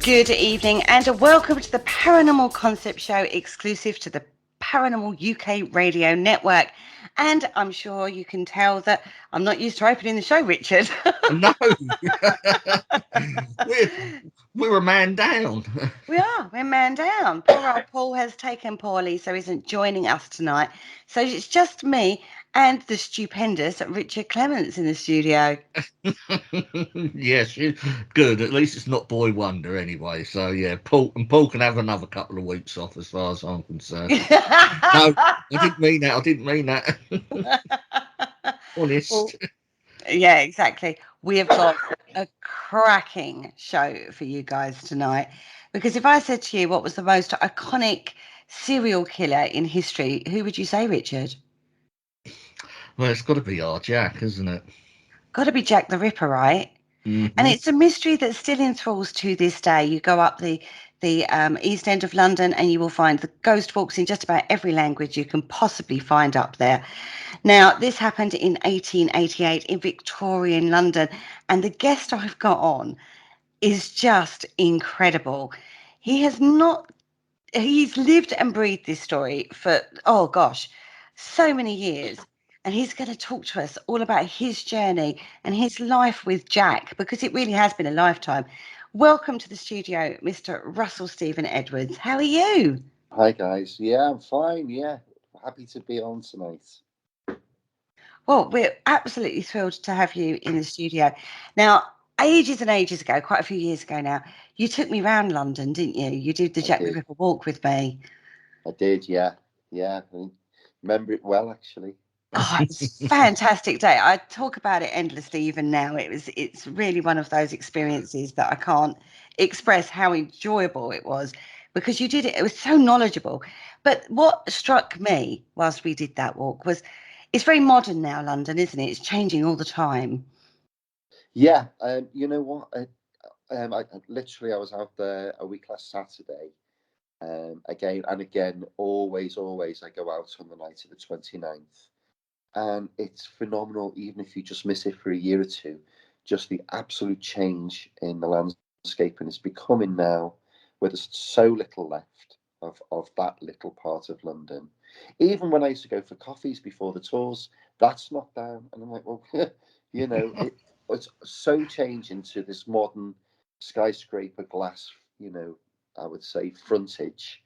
Good evening and welcome to the Paranormal Concept Show, exclusive to the Paranormal UK Radio Network. And I'm sure you can tell that I'm not used to opening the show, Richard. No, we're a man down. We're man down. Poor old Paul has taken poorly, so isn't joining us tonight. So it's just me and the stupendous Richard Clements in the studio. Yes, good. At least it's not Boy Wonder anyway. So yeah, Paul can have another couple of weeks off, as far as I'm concerned. No, I didn't mean that. Honest. Well, yeah, exactly. We have got a cracking show for you guys tonight. Because if I said to you what was the most iconic serial killer in history, who would you say, Richard? Well, it's got to be our Jack, isn't it? Got to be Jack the Ripper, right? Mm-hmm. And it's a mystery that still enthralls to this day. You go up the East End of London and you will find the ghost walks in just about every language you can possibly find up there. Now, this happened in 1888 in Victorian London, and the guest I've got on is just incredible. He's lived and breathed this story for, oh gosh, so many years. And he's going to talk to us all about his journey and his life with Jack, because it really has been a lifetime. Welcome to the studio, Mr. Russell Stephen Edwards. How are you? Hi, guys. Yeah, I'm fine. Yeah, happy to be on tonight. Well, we're absolutely thrilled to have you in the studio. Now, ages and ages ago, quite a few years ago now, you took me around London, didn't you? You did the Jack the Ripper walk with me. I did, yeah. I remember it well, actually. Oh, it's a fantastic day. I talk about it endlessly even now. It's really one of those experiences that I can't express how enjoyable it was, because you did it. It was so knowledgeable. But what struck me whilst we did that walk was it's very modern now, London, isn't it? It's changing all the time. Yeah, you know what? I literally I was out there a week last Saturday. Again and again, always I go out on the night of the 29th. And it's phenomenal, even if you just miss it for a year or two, just the absolute change in the landscape. And it's becoming now where there's so little left of that little part of London. Even when I used to go for coffees before the tours, that's not down. And I'm like, well, it's so changing to this modern skyscraper glass, I would say frontage,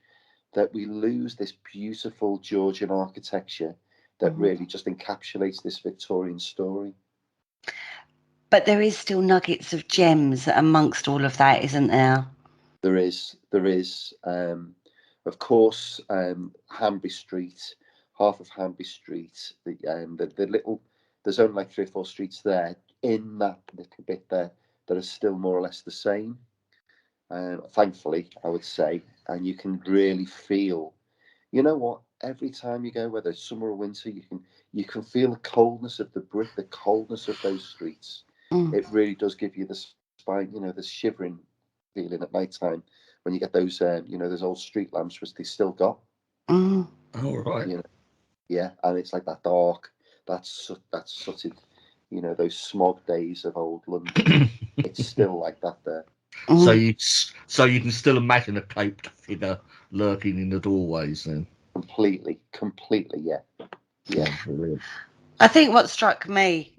that we lose this beautiful Georgian architecture that really just encapsulates this Victorian story. But there is still nuggets of gems amongst all of that, isn't there? There is. Of course, Hanby Street, half of Hanby Street, the little, there's only like 3 or 4 streets there in that little bit there that are still more or less the same. Thankfully, I would say, and you can really feel, you know what? Every time you go, whether it's summer or winter, you can feel the coldness of the brick, the coldness of those streets. It really does give you the spine, the shivering feeling at night time when you get those, those old street lamps, which they still got. All right. Yeah, and it's like that dark, that's sort of, those smog days of old London. It's still like that there. So you can still imagine a caped figure lurking in the doorways then. Completely, yeah. Brilliant. I think what struck me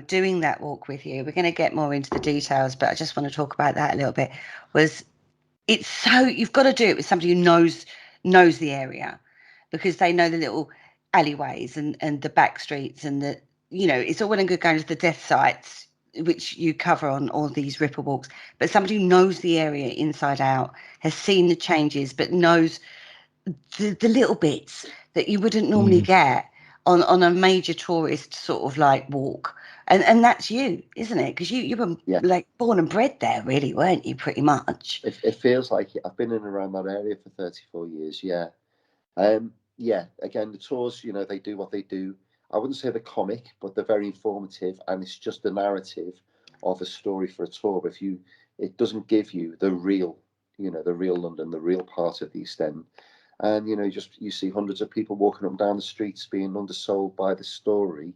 doing that walk with you, we're going to get more into the details, but I just want to talk about that a little bit, was you've got to do it with somebody who knows the area, because they know the little alleyways and the back streets, and it's all well and good going to the death sites, which you cover on all these Ripper walks, but somebody who knows the area inside out, has seen the changes, but knows the little bits that you wouldn't normally get on a major tourist sort of like walk. And that's you, isn't it? Because you were like born and bred there, really, weren't you, pretty much? It feels like it. I've been in and around that area for 34 years, yeah. Again, the tours, they do what they do. I wouldn't say they're comic, but they're very informative, and it's just the narrative of a story for a tour. But it doesn't give you the real London, the real part of the East End. And, you see hundreds of people walking up and down the streets being undersold by the story.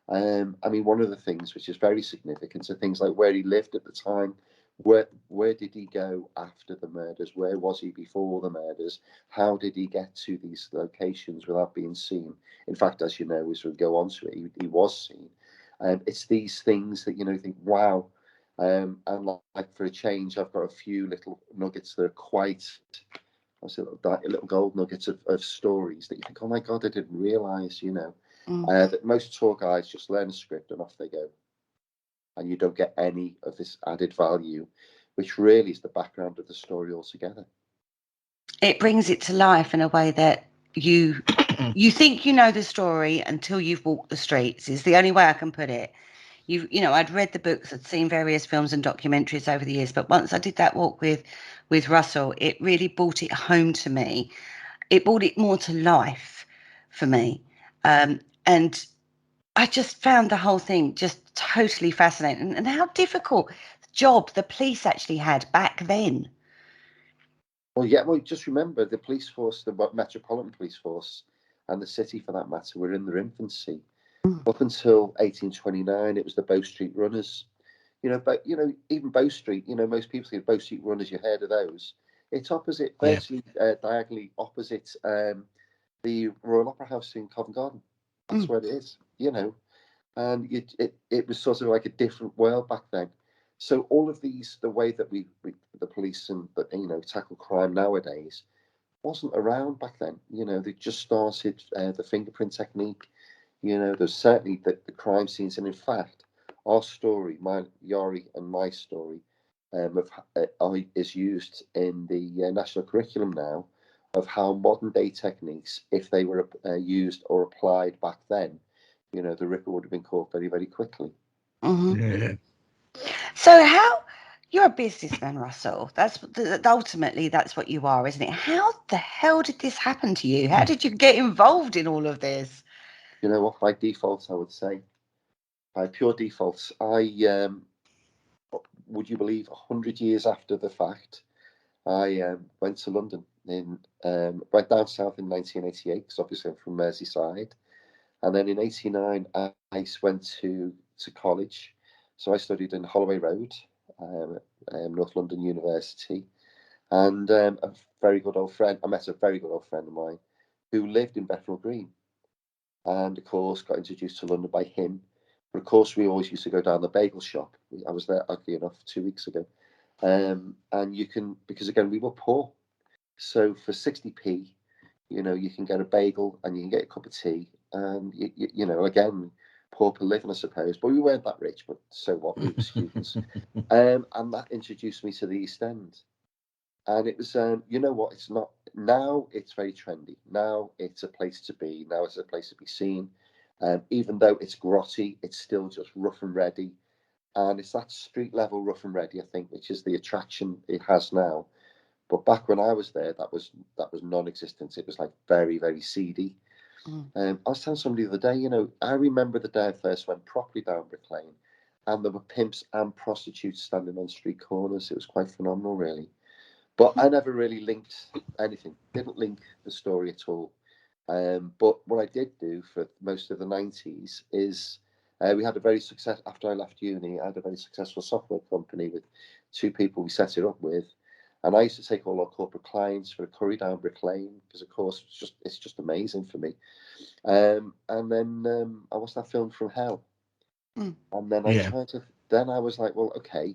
I mean, one of the things which is very significant are things like where he lived at the time, Where did he go after the murders? Where was he before the murders? How did he get to these locations without being seen? In fact, as you know, as we go on to it, he was seen. It's these things that, you know, you think, wow. And like for a change, I've got a few little nuggets that are quite, I say little gold nuggets of stories that you think, oh my God, I didn't realise, you know, that most tour guides just learn a script and off they go. And you don't get any of this added value, which really is the background of the story altogether. It brings it to life in a way that you think you know the story until you've walked the streets, is the only way I can put it. You know, I'd read the books, I'd seen various films and documentaries over the years, but once I did that walk with Russell, it really brought it home to me. It brought it more to life for me. And I just found the whole thing just totally fascinating, and how difficult job the police actually had back then. Well, yeah, well, just remember the police force, the Metropolitan Police Force, and the city for that matter, were in their infancy. Up until 1829, it was the Bow Street Runners. You know, but you know, even Bow Street. You know, most people think Bow Street Runners. You heard of those? It's opposite, virtually diagonally opposite the Royal Opera House in Covent Garden. That's where it is. You know, and it was sort of like a different world back then. So all of these, the way that we the police and you know tackle crime nowadays, wasn't around back then. You know, they just started the fingerprint technique. You know, there's certainly the crime scenes, and in fact, our story, Yari and my story, is used in the national curriculum now of how modern day techniques, if they were used or applied back then, you know, the Ripper would have been caught very, very quickly. Yeah. So how, you're a businessman, Russell. That's ultimately that's what you are, isn't it? How the hell did this happen to you? How did you get involved in all of this? You know what? By default, I would say, by pure default, would you believe, 100 years after the fact, I went to London went down south in 1988 because obviously I'm from Merseyside, and then in '89 I went to college. So I studied in Holloway Road, North London University, and a very good old friend. I met a very good old friend of mine who lived in Bethnal Green, and of course got introduced to London by him. But of course, we always used to go down the bagel shop. I was there, oddly enough, 2 weeks ago, and you can, because again we were poor, so for 60p, you know, you can get a bagel and you can get a cup of tea, and you know, again, poor per living, I suppose, but we weren't that rich. But so what? We were students, and that introduced me to the East End. And it was, you know what? It's not now. It's very trendy. Now it's a place to be. Now it's a place to be seen. Even though it's grotty, it's still just rough and ready. And it's that street level rough and ready, I think, which is the attraction it has now. But back when I was there, that was non-existent. It was like very, very seedy. I was telling somebody the other day, you know, I remember the day I first went properly down Brick Lane, and there were pimps and prostitutes standing on street corners. It was quite phenomenal, really. But I never really linked anything. Didn't link the story at all. But what I did do for most of the 90s is we had a very success after I left uni. I had a very successful software company with two people we set it up with, and I used to take all our corporate clients for a curry down Brick Lane because, of course, it's just amazing for me. And then I watched that film From Hell, and then then I was like, well, okay,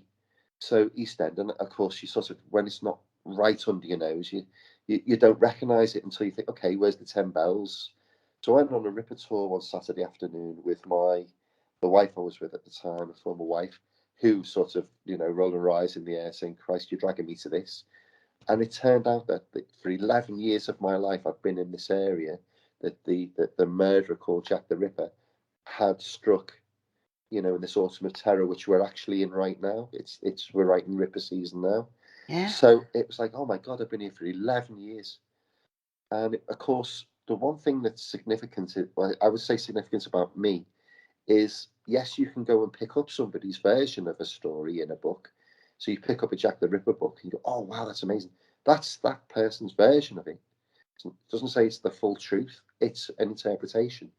so East End, and of course, you sort of, when it's not right under your nose, you don't recognise it until you think, okay, where's the 10 bells? So I went on a Ripper tour one Saturday afternoon with the wife I was with at the time, a former wife, who sort of, you know, rolling her eyes in the air saying, Christ, you're dragging me to this. And it turned out that for 11 years of my life, I've been in this area, that the murderer called Jack the Ripper had struck, you know, in this autumn of terror, which we're actually in right now. We're right in Ripper season now. Yeah. So it was like, oh my God, I've been here for 11 years. And of course, the one thing that's significant, well, I would say significant about me, is yes, you can go and pick up somebody's version of a story in a book. So you pick up a Jack the Ripper book and you go, oh wow, that's amazing. That's that person's version of it. It doesn't say it's the full truth, it's an interpretation.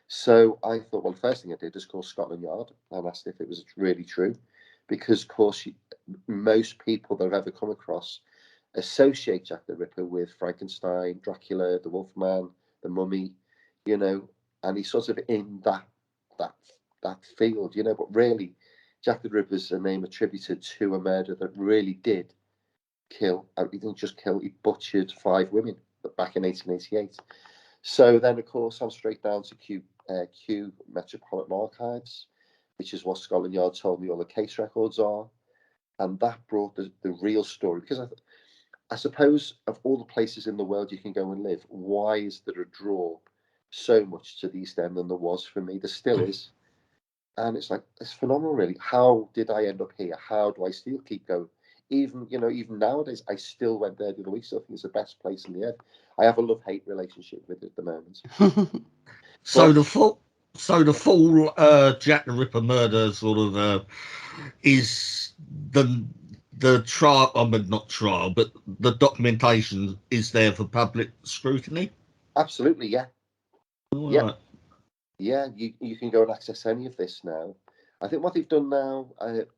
So I thought, well, the first thing I did was call Scotland Yard and asked if it was really true. because, of course, most people that I've ever come across associate Jack the Ripper with Frankenstein, Dracula, the Wolfman, the Mummy, you know, and he's sort of in that field, you know. But really, Jack the Ripper is a name attributed to a murder that really did kill. He didn't just kill; he butchered 5 women back in 1888. So then, of course, I'm straight down to Kew Metropolitan Archives, which is what Scotland Yard told me all the case records are, and that brought the real story. Because I suppose of all the places in the world you can go and live, why is there a draw so much to the East End than there was for me? There still is. And it's like, it's phenomenal, really. How did I end up here? How do I still keep going? Even nowadays, I still went there the other week. Still think it's the best place in the earth. I have a love-hate relationship with it at the moment. So the full Jack the Ripper murder sort of is the trial. I mean, not trial, but the documentation is there for public scrutiny. Absolutely, yeah. All Yeah. right. Yeah, you can go and access any of this now. I think what they've done now,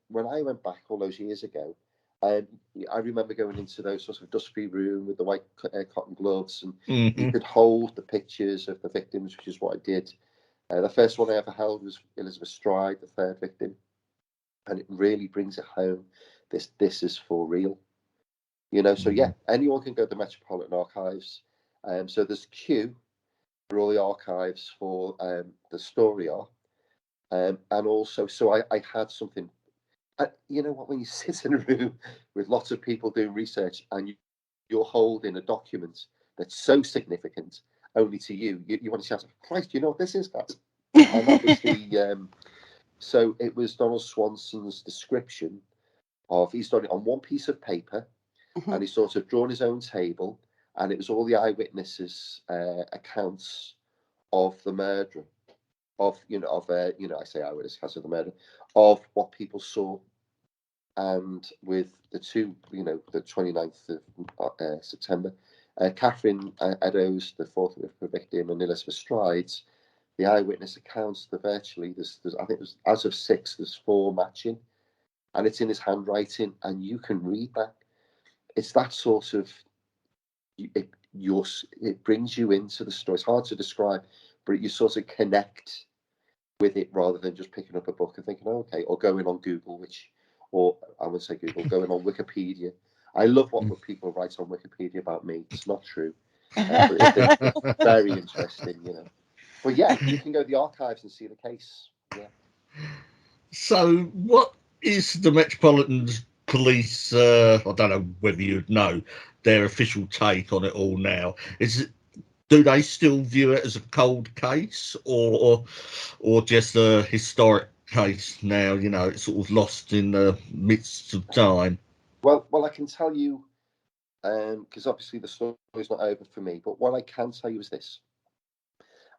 when I went back all those years ago, I remember going into those sorts of dust-free room with the white cotton gloves, and you could hold the pictures of the victims, which is what I did. The first one I ever held was Elizabeth Stride, the 3rd victim, and it really brings it home. This is for real, you know. So yeah, anyone can go to the Metropolitan Archives. So there's Kew for all the archives for the story are. And also, so I had something. You know what? When you sit in a room with lots of people doing research and you're holding a document that's so significant only to you, you want to shout, "Christ, you know what this is, guys?" And that was the. So it was Donald Swanson's description of, he's done it on one piece of paper, and he's sort of drawn his own table, and it was all the eyewitnesses' accounts of the murder. I say eyewitness accounts of the murder, of what people saw, and with the two, the 29th of September, Catherine Eddowes, the 4th victim, and Elizabeth Strides, the eyewitness accounts, virtually, there's I think there's, out of 6, there's 4 matching, and it's in his handwriting, and you can read that. It's that sort of, it brings you into the story. It's hard to describe, but you sort of connect with it rather than just picking up a book and thinking, oh, okay, or going on Google, or I would say Google, going on Wikipedia. I love what people write on Wikipedia about me. It's not true, but it's very interesting, you know. But yeah, you can go to the archives and see the case. Yeah. So what is the Metropolitan Police? I don't know whether you'd know their official take on it all now. Do they still view it as a cold case, or just a historic case now? You know, it's sort of lost in the midst of time. Well, I can tell you, because obviously the story's not over for me. But what I can tell you is this: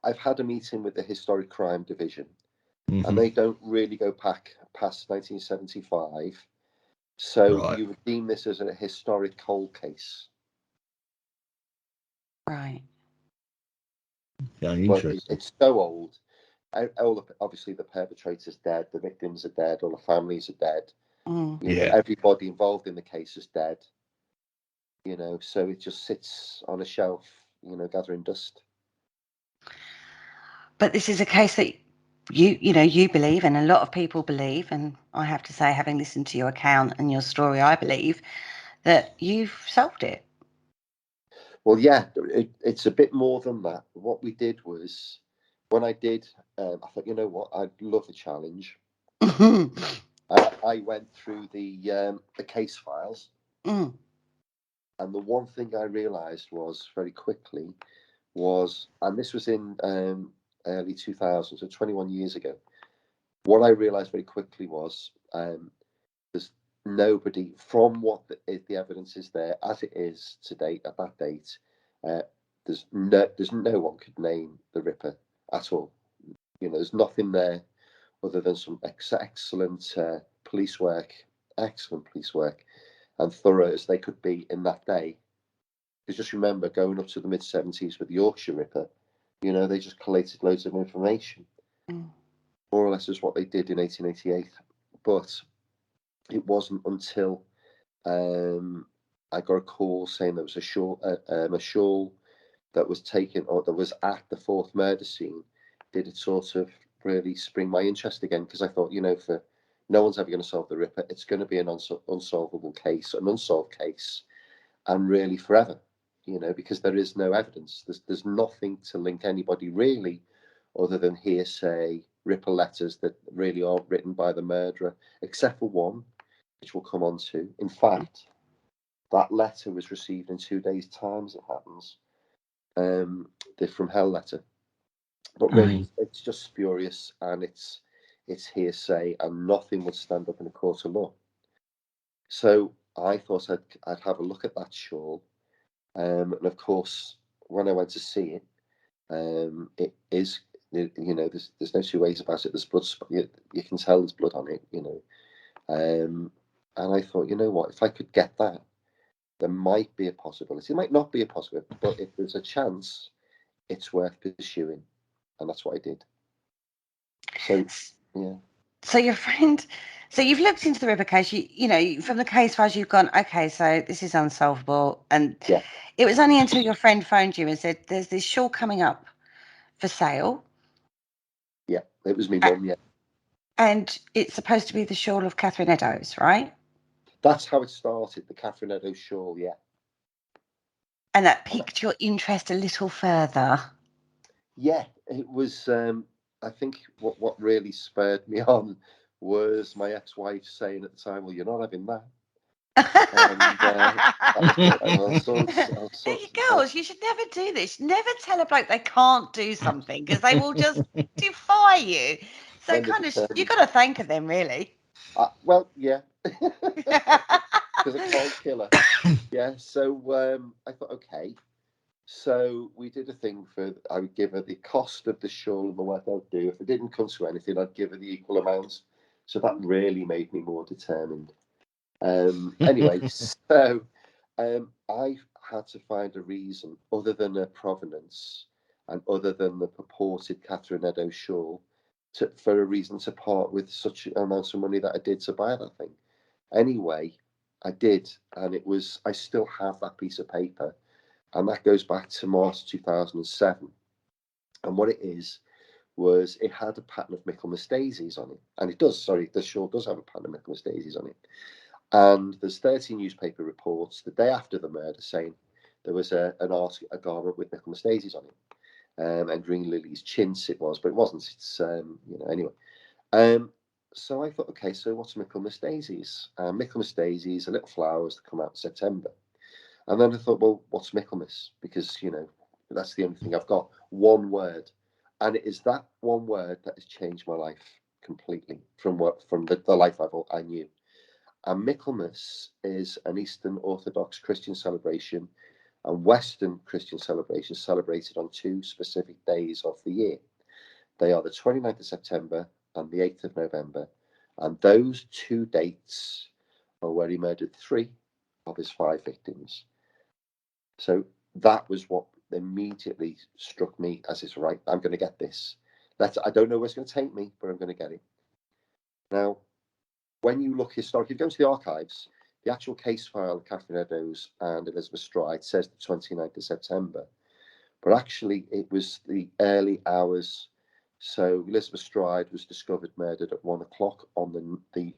I've had a meeting with the Historic Crime Division, and they don't really go back past 1975. So Right. you would deem this as a historic cold case. Right. Yeah, But interesting. it's so old. Obviously, the perpetrator's dead, the victims are dead, all the families are dead. You know, everybody involved in the case is dead. You know, so it just sits on a shelf, gathering dust. But this is a case that you believe, and a lot of people believe, and I have to say, having listened to your account and your story, I believe that you've solved it. Well, yeah, it's a bit more than that. What we did was, when I did, I thought, you know what, I'd love the challenge. I went through the case files, and the one thing I realised was very quickly and this was in early 2000s, so 21 years ago. What I realised very quickly was there's nobody, from what the evidence is there as it is to date at that date. There's no one could name the Ripper at all. You know, there's nothing there other than some excellent police work, and thorough as they could be in that day. Because just remember, going up to the mid-70s with the Yorkshire Ripper, they just collated loads of information. More or less is what they did in 1888. But it wasn't until I got a call saying there was a shawl that was taken, or that was at the fourth murder scene. Did it sort of really spring my interest again? Because I thought, for no one's ever going to solve the Ripper. It's going to be an unsolvable case, an unsolved case, and really forever. Because there is no evidence. There's nothing to link anybody really, other than hearsay, Ripper letters that really aren't written by the murderer, except for one, which we'll come on to. In fact, that letter was received in 2 days' time, as it happens. The From Hell letter. But really, it's just spurious, and it's hearsay, and nothing would stand up in a court of law. So I thought I'd have a look at that shawl. And of course, when I went to see it, it is, there's no two ways about it. There's blood. You can tell there's blood on it. And I thought, what? If I could get that, there might be a possibility. It might not be a possibility, but if there's a chance, it's worth pursuing, and that's what I did. So, yeah. So your friend, so you've looked into the Ripper case. From the case files, you've gone, okay, so this is unsolvable, and Yeah. It was only until your friend phoned you and said, "There's this shawl coming up for sale." Yeah, it was me mum. Yeah, and it's supposed to be the shawl of Catherine Eddowes, right? That's how it started. The Catherine Eddowes shawl. Yeah. And that piqued your interest a little further. Yeah, it was. I think what really spurred me on was my ex-wife saying at the time, "Well, you're not having that." Girls, you should never do this. Never tell a bloke they can't do something, because they will just defy you. So you got to thank them, really. Well, yeah, because I can't kill her. Yeah, so I thought, okay. So we did a thing I would give her the cost of the shawl and the work I'd do. If it didn't come to anything, I'd give her the equal amount. So that really made me more determined. Anyway, so I had to find a reason other than her provenance and other than the purported Catherine Eddowes shawl for a reason to part with such an amount of money that I did to buy that thing. Anyway, I did, and I still have that piece of paper, and that goes back to March 2007. And what it was it had a pattern of Michaelmas daisies on it, and the shawl does have a pattern of Michaelmas daisies on it. And there's 30 newspaper reports the day after the murder saying there was a garment with Michaelmas daisies on it, and green lilies, chintz it was, but it wasn't. It's anyway. So I thought, okay, so what's Michaelmas daisies? Michaelmas daisies are little flowers that come out in September. And then I thought, well, what's Michaelmas? Because that's the only thing I've got. One word, and it is that one word that has changed my life completely from the life I knew. And Michaelmas is an Eastern Orthodox Christian celebration and Western Christian celebration celebrated on two specific days of the year. They are the 29th of September and the 8th of November. And those two dates are where he murdered 3 of his 5 victims. So that was what immediately struck me as it's right. I'm going to get this. I don't know where it's going to take me, but I'm going to get it. Now, when you look historically, if you go to the archives, the actual case file of Catherine Eddowes and Elizabeth Stride says the 29th of September, but actually it was the early hours. So Elizabeth Stride was discovered murdered at 1 o'clock on the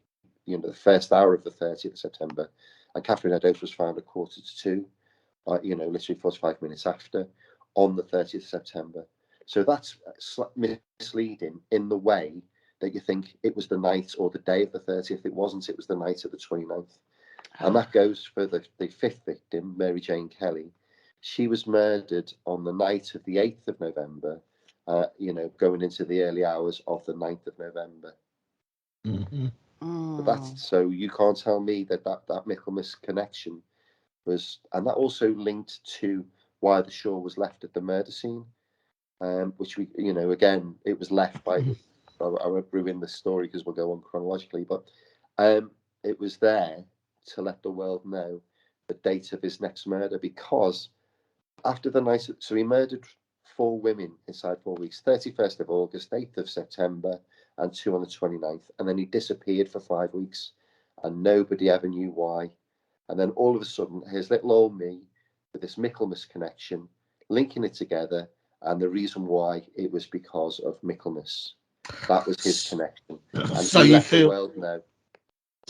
first hour of the 30th of September, and Catherine Eddowes was found at 1:45, literally 45 minutes after, on the 30th of September. So that's misleading in the way that you think it was the night or the day of the 30th. It wasn't. It was the night of the 29th. And that goes for the 5th victim, Mary Jane Kelly. She was murdered on the night of the 8th of November, going into the early hours of the 9th of November. Mm-hmm. So you can't tell me that Michaelmas connection was, and that also linked to why the shawl was left at the murder scene, which we, again, it was left by, I won't ruin the story because we'll go on chronologically, but it was there to let the world know the date of his next murder, because after the night, so he murdered 4 women inside 4 weeks, 31st of August, 8th of September, and 2 on the 29th, and then he disappeared for 5 weeks. and nobody ever knew why. And then all of a sudden, here's little old me with this Michaelmas connection, linking it together, and the reason why it was because of Michaelmas. That was his connection, and So he you let the feel world know.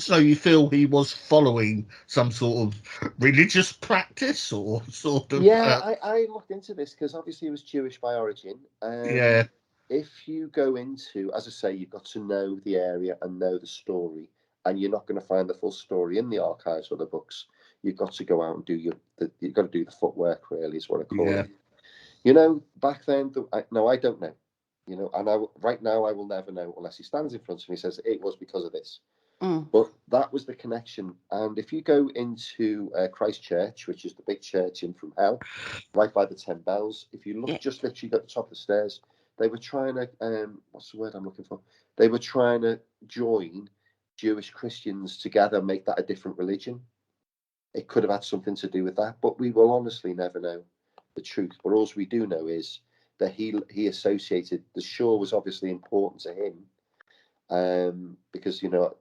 so you feel he was following some sort of religious practice or sort of Yeah, I looked into this because obviously he was Jewish by origin. yeah. If you go into, as I say, you've got to know the area and know the story, and you're not going to find the full story in the archives or the books. You've got to go out and you've got to do the footwork, really, is what I call Yeah. it. You know, back then, no, I don't know. You know, and right now I will never know unless he stands in front of me and says it was because of this. But that was the connection. And if you go into Christchurch, which is the big church in from hell, right by the 10 bells, if you look just literally at the top of the stairs, they were trying to, what's the word I'm looking for? They were trying to join Jewish Christians together, make that a different religion. It could have had something to do with that, but we will honestly never know the truth. But all we do know is that he associated, the Shaw was obviously important to him, because, you know,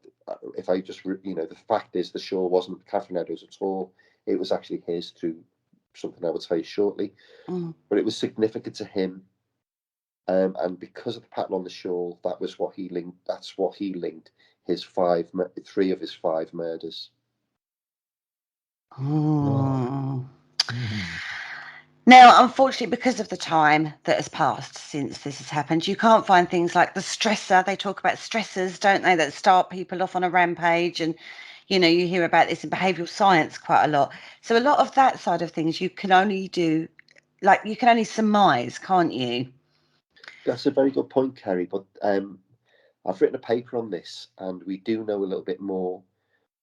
if I just, you know, the fact is the Shawl wasn't Catherine Eddowes at all. It was actually his through something I will tell you shortly. But it was significant to him. And because of the pattern on the shawl, that was what he linked. That's what he linked his three of his 5 murders. Now, unfortunately, because of the time that has passed since this has happened, you can't find things like the stressor. They talk about stressors, don't they, that start people off on a rampage. And, you know, you hear about this in behavioural science quite a lot. So a lot of that side of things you can only do, like you can only surmise, can't you? That's a very good point, Kerry. But I've written a paper on this, and we do know a little bit more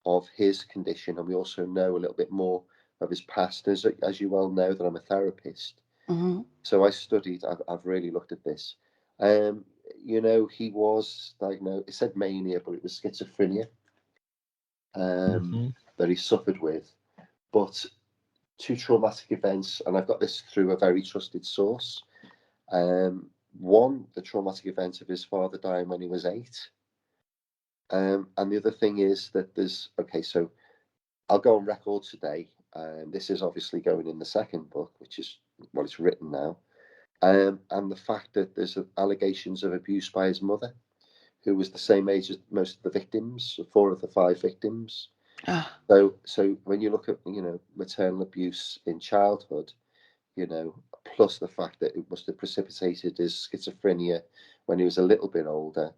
of his condition, and we also know a little bit more of his past. As you well know, that I'm a therapist. So I studied. I've really looked at this. You know, he was diagnosed. It said mania, but it was schizophrenia that he suffered with. But 2 traumatic events, and I've got this through a very trusted source. One, the traumatic event of his father dying when he was 8. And the other thing is that so I'll go on record today. This is obviously going in the second book, which is what it's written now. And the fact that there's allegations of abuse by his mother, who was the same age as most of the victims, 4 of the 5 victims. So when you look at, you know, maternal abuse in childhood, you know, plus the fact that it must have precipitated his schizophrenia when he was a little bit older,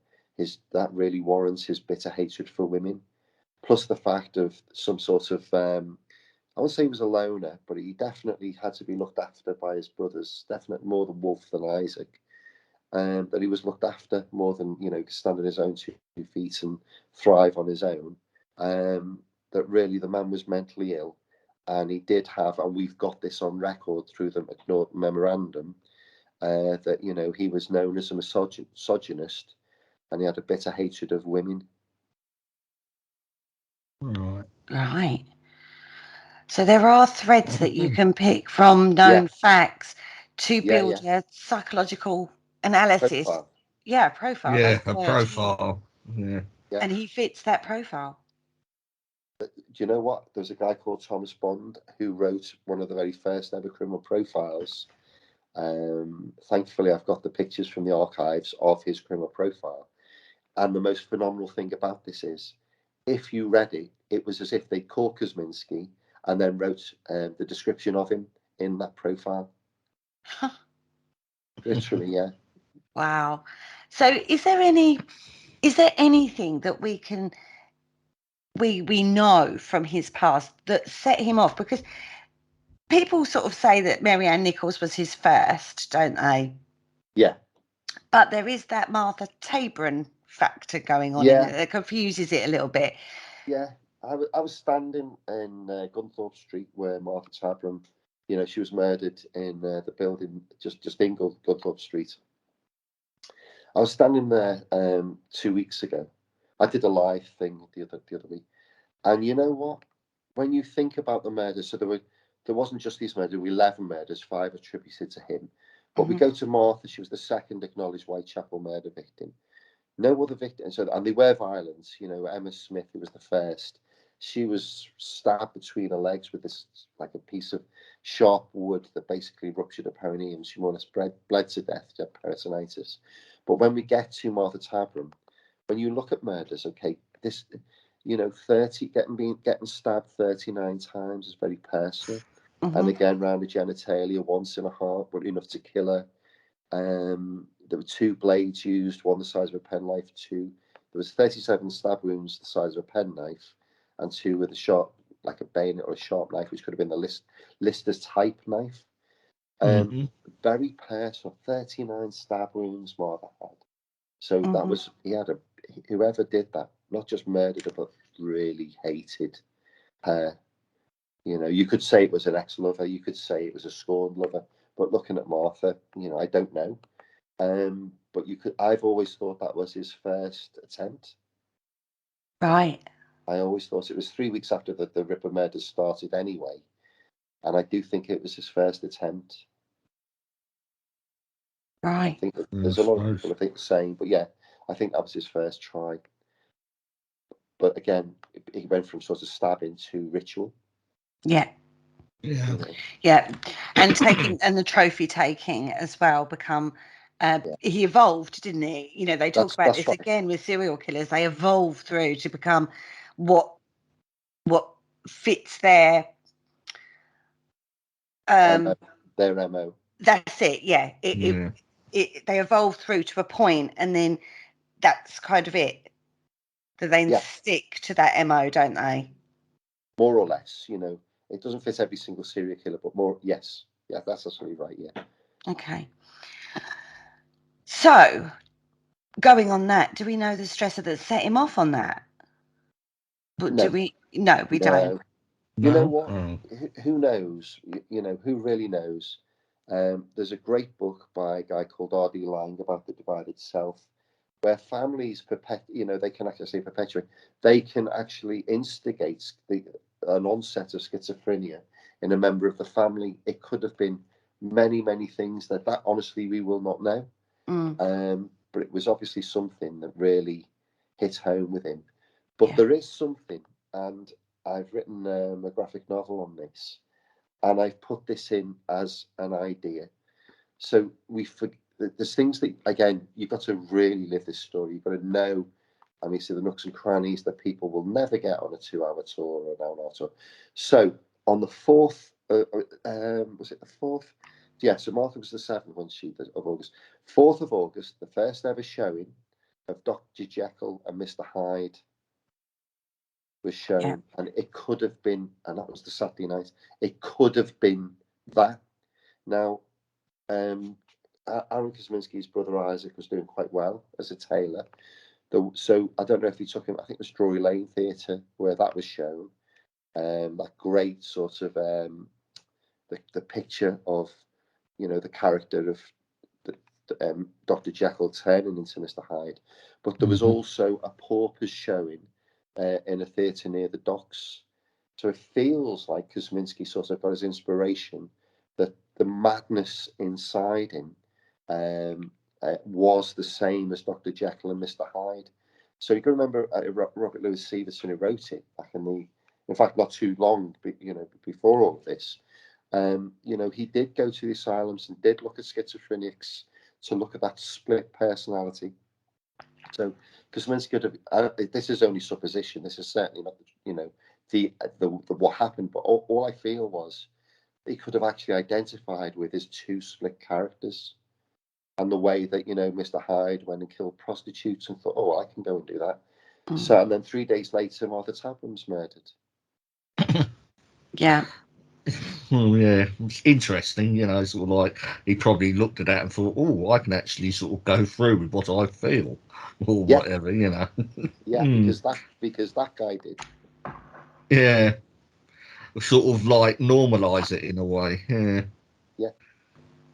that really warrants his bitter hatred for women. Plus the fact of some sort of, I won't say he was a loner, but he definitely had to be looked after by his brothers, definitely more than Wolf than Isaac. That he was looked after more than, you know, stand on his own 2 feet and thrive on his own. That really the man was mentally ill, and he did have, and we've got this on record through the McNaught memorandum, that, you know, he was known as a misogynist, and he had a bitter hatred of women. Right. So there are threads that you can pick from known facts to build a psychological analysis. Profile. Profile. Yeah, That's the a word. profile. Yeah. And he fits that profile. Do you know what? There's a guy called Thomas Bond who wrote one of the very first ever criminal profiles. Thankfully, I've got the pictures from the archives of his criminal profile. And the most phenomenal thing about this is, if you read it, it was as if they caught Kuzminski and then wrote the description of him in that profile. Literally, yeah. Wow. So is there anything that we know from his past that set him off? Because people sort of say that Mary Ann Nichols was his first, don't they? Yeah. But there is that Martha Tabron factor going on in it that confuses it a little bit. Yeah. I was standing in Gunthorpe Street where Martha Tabron, you know, she was murdered in the building just in Gunthorpe Street. I was standing there 2 weeks ago. I did a live thing the other week, and you know what? When you think about the murders, so there wasn't just these murders. There were 11 murders, 5 attributed to him. But we go to Martha. She was the second acknowledged Whitechapel murder victim. No other victim. So, and they were violent. You know, Emma Smith, who was the first, she was stabbed between her legs with this, like a piece of sharp wood that basically ruptured her perineum. She more or less bled to death. She had peritonitis. But when we get to Martha Tabram, when you look at murders, okay, this, you know, 30 getting stabbed 39 times is very personal. And again, round the genitalia, once in a heart, but enough to kill her. There were 2 blades used, one the size of a penknife, two. There was 37 stab wounds the size of a penknife, and 2 with a sharp, like a bayonet or a sharp knife, which could have been the Lister's type knife. Very personal. 39 stab wounds Martha had. So that was, whoever did that, not just murdered her, but really hated her. You know, you could say it was an ex-lover, you could say it was a scorned lover, but looking at Martha, you know, I don't know. But I've always thought that was his first attempt. Right. I always thought it was 3 weeks after the Ripper murders started anyway. And I do think it was his first attempt. Right. I think there's a lot of people I think the same, but yeah, I think that was his first try. But again, he went from sort of stabbing to ritual. Yeah. Yeah. Yeah. And the trophy taking as well become he evolved, didn't he? You know, they talk about this right. Again with serial killers. They evolve through to become what fits their MO. Their MO. That's it. Yeah. They evolve through to a point, and then that's kind of it. They then stick to that MO, don't they? More or less, you know. It doesn't fit every single serial killer, but more, yes. Yeah, that's absolutely right, yeah. Okay. So, going on that, do we know the stressor that set him off on that? But no. do we? No, we don't. You know what? Who knows? You know, who really knows? There's a great book by a guy called R.D. Laing about the divided self, where families they can actually perpetuate. They can actually instigate an onset of schizophrenia in a member of the family. It could have been many, many things that honestly we will not know. But it was obviously something that really hit home with him. But there is something, and I've written a graphic novel on this, and I've put this in as an idea. So there's things that, again, you've got to really live this story. You've got to know, so the nooks and crannies that people will never get on a 2-hour tour or an hour tour. So on the 4th, was it the 4th? Yeah, so Martha was the 7th of August. 4th of August, the first ever showing of Dr. Jekyll and Mr. Hyde was shown, and it could have been, and that was the Saturday night, it could have been that. Now, Aaron Kuzminski's brother Isaac was doing quite well as a tailor. So I don't know if he took him, I think it was Drury Lane Theatre where that was shown. That great sort of the picture of, the character of Dr. Jekyll turning into Mr. Hyde. But there was also a paupers showing in a theatre near the docks. So it feels like Kuzminski sort of got his inspiration that the madness inside him was the same as Dr. Jekyll and Mr. Hyde. So you can remember Robert Louis Stevenson, who wrote it back in fact, not too long, before all of this. He did go to the asylums and did look at schizophrenics to look at that split personality. So Kuzminski could have, this is only supposition. This is certainly not, the what happened. But all I feel was he could have actually identified with his 2 split characters, and the way that Mr. Hyde went and killed prostitutes and thought, oh, I can go and do that. So, and then 3 days later, Martha Tabram's murdered. Yeah. Well, yeah, it's interesting, sort of like he probably looked at that and thought, oh, I can actually sort of go through with what I feel or whatever, Yeah, because that guy did. Yeah. Sort of like normalise it in a way. Yeah.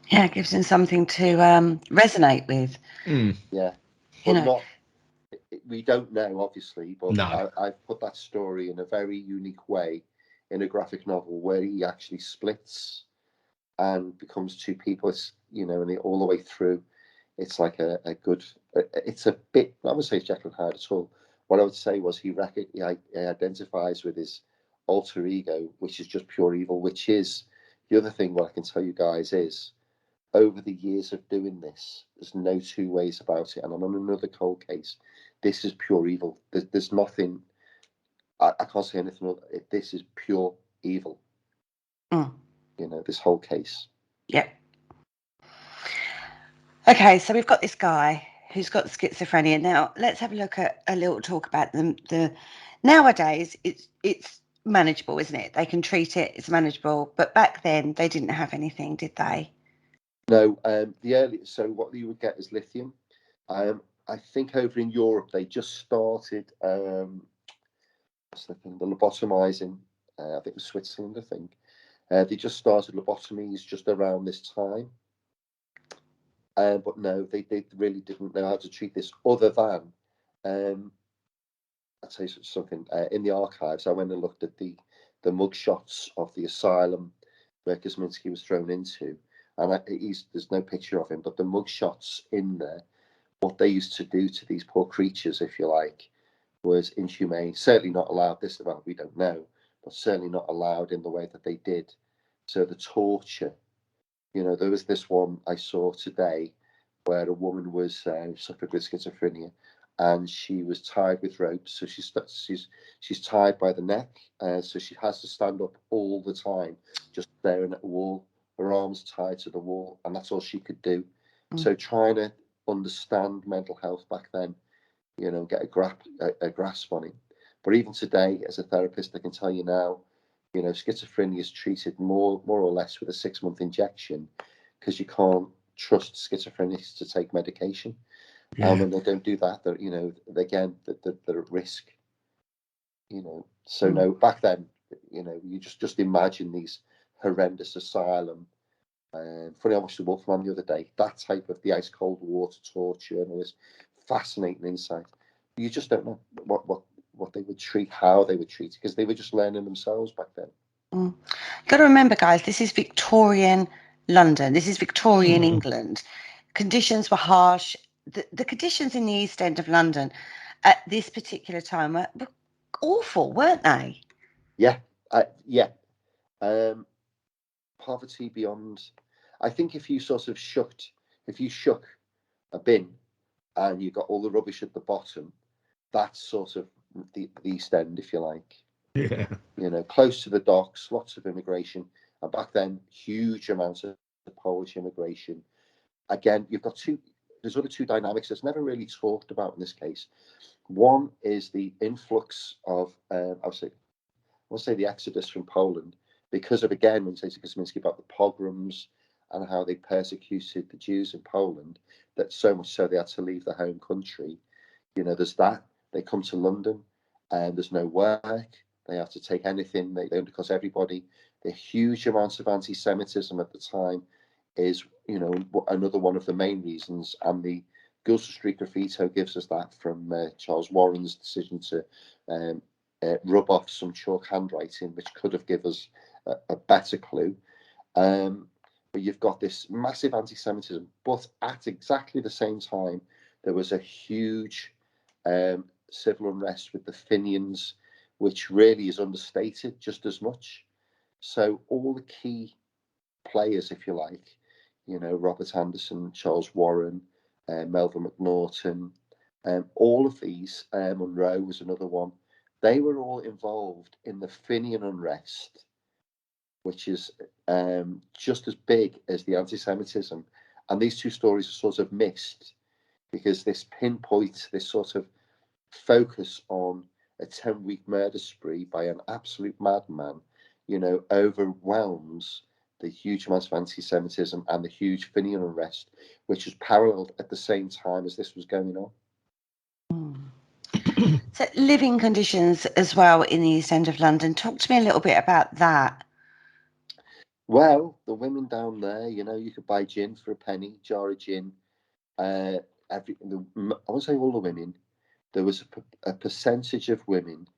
Yeah, it gives him something to resonate with. Yeah. But we don't know, obviously, but no. I've put that story in a very unique way in a graphic novel where he actually splits and becomes 2 people, and all the way through. it's like a good. It's a bit. I would say it's Jekyll and Hyde at all. What I would say was he identifies with his alter ego, which is just pure evil. Which is the other thing. What I can tell you guys is, over the years of doing this, there's no two ways about it. And I'm on another cold case. This is pure evil. There's nothing. I can't say anything other. This is pure evil. You know, this whole case. Yep. Okay, so we've got this guy who's got schizophrenia. Now, let's have a look at a little talk about them. Nowadays, it's manageable, isn't it? They can treat it; it's manageable. But back then, they didn't have anything, did they? No. So what you would get is lithium. I think over in Europe they just started the lobotomizing. I think it was Switzerland. I think they just started lobotomies just around this time. But no, they really didn't know how to treat this other than, I'll tell you something, in the archives, I went and looked at the mugshots of the asylum where Kuzminski was thrown into, and there's no picture of him, but the mugshots in there, what they used to do to these poor creatures, if you like, was inhumane. Certainly not allowed this, well, we don't know, but certainly not allowed in the way that they did. So the torture, there was this one I saw today where a woman was suffered with schizophrenia, and she was tied with ropes. So she's tied by the neck, so she has to stand up all the time, just staring at the wall. Her arms tied to the wall, and that's all she could do. So trying to understand mental health back then, get a grasp on it. But even today, as a therapist, I can tell you now, schizophrenia is treated more or less with a 6-month injection, because you can't trust schizophrenics to take medication. Yeah. And when they don't do that, they're they're at risk. So no, back then, you just imagine these horrendous asylum. Funny, I watched The Wolfman the other day. That type of the ice cold water torture and all this fascinating insight. You just don't know what they would treat, how they would treat it, because they were just learning themselves back then. You've got to remember, guys, this is Victorian London. This is Victorian England. Conditions were harsh. The conditions in the East End of London at this particular time were awful, weren't they? Yeah. Poverty beyond. I think if you shook a bin and you got all the rubbish at the bottom, that's sort of the East End, if you like. Yeah. Close to the docks, lots of immigration, and back then, huge amounts of Polish immigration. Again, there's other two dynamics that's never really talked about in this case. One is the influx of, I'll say the exodus from Poland, because of, again, when you say to Kuzminski about the pogroms and how they persecuted the Jews in Poland, that so much so they had to leave their home country. There's that. They come to London and there's no work. They have to take anything. They undercut everybody. The huge amounts of anti-Semitism at the time is, another one of the main reasons. And the Gilster Street Graffito gives us that, from Charles Warren's decision to rub off some chalk handwriting, which could have given us a better clue. But you've got this massive anti-Semitism, but at exactly the same time, there was a huge civil unrest with the Fenians, which really is understated just as much. So all the key players, if you like, Robert Anderson, Charles Warren, Melville McNaughton, all of these, Monroe was another one. They were all involved in the Fenian unrest, which is just as big as the anti-Semitism. And these two stories are sort of missed, because this pinpoint, this sort of focus on a 10-week murder spree by an absolute madman, overwhelms the huge amounts of anti-Semitism and the huge Fenian unrest, which was paralleled at the same time as this was going on. So living conditions as well in the East End of London. Talk to me a little bit about that. Well, the women down there, you could buy gin for a penny, jar of gin. I won't say all the women. There was a percentage of women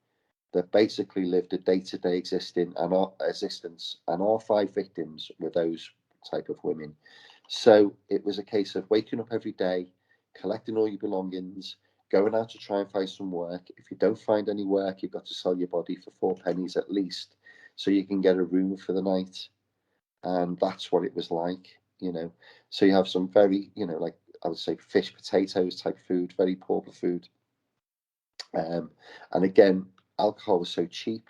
that basically lived a day-to-day existence, and our 5 victims were those type of women. So it was a case of waking up every day, collecting all your belongings, going out to try and find some work. If you don't find any work, you've got to sell your body for 4 pennies at least so you can get a room for the night. And that's what it was like, you know. So you have some very, you know, like I would say fish, potatoes type food, very pauper food. And again, alcohol was so cheap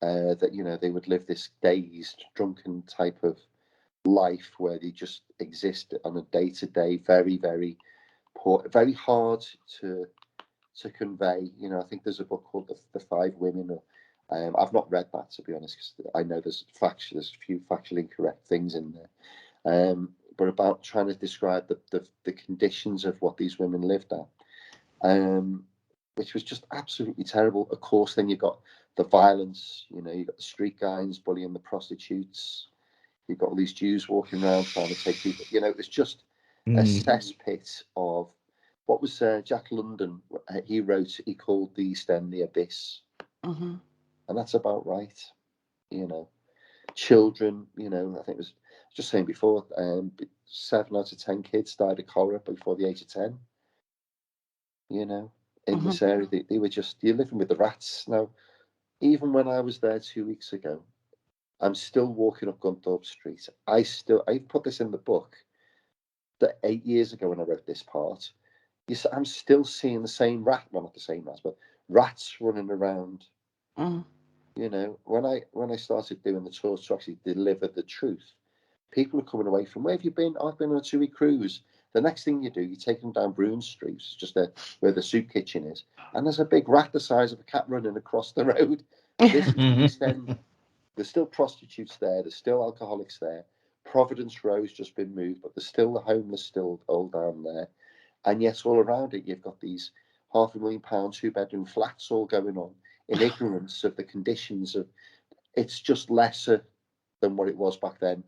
that, you know, they would live this dazed, drunken type of life where they just exist on a day-to-day, very, very poor, very hard to convey. You know, I think there's a book called The Five Women. I've not read that, to be honest, because I know there's a few factually incorrect things in there. But about trying to describe the conditions of what these women lived at, which was just absolutely terrible. Of course, then you've got the violence. You know, you've got the street gangs bullying the prostitutes. You've got all these Jews walking around trying to take people. You know, it's just a cesspit of what was Jack London. He called the East End the abyss. Mm-hmm. And that's about right. You know, children, you know, I think it was just saying before, 7 out of 10 kids died of cholera before the age of 10. You know, in this area, they were just, you're living with the rats. Now, even when I was there 2 weeks ago, I'm still walking up Gunthorpe Street. I put this in the book that 8 years ago when I wrote this part. I'm still seeing the same well, not the same rats, but rats running around. You know, when I started doing the tours to actually deliver the truth, people are coming away from, where have you been? I've been on a 2-week cruise. The next thing you do, you take them down Broome Street, just where the soup kitchen is, and there's a big rat the size of a cat running across the road. This is the East End. There's still prostitutes there. There's still alcoholics there. Providence Row's just been moved, but there's still the homeless still all down there. And yes, all around it, you've got these £500,000, 2-bedroom flats all going on in ignorance of the conditions of. It's just lesser than what it was back then.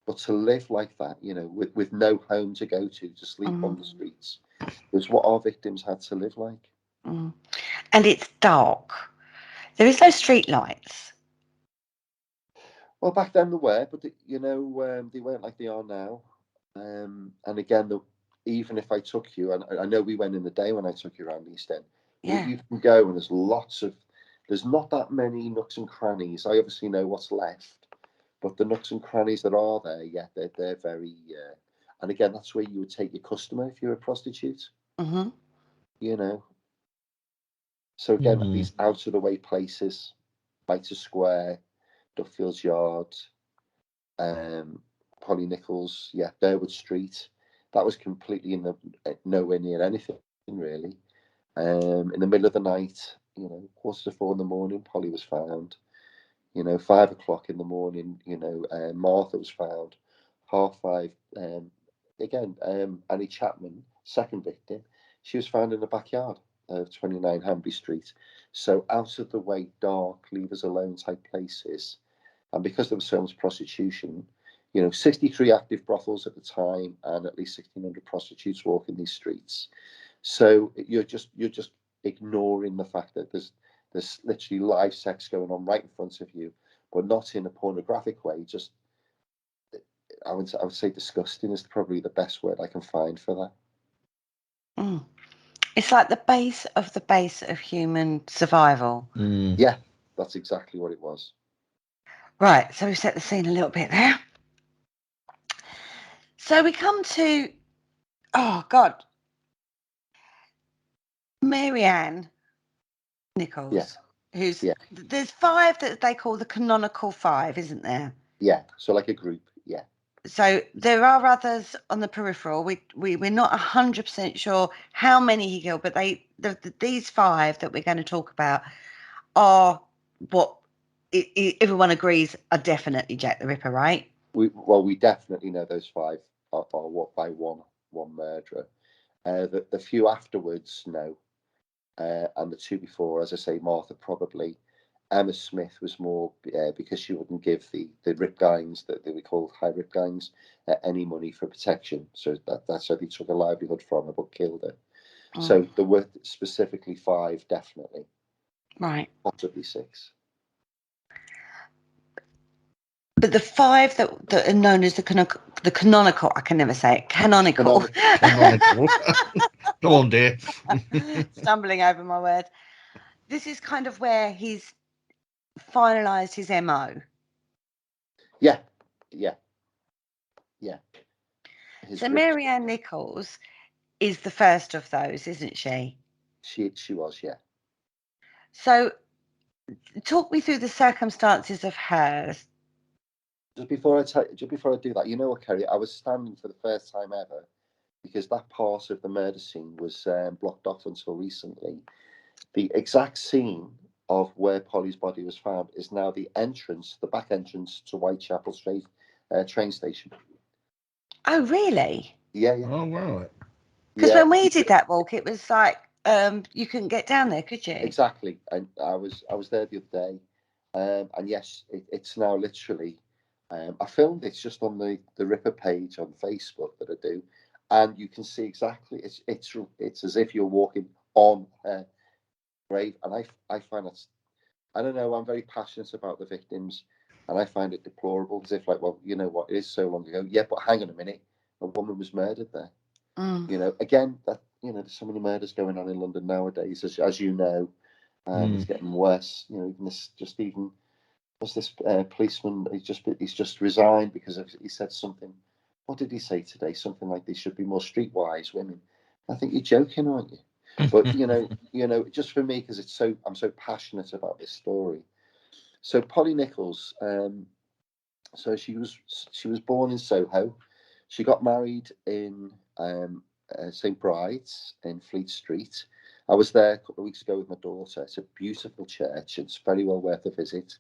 But to live like that, you know, with no home to go to sleep on the streets, was what our victims had to live like. And it's dark. There is no street lights. Well, back then there were, but you know, they weren't like they are now. And again, even if I took you, and I know we went in the day when I took you around East End, you can go and there's not that many nooks and crannies. I obviously know what's left, but the nooks and crannies that are there, yeah, they're very. And again, that's where you would take your customer if you're a prostitute. You know. So again, these out of the way places, Mitre Square, Duffield's Yard, Polly Nichols, yeah, Bearwood Street. That was completely nowhere near anything really. In the middle of the night, you know, 3:45 in the morning, Polly was found. You know, 5 o'clock in the morning, you know, Martha was found. 5:30. Again, Annie Chapman, second victim, she was found in the backyard of 29 Hanbury Street. So out of the way, dark, leave us alone type places. And because there was so much prostitution, you know, 63 active brothels at the time, and at least 1,600 prostitutes walking these streets. So you're just ignoring the fact that there's literally live sex going on right in front of you, but not in a pornographic way. Just I would say disgusting is probably the best word I can find for that. It's like the base of human survival. Yeah, that's exactly what it was. Right, so we've set the scene a little bit there. So we come to, oh God, Marianne Nichols, who's, there's 5 that they call the canonical 5, isn't there? Yeah, so like a group, yeah. So there are others on the peripheral. We're not 100% sure how many he killed, but these 5 that we're going to talk about are what everyone agrees are definitely Jack the Ripper, right? We definitely know those 5 are what by one murderer. The few afterwards, no. And the 2 before, as I say, Martha probably. Emma Smith was more because she wouldn't give the rip gangs that they were called high rip gangs any money for protection. So that's how they took a livelihood from her, but killed her. So there were specifically 5, definitely. Right. Possibly 6. but the 5 that are known as the canonical, I can never say it, canonical. Canonical. Go on, dear. Stumbling over my words. This is kind of where he's finalised his MO. Yeah. So Mary Ann Nichols is the first of those, isn't she? She was, yeah. So talk me through the circumstances of hers. Just before I do that, you know what, Kerry? I was standing for the first time ever because that part of the murder scene was blocked off until recently. The exact scene of where Polly's body was found is now the back entrance to Whitechapel train station. Oh, really? Yeah. Oh, right. Because when we did that walk, it was like you couldn't get down there, could you? Exactly. And I was there the other day, and yes, it's now literally. I filmed it just on the Ripper page on Facebook that I do, and you can see exactly. It's as if you're walking on her grave, and I find it. I don't know. I'm very passionate about the victims, and I find it deplorable. As if, like, well, you know what? It is so long ago. Yeah, but hang on a minute. A woman was murdered there. You know, again, that there's so many murders going on in London nowadays, as you know, and it's getting worse. You know, even this policeman, he's just resigned because he said something. What did he say today? Something like there should be more streetwise women. I think you're joking, aren't you? But you know, just for me, because I'm so passionate about this story. So Polly Nichols, so she was born in Soho. She got married in St Bride's in Fleet Street. I was there a couple of weeks ago with my daughter. It's a beautiful church. It's very well worth a visit.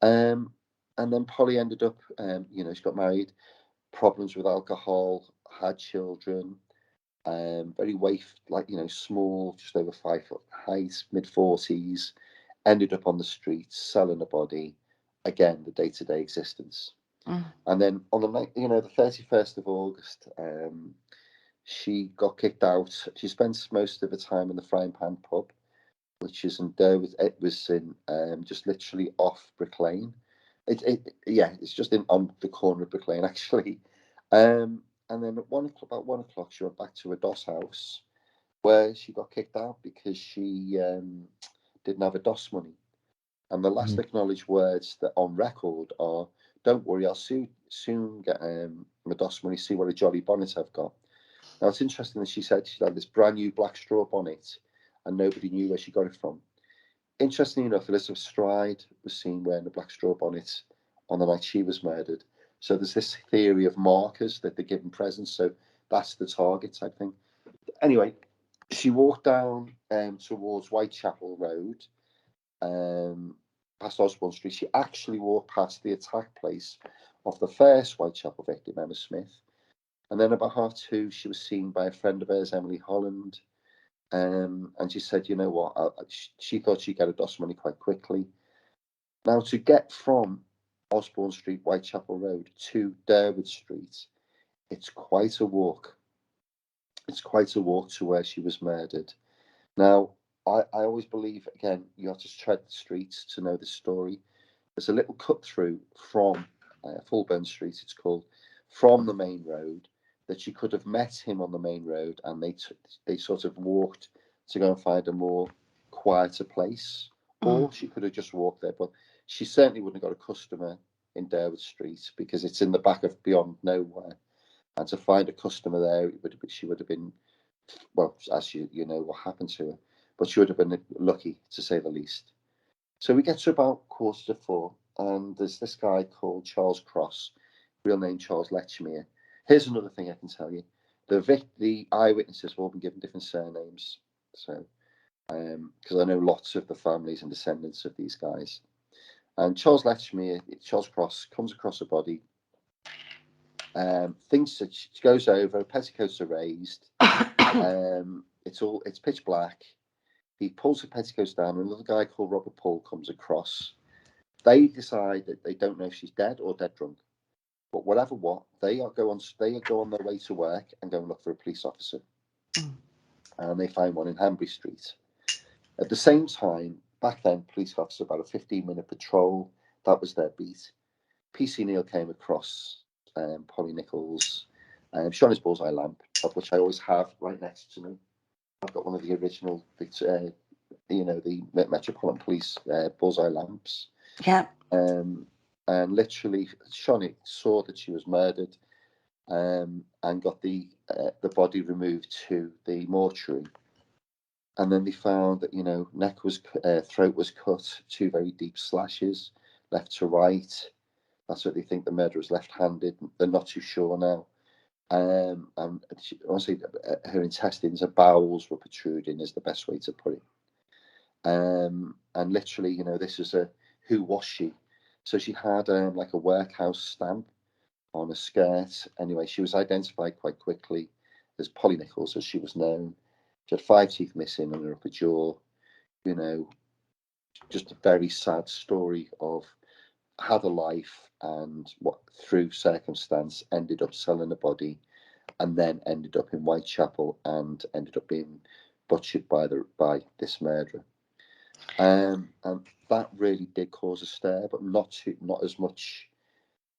And then Polly ended up, she got married, problems with alcohol, had children, very waif, small, just over 5 foot height, mid-40s, ended up on the streets, selling a body, again, the day-to-day existence. And then on the 31st of August, she got kicked out. She spent most of the time in the Frying Pan pub, which is in Derby. It was in just literally off Brick Lane. It's just on the corner of Brick Lane actually. And then at about 1 o'clock, she went back to her DOS house, where she got kicked out because she didn't have a DOS money. And the last acknowledged words that on record are, "Don't worry, I'll soon get my DOS money, see what a jolly bonnet I've got." Now, it's interesting that she said she had this brand new black straw bonnet and nobody knew where she got it from. Interestingly enough, Elizabeth Stride was seen wearing a black straw bonnet on the night she was murdered. So there's this theory of markers that they're given presents. So that's the target type thing. Anyway, she walked down towards Whitechapel Road, past Osborne Street. She actually walked past the attack place of the first Whitechapel victim, Emma Smith. And then about 2:30, she was seen by a friend of hers, Emily Holland. And she said, you know what, she thought she'd get a DOS money quite quickly. Now, to get from Osborne Street, Whitechapel Road to Durwood Street, it's quite a walk. It's quite a walk to where she was murdered. Now, I always believe, again, you have to tread the streets to know the story. There's a little cut through from Fulburn Street, it's called, from the main road, that she could have met him on the main road, and they sort of walked to go and find a more quieter place, or she could have just walked there. But she certainly wouldn't have got a customer in Durwood Street because it's in the back of beyond nowhere, and to find a customer there, she would have been, well, as you know what happened to her, but she would have been lucky, to say the least. So we get to about 3:45, and there's this guy called Charles Cross, real name Charles Lechmere. Here's another thing I can tell you: the eyewitnesses have all been given different surnames. So, because I know lots of the families and descendants of these guys. And Charles Cross, comes across a body, thinks that she goes over, petticoats are raised, it's pitch black. He pulls her petticoats down, and another guy called Robert Paul comes across. They decide that they don't know if she's dead or dead drunk. But whatever they go on their way to work and go and look for a police officer. And they find one in Hanbury Street. At the same time, back then, police officers, about a 15-minute patrol, that was their beat. PC Neil came across Polly Nichols, Shoney's bullseye lamp, of which I always have right next to me. I've got one of the original, the Metropolitan Police bullseye lamps. Yeah. And literally, Shoney saw that she was murdered, and got the body removed to the mortuary. And then they found that, throat was cut, 2 very deep slashes, left to right. That's what they think the murderer was left-handed. They're not too sure now. And honestly, her intestines, her bowels were protruding, is the best way to put it. And literally, this is who was she? So she had like a workhouse stamp on her skirt. Anyway, she was identified quite quickly as Polly Nichols, as she was known. She had 5 teeth missing on her upper jaw. Just a very sad story of had a life, and what through circumstance ended up selling a body, and then ended up in Whitechapel and ended up being butchered by this murderer. And that really did cause a stir, but not as much.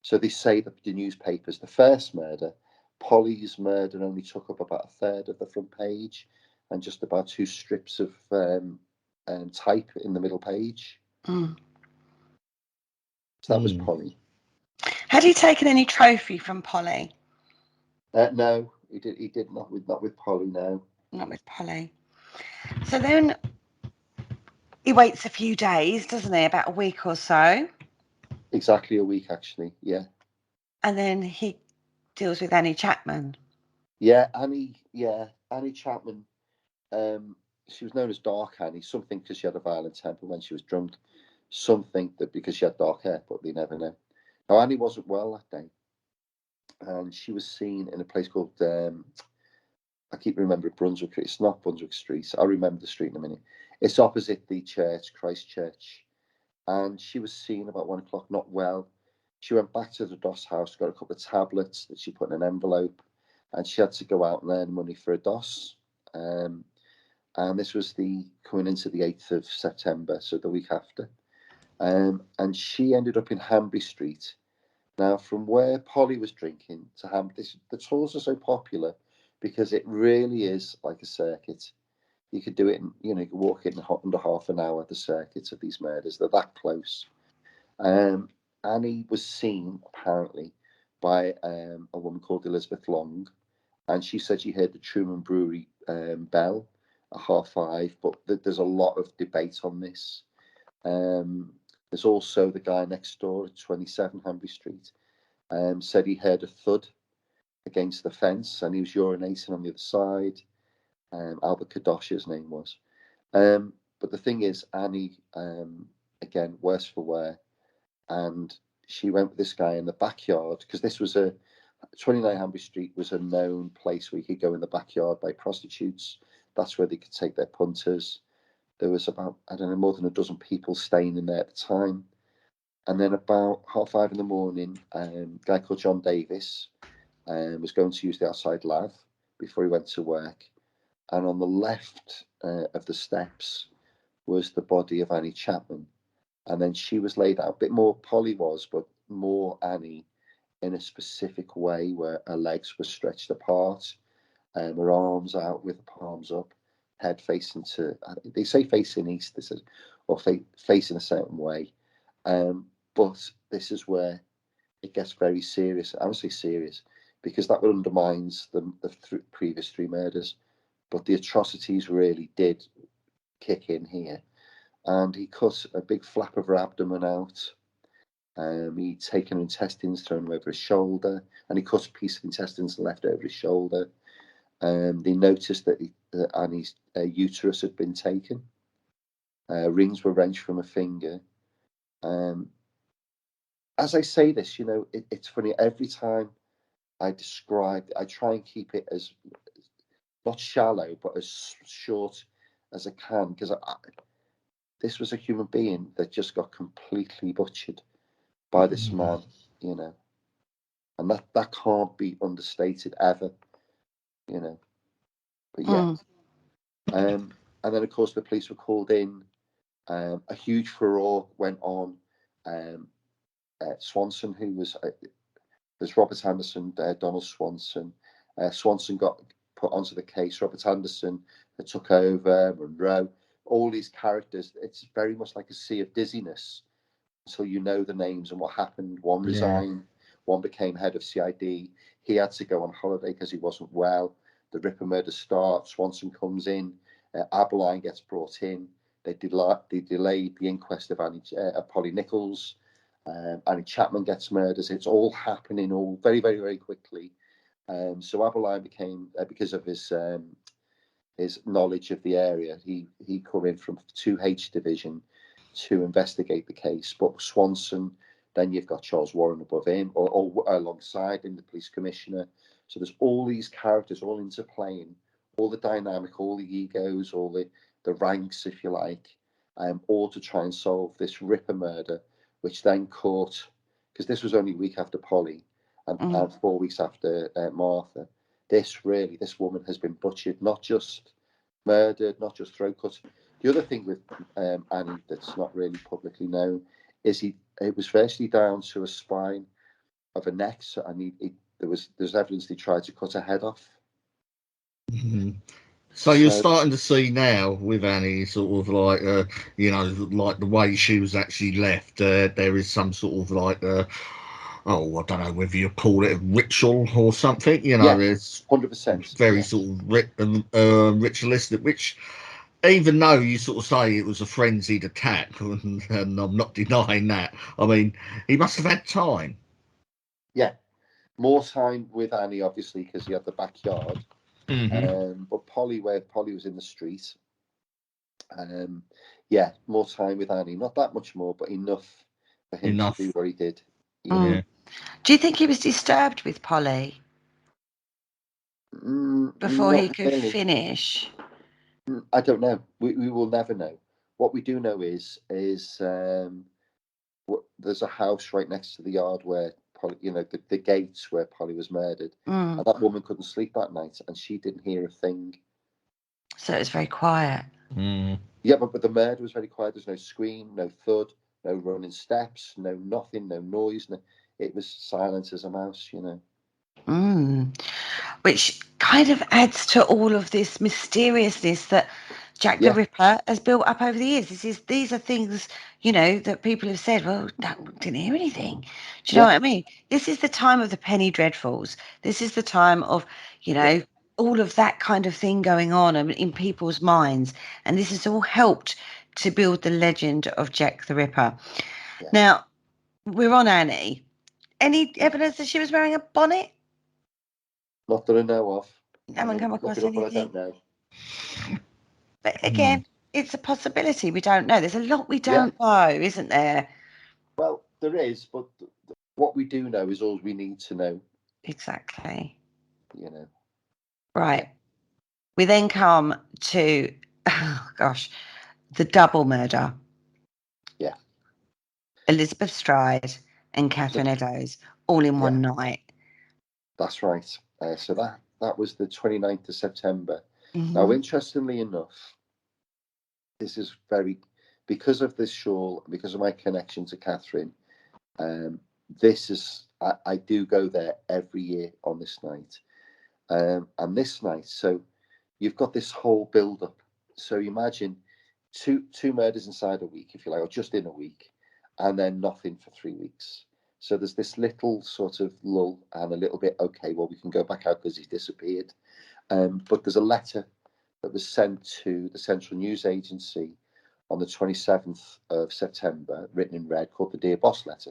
So they say that the newspapers, the first murder, Polly's murder, only took up about 1/3 of the front page, and just about 2 strips of type in the middle page. Mm. So that was Polly. Had he taken any trophy from Polly? No, he did not with Polly. No, not with Polly. So then he waits a few days, doesn't he? About a week or so. Exactly a week, actually. Yeah. And then he deals with Annie Chapman. Yeah, Annie Chapman. She was known as Dark Annie. Some think because she had a violent temper when she was drunk. Some think that because she had dark hair, but they never know. Now, Annie wasn't well that day, and she was seen in a place called, I keep remembering Brunswick. It's not Brunswick Street. I'll remember the street in a minute. It's opposite the church, Christ Church. And she was seen about 1 o'clock, not well. She went back to the DOS house, got a couple of tablets that she put in an envelope, and she had to go out and earn money for a DOS. And this was coming into the 8th of September, so the week after. And she ended up in Hanbury Street. Now, from where Polly was drinking to Hanbury, the tours are so popular because it really is like a circuit. You could do it you could walk it in under half an hour, the circuits of these murders. They're that close. Annie was seen, apparently, by a woman called Elizabeth Long, and she said she heard the Truman Brewery bell at 5:30, but there's a lot of debate on this. There's also the guy next door at 27 Hanbury Street, said he heard a thud against the fence, and he was urinating on the other side. Albert Kadosh, his name was. But the thing is, Annie, again, worse for wear, and she went with this guy in the backyard, because this was 29 Hanbury Street was a known place where you could go in the backyard by prostitutes. That's where they could take their punters. There was about, I don't know, more than a dozen people staying in there at the time. And then about 5:30 in the morning, a guy called John Davis was going to use the outside lav before he went to work. And on the left of the steps was the body of Annie Chapman. And then she was laid out, a bit more Polly was, but more Annie, in a specific way where her legs were stretched apart, her arms out with the palms up, head facing they say facing east, this is, or facing a certain way. But this is where it gets very serious. I would say serious, because that undermines the previous 3 murders. But the atrocities really did kick in here. And he cut a big flap of her abdomen out. He'd taken her intestines, thrown them over his shoulder, and he cut a piece of intestines left over his shoulder. They noticed that Annie's uterus had been taken. Rings were wrenched from her finger. As I say this, it's funny. Every time I try and keep it as not shallow, but as short as I can, because this was a human being that just got completely butchered by this man, and that can't be understated ever, But yeah, and then of course the police were called in. A huge furore went on. Swanson, who was there's Robert Anderson, Donald Swanson. Swanson got put onto the case. Robert Anderson took over. Monroe, all these characters. It's very much like a sea of dizziness until you know the names and what happened. One resigned. One became head of CID. He had to go on holiday because he wasn't well. The Ripper murder starts. Swanson comes in. Abeline gets brought in. They delayed the inquest of Polly Nichols. Annie Chapman gets murdered. It's all happening all very, very, very quickly. So Abeline became, because of his knowledge of the area, he come in from 2H Division to investigate the case. But Swanson, then you've got Charles Warren above him, or alongside him, the police commissioner. So there's all these characters all interplaying, all the dynamic, all the egos, all the ranks, if you like, all to try and solve this Ripper murder, which then caught, because this was only a week after Polly and 4 weeks after Martha. This woman has been butchered, not just murdered, not just throat cut. The other thing with Annie that's not really publicly known is it was virtually down to a spine of a neck, and there's evidence he tried to cut her head off. Mm-hmm. So you're starting to see now with Annie, sort of like, like the way she was actually left. There is some sort of like, I don't know whether you call it a ritual or something. It's 100%. Very sort of ritualistic, which, even though you sort of say it was a frenzied attack, and I'm not denying that, I mean, he must have had time. Yeah, more time with Annie, obviously, because he had the backyard. Mm-hmm. But Polly was in the street. More time with Annie. Not that much more, but enough for him to do what he did. Yeah. Do you think he was disturbed with Polly before he could finish? I don't know. We will never know. What we do know is there's a house right next to the yard where Polly, the gates where Polly was murdered, and that woman couldn't sleep that night, and she didn't hear a thing. So it was very quiet. Yeah, but the murder was very quiet. There's no scream, no thud, no running steps, no nothing, no noise. It was silent as a mouse, Which kind of adds to all of this mysteriousness that Jack the Ripper has built up over the years. These are things, that people have said, well, didn't hear anything. Do you know what I mean? This is the time of the Penny Dreadfuls. This is the time of, all of that kind of thing going on in people's minds. And this has all helped to build the legend of Jack the Ripper. Yeah. Now, we're on Annie. Any evidence that she was wearing a bonnet? Not that I know of. Haven't come across anything. But I don't know. But again, it's a possibility. We don't know. There's a lot we don't know, isn't there? Well, there is, but what we do know is all we need to know. Exactly. Right. We then come to, the double murder. Yeah. Elizabeth Stride and Catherine Eddowes all in one night. That's right. So that was the 29th of September. Mm-hmm. Now, interestingly enough, this is because of this shawl, because of my connection to Catherine, I do go there every year on this night. And this night, so you've got this whole build-up. So imagine two murders inside a week, if you like, or just in a week, and then nothing for 3 weeks. So there's this little sort of lull and a little bit, okay, well, we can go back out because he's disappeared. But there's a letter that was sent to the Central News Agency on the 27th of September, written in red, called the Dear Boss letter.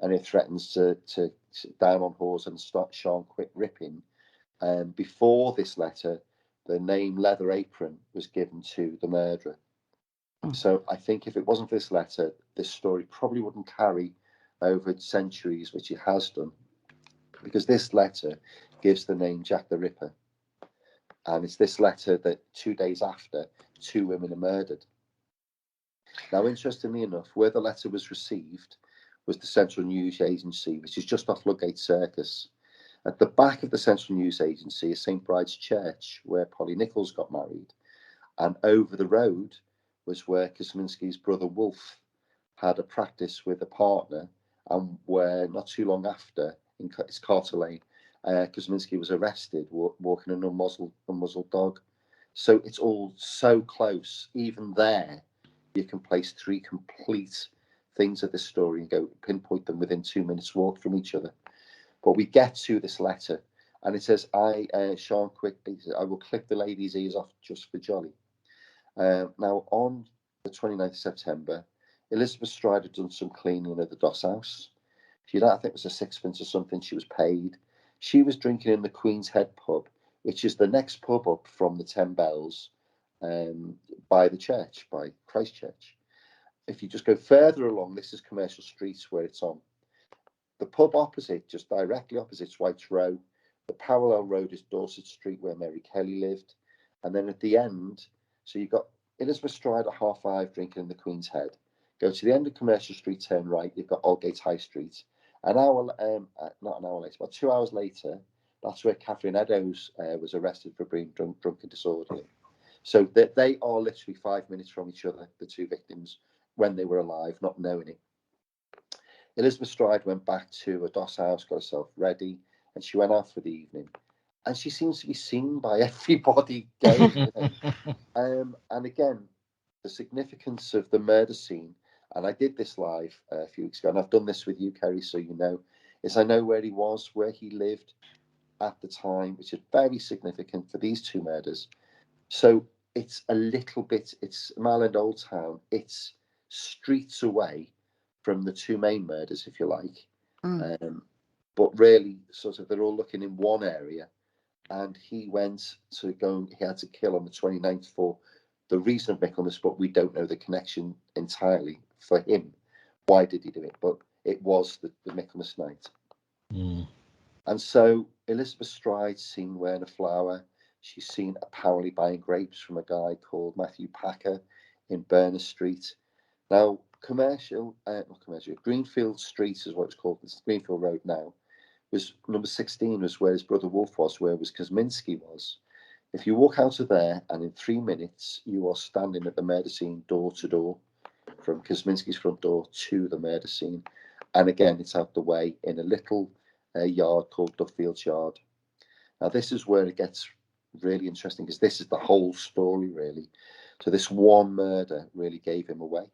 And it threatens to down on horse and start Sean quit ripping. Before this letter, the name Leather Apron was given to the murderer. So I think if it wasn't for this letter, this story probably wouldn't carry over centuries, which it has done, because this letter gives the name Jack the Ripper. And it's this letter that 2 days after, 2 women are murdered. Now, interestingly enough, where the letter was received was the Central News Agency, which is just off Ludgate Circus. At the back of the Central News Agency is St. Bride's Church, where Polly Nichols got married. And over the road was where Kuzminski's brother Wolf had a practice with a partner, and where not too long after, it's Carter Lane, Kuzminski was arrested walking an unmuzzled dog. So it's all so close. Even there, you can place three complete things of this story and go pinpoint them within 2 minutes walk from each other. But we get to this letter, and it says, Sean quickly, I will clip the lady's ears off just for jolly. Now, on the 29th of September, Elizabeth Stride had done some cleaning at the Doss House. She had, I think it was a sixpence or something she was paid. She was drinking in the Queen's Head pub, which is the next pub up from the 10 Bells, by the church, by Christ Church. If you just go further along, this is Commercial Street where it's on. The pub opposite, just directly opposite, is White's Row. The parallel road is Dorset Street, where Mary Kelly lived. And then at the end, so you've got Elizabeth Stride at 5:30 drinking in the Queen's Head. Go to the end of Commercial Street, turn right, you've got Aldgate High Street. Not an hour later, but 2 hours later, that's where Catherine Eddowes was arrested for being drunk and disorderly. So they are literally 5 minutes from each other, the two victims, when they were alive, not knowing it. Elizabeth Stride went back to a Doss House, got herself ready, and she went out for the evening. And she seems to be seen by everybody going. And again, the significance of the murder scene, and I did this live a few weeks ago, and I've done this with you, Kerry, so you know, is I know where he was, where he lived at the time, which is very significant for these two murders. So it's a little bit, it's Mile End Old Town, it's streets away from the two main murders, if you like. But really, sort of, they're all looking in one area. And he went to go, he had to kill on the 29th for the reason of Michaelmas, but we don't know the connection entirely for him. Why did he do it? But it was the Michaelmas night. And so Elizabeth Stride's seen wearing a flower. She's seen apparently buying grapes from a guy called Matthew Packer in Berners Street. Now, Greenfield Street is what it's called. It's Greenville Road now. Was number 16 was where his brother Wolf was, where was Kuzminski was. If you walk out of there and in 3 minutes you are standing at the murder scene door to door, from Kuzminski's front door to the murder scene. And again, it's out the way in a little yard called Duffield's Yard. Now this is where it gets really interesting, because this is the whole story really. So this one murder really gave him away.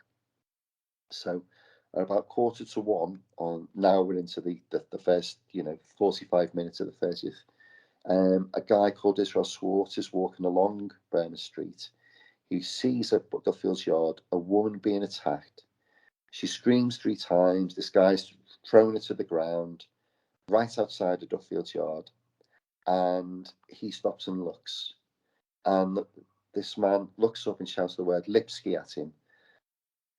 So about 1:45 on, now we're into the first 45 minutes of the 30th. A guy called Israel Swartz is walking along Berners Street. He sees at Duffield's Yard a woman being attacked. She screams 3 times. This guy's thrown her to the ground right outside of Duffield's Yard, and he stops and looks. And this man looks up and shouts the word Lipsky at him.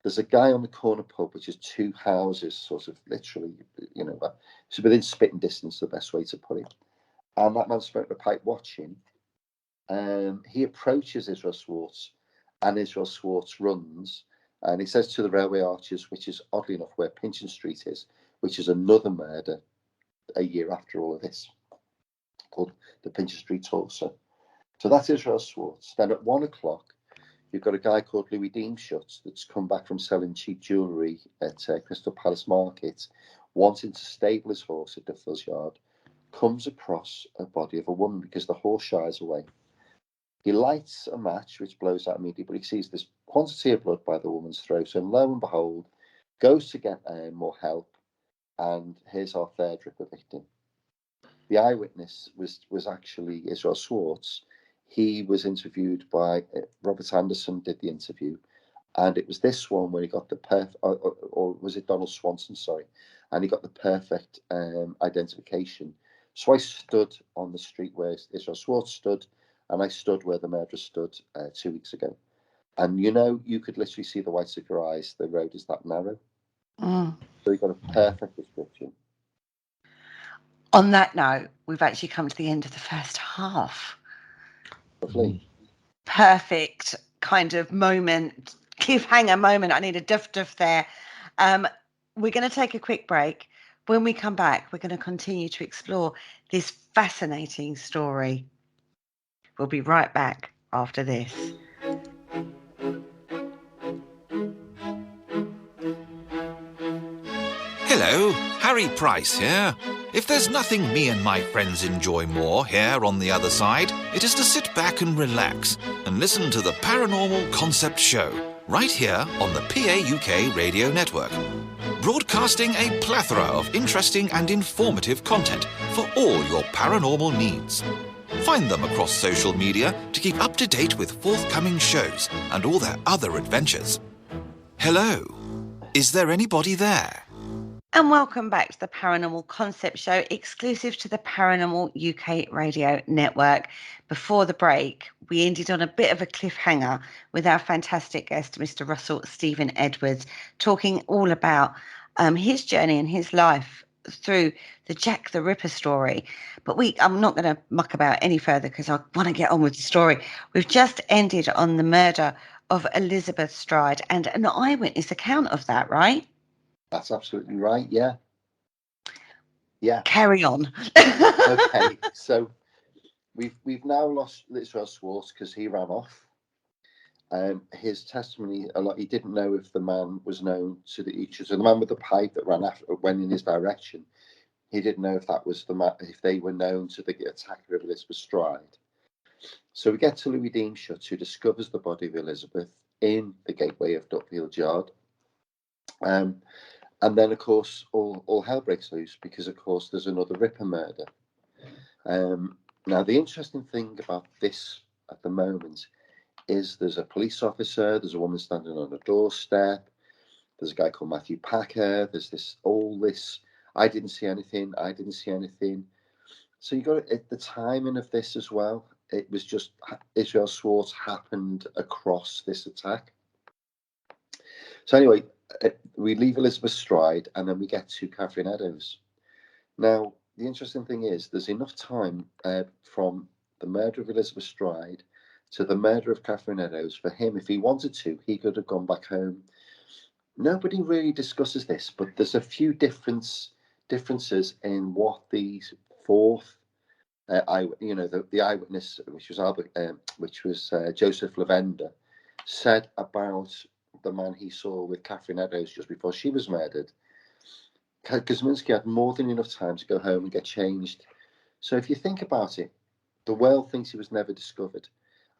There's a guy on the corner pub, which is 2 houses, sort of literally, it's within spitting distance, the best way to put it. And that man smoking a pipe watching. He approaches Israel Swartz, and Israel Swartz runs, and he says to the Railway Arches, which is oddly enough where Pinchin Street is, which is another murder a year after all of this, called the Pinchin Street Tulsa. So that's Israel Swartz. Then at 1 o'clock, you've got a guy called Louis Deemschutz that's come back from selling cheap jewellery at Crystal Palace Market, wanting to stable his horse at Duffield's Yard, comes across a body of a woman because the horse shies away. He lights a match, which blows out immediately, but he sees this quantity of blood by the woman's throat, and lo and behold, goes to get more help, and here's our third Ripper victim. The eyewitness was actually Israel Swartz. He was interviewed by Robert Anderson, did the interview, and it was this one where he got the perfect, or was it Donald Swanson? Sorry, and he got the perfect identification. So I stood on the street where Israel Swartz stood, and I stood where the murderer stood 2 weeks ago. And you could literally see the whites of your eyes. The road is that narrow. So he got a perfect description. On that note, we've actually come to the end of the first half. Lovely. Perfect kind of moment, cliffhanger moment. I need a duff there. We're going to take a quick break. When we come back, we're going to continue to explore this fascinating story. We'll be right back after this. Hello Hello, Harry Price here. If there's nothing me and my friends enjoy more here on the other side, it is to sit back and relax and listen to the Paranormal Concept Show, right here on the PAUK Radio Network. Broadcasting a plethora of interesting and informative content for all your paranormal needs. Find them across social media to keep up to date with forthcoming shows and all their other adventures. Hello, is there anybody there? And welcome back to the Paranormal Concept Show, exclusive to the Paranormal UK Radio Network. Before the break, we ended on a bit of a cliffhanger with our fantastic guest, Mr. Russell Stephen Edwards, talking all about his journey and his life through the Jack the Ripper story. But I'm not going to muck about any further because I want to get on with the story. We've just ended on the murder of Elizabeth Stride and an eyewitness account of that, right? That's absolutely right. Yeah. Carry on. Okay, so we've now lost Littrell Schwartz because he ran off. His testimony, he didn't know if the man was known to the each. So the man with the pipe that went in his direction, he didn't know if that was the man, if they were known to the attacker of Elizabeth Stride. So we get to Louis Deemshut, who discovers the body of Elizabeth in the gateway of Duffield Yard. And then, of course, all hell breaks loose because, of course, there's another Ripper murder. Now, the interesting thing about this at the moment is there's a police officer, there's a woman standing on a doorstep, there's a guy called Matthew Packer, there's all this, I didn't see anything. So you got the timing of this as well. It was just Israel Schwartz happened across this attack. So anyway, we leave Elizabeth Stride and then we get to Catherine Eddowes. Now, the interesting thing is there's enough time from the murder of Elizabeth Stride to the murder of Catherine Eddowes for him, if he wanted to, he could have gone back home. Nobody really discusses this, but there's a few differences in what the fourth, the eyewitness, which was Joseph Lavender, said about the man he saw with Catherine Eddowes just before she was murdered. Kuzminski had more than enough time to go home and get changed. So if you think about it, the world thinks he was never discovered.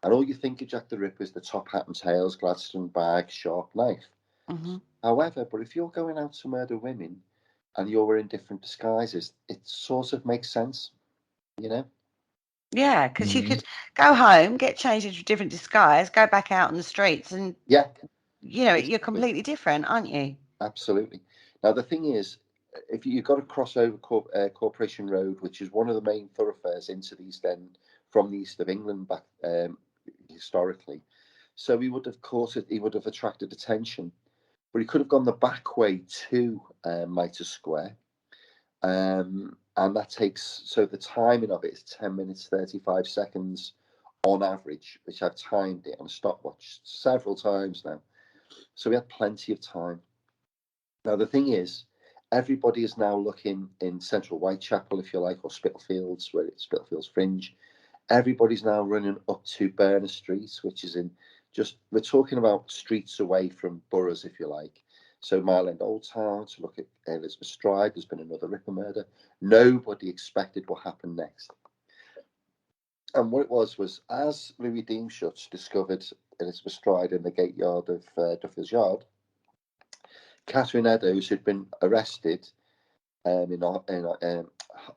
And all you think of Jack the Ripper is the top hat and tails, Gladstone bag, sharp knife. Mm-hmm. However, but if you're going out to murder women and you're wearing different disguises, it sort of makes sense, you know? Yeah, because you could go home, get changed into a different disguise, go back out on the streets, and you're completely different, aren't you? Absolutely. Now the thing is, if you've got to cross over Corporation Road, which is one of the main thoroughfares into the East End from the east of England back historically, so he would have caught it. He would have attracted attention, but he could have gone the back way to Mitre Square. And that takes, so the timing of it is 10 minutes, 35 seconds on average, which I've timed it on a stopwatch several times now. So we had plenty of time. Now, the thing is, everybody is now looking in central Whitechapel, if you like, or Spitalfields, where it's Spitalfields Fringe. Everybody's now running up to Berners Street, which is we're talking about streets away from boroughs, if you like. So Mile End Old Town to look at Elizabeth Stride. There's been another Ripper murder. Nobody expected what happened next. And what it was as Louis Deemshut discovered Elizabeth Stride in the gate yard of Duffield Yard, Catherine Eddowes, who'd been arrested in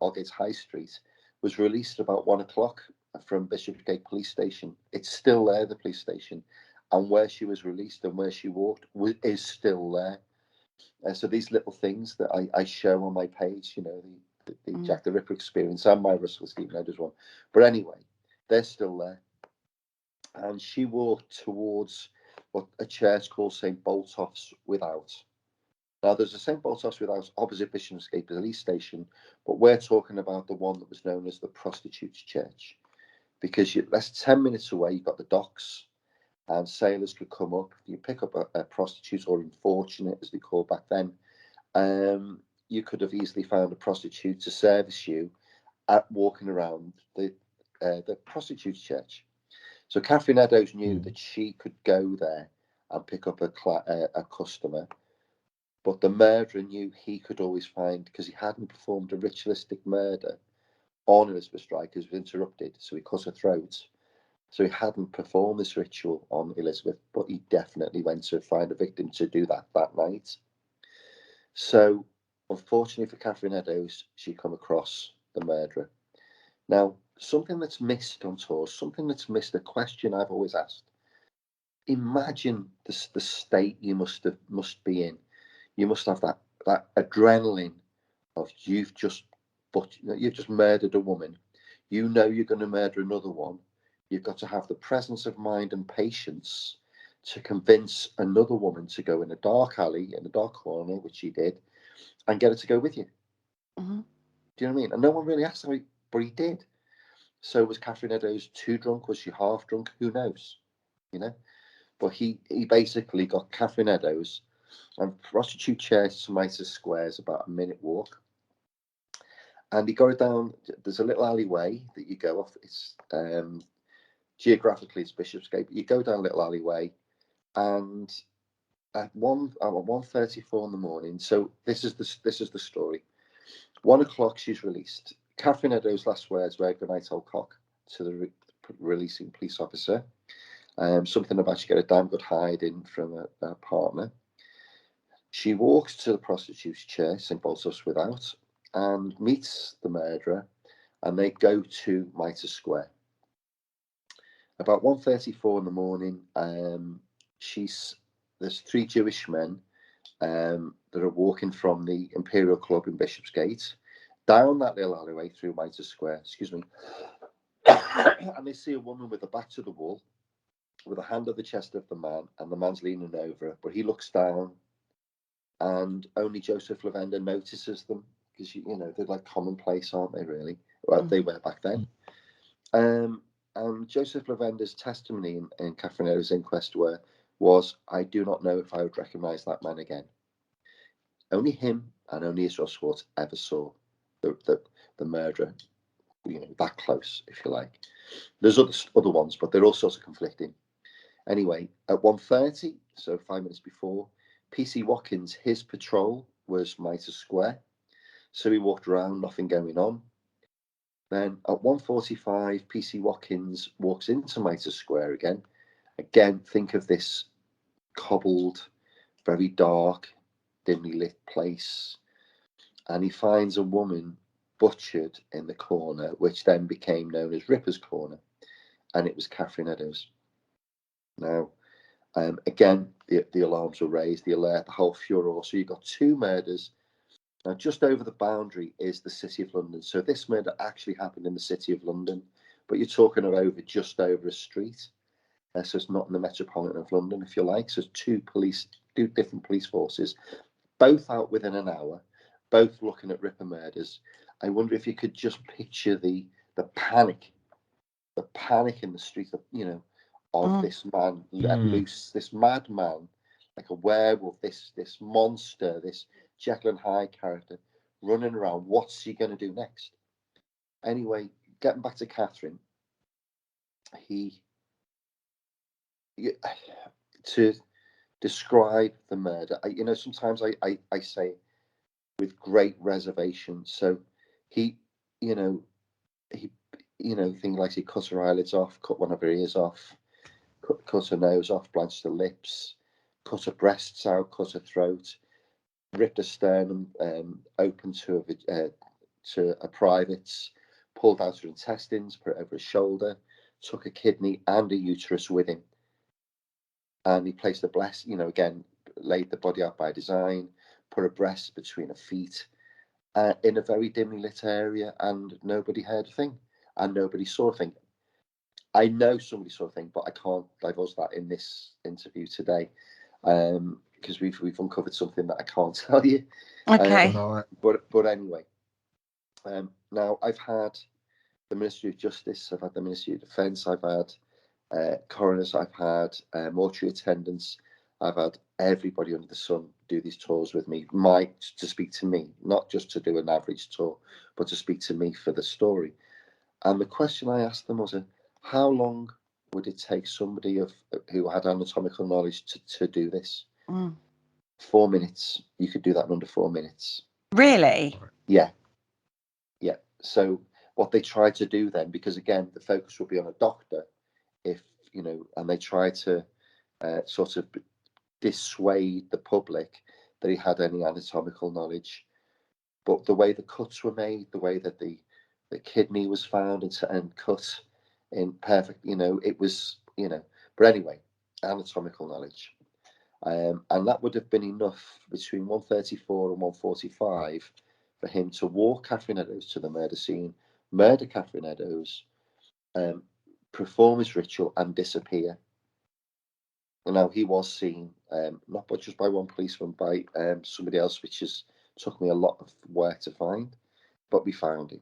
Aldgate High Street, was released about 1 o'clock from Bishopsgate Police Station. It's still there, the police station. And where she was released and where she walked is still there. So these little things that I show on my page, the Jack the Ripper experience and my Russell Stephen Edwards one. But anyway, they're still there. And she walked towards what a church called St. Boltoff's Without. Now, there's a St. Boltoff's Without opposite Bishopsgate Police Station, but we're talking about the one that was known as the Prostitutes' Church. Because that's 10 minutes away, you've got the docks, and sailors could come up. You pick up a prostitute, or unfortunate, as they call back then. You could have easily found a prostitute to service you at walking around the Prostitutes' Church. So Catherine Eddowes knew that she could go there and pick up a customer But the murderer knew he could always find, because he hadn't performed a ritualistic murder on Elizabeth Strike, because it was interrupted, so he cut her throat. So he hadn't performed this ritual on Elizabeth, but he definitely went to find a victim to do that night. So, unfortunately for Catherine Eddowes, she come across the murderer. Now, something that's missed on tours, something that's missed, a question I've always asked. Imagine the state you must be in. You must have that adrenaline of you've just murdered a woman. You know you're going to murder another one. You've got to have the presence of mind and patience to convince another woman to go in a dark alley, in a dark corner, which he did, and get her to go with you. Mm-hmm. Do you know what I mean? And no one really asked him, but he did. So was Catherine Eddowes too drunk? Was she half drunk? Who knows? You know? But he basically got Catherine Eddowes and prostitute chairs to Mitre Square's about a minute walk. And he got her down. There's a little alleyway that you go off. It's geographically it's Bishopsgate, but you go down a little alleyway, and at 1:34 in the morning. So this is the story. 1 o'clock, she's released. Catherine Eddowes' last words were "Good night, old cock," to the releasing police officer. Something about she get a damn good hiding from a partner. She walks to the prostitute's chair, St. Bolsoff's without, and meets the murderer, and they go to Mitre Square. About 1:34 in the morning, there's 3 Jewish men that are walking from the Imperial Club in Bishopsgate down that little alleyway through Mitre Square, and they see a woman with her back to the wall, with a hand on the chest of the man, and the man's leaning over her, but he looks down, and only Joseph Lavender notices them, because they're like commonplace, aren't they? Really, well, they were back then. And Joseph Lavender's testimony in Catherine Eddowes' inquest was, "I do not know if I would recognise that man again." Only him and only Israel Schwartz ever saw the murderer, that close, if you like. There's other ones, but they're all sorts of conflicting. Anyway, at 1:30, so 5 minutes before, PC Watkins, his patrol was Mitre Square, so he walked around, nothing going on. Then at 1:45, PC Watkins walks into Mitre Square again. Again, think of this cobbled, very dark, dimly lit place, and he finds a woman butchered in the corner, which then became known as Ripper's Corner, and it was Catherine Eddowes. Now, again, the alarms were raised, the alert, the whole furor. So you've got 2 murders. Now, just over the boundary is the City of London. So this murder actually happened in the City of London, but you're talking of just over a street. So it's not in the Metropolitan of London, if you like. So it's 2 different police forces, both out within an hour, both looking at Ripper murders. I wonder if you could just picture the panic in the street, of this man let loose, this madman, like a werewolf, this monster, this Jekyll and Hyde character running around. What's he going to do next? Anyway, getting back to Catherine, to describe the murder, sometimes I say with great reservation. So he things like he cut her eyelids off, cut one of her ears off, cut her nose off, blanched her lips, cut her breasts out, cut her throat, ripped her sternum open to a private's, pulled out her intestines, put it over his shoulder, took a kidney and a uterus with him. And he placed again, laid the body out by design, put a breast between her feet, in a very dimly lit area, and nobody heard a thing, and nobody saw a thing. I know somebody saw a thing, but I can't divulge that in this interview today, because we've uncovered something that I can't tell you. Okay. But anyway, now I've had the Ministry of Justice, I've had the Ministry of Defence, I've had coroners, I've had mortuary attendants, I've had everybody under the sun do these tours with me, to speak to me, not just to do an average tour, but to speak to me for the story. And the question I asked them was, how long would it take somebody who had anatomical knowledge to do this? 4 minutes. You could do that in under 4 minutes. Really? Yeah. So what they tried to do then, because again, the focus would be on a doctor, if, you know, and they tried to sort of dissuade the public that he had any anatomical knowledge. But the way the cuts were made, the way that the kidney was found and cut in perfect, you know, it was, you know, but anyway, anatomical knowledge. And that would have been enough between 1:34 and 1:45 for him to walk Catherine Eddowes to the murder scene, murder Catherine Eddowes, perform his ritual and disappear. Now, he was seen, not just by one policeman, by somebody else, which took me a lot of work to find, but we found him,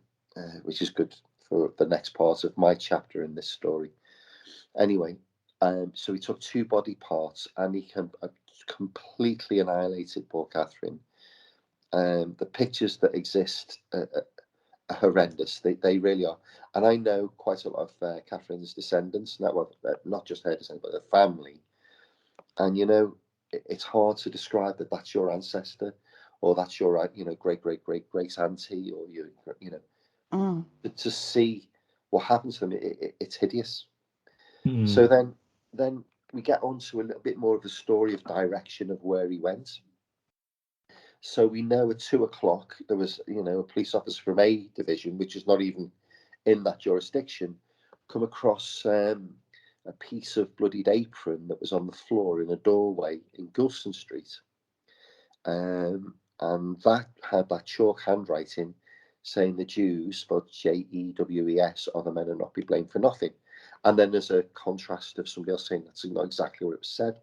which is good for the next part of my chapter in this story. Anyway, so he took 2 body parts and he completely annihilated poor Catherine. The pictures that exist are horrendous. They really are. And I know quite a lot of Catherine's descendants, not just her descendants, but her family. And, you know, it's hard to describe that that's your ancestor, or that's your, you know, great auntie, or you know, to see what happened to them, it's hideous. So then we get on to a little bit more of the story of direction of where he went. So we know at 2:00 there was, you know, a police officer from A division, which is not even in that jurisdiction, come across a piece of bloodied apron that was on the floor in a doorway in Gulston Street. And that had that chalk handwriting saying the Jews, spelled Jews, are the men and not be blamed for nothing. And then there's a contrast of somebody else saying that's not exactly what it was said.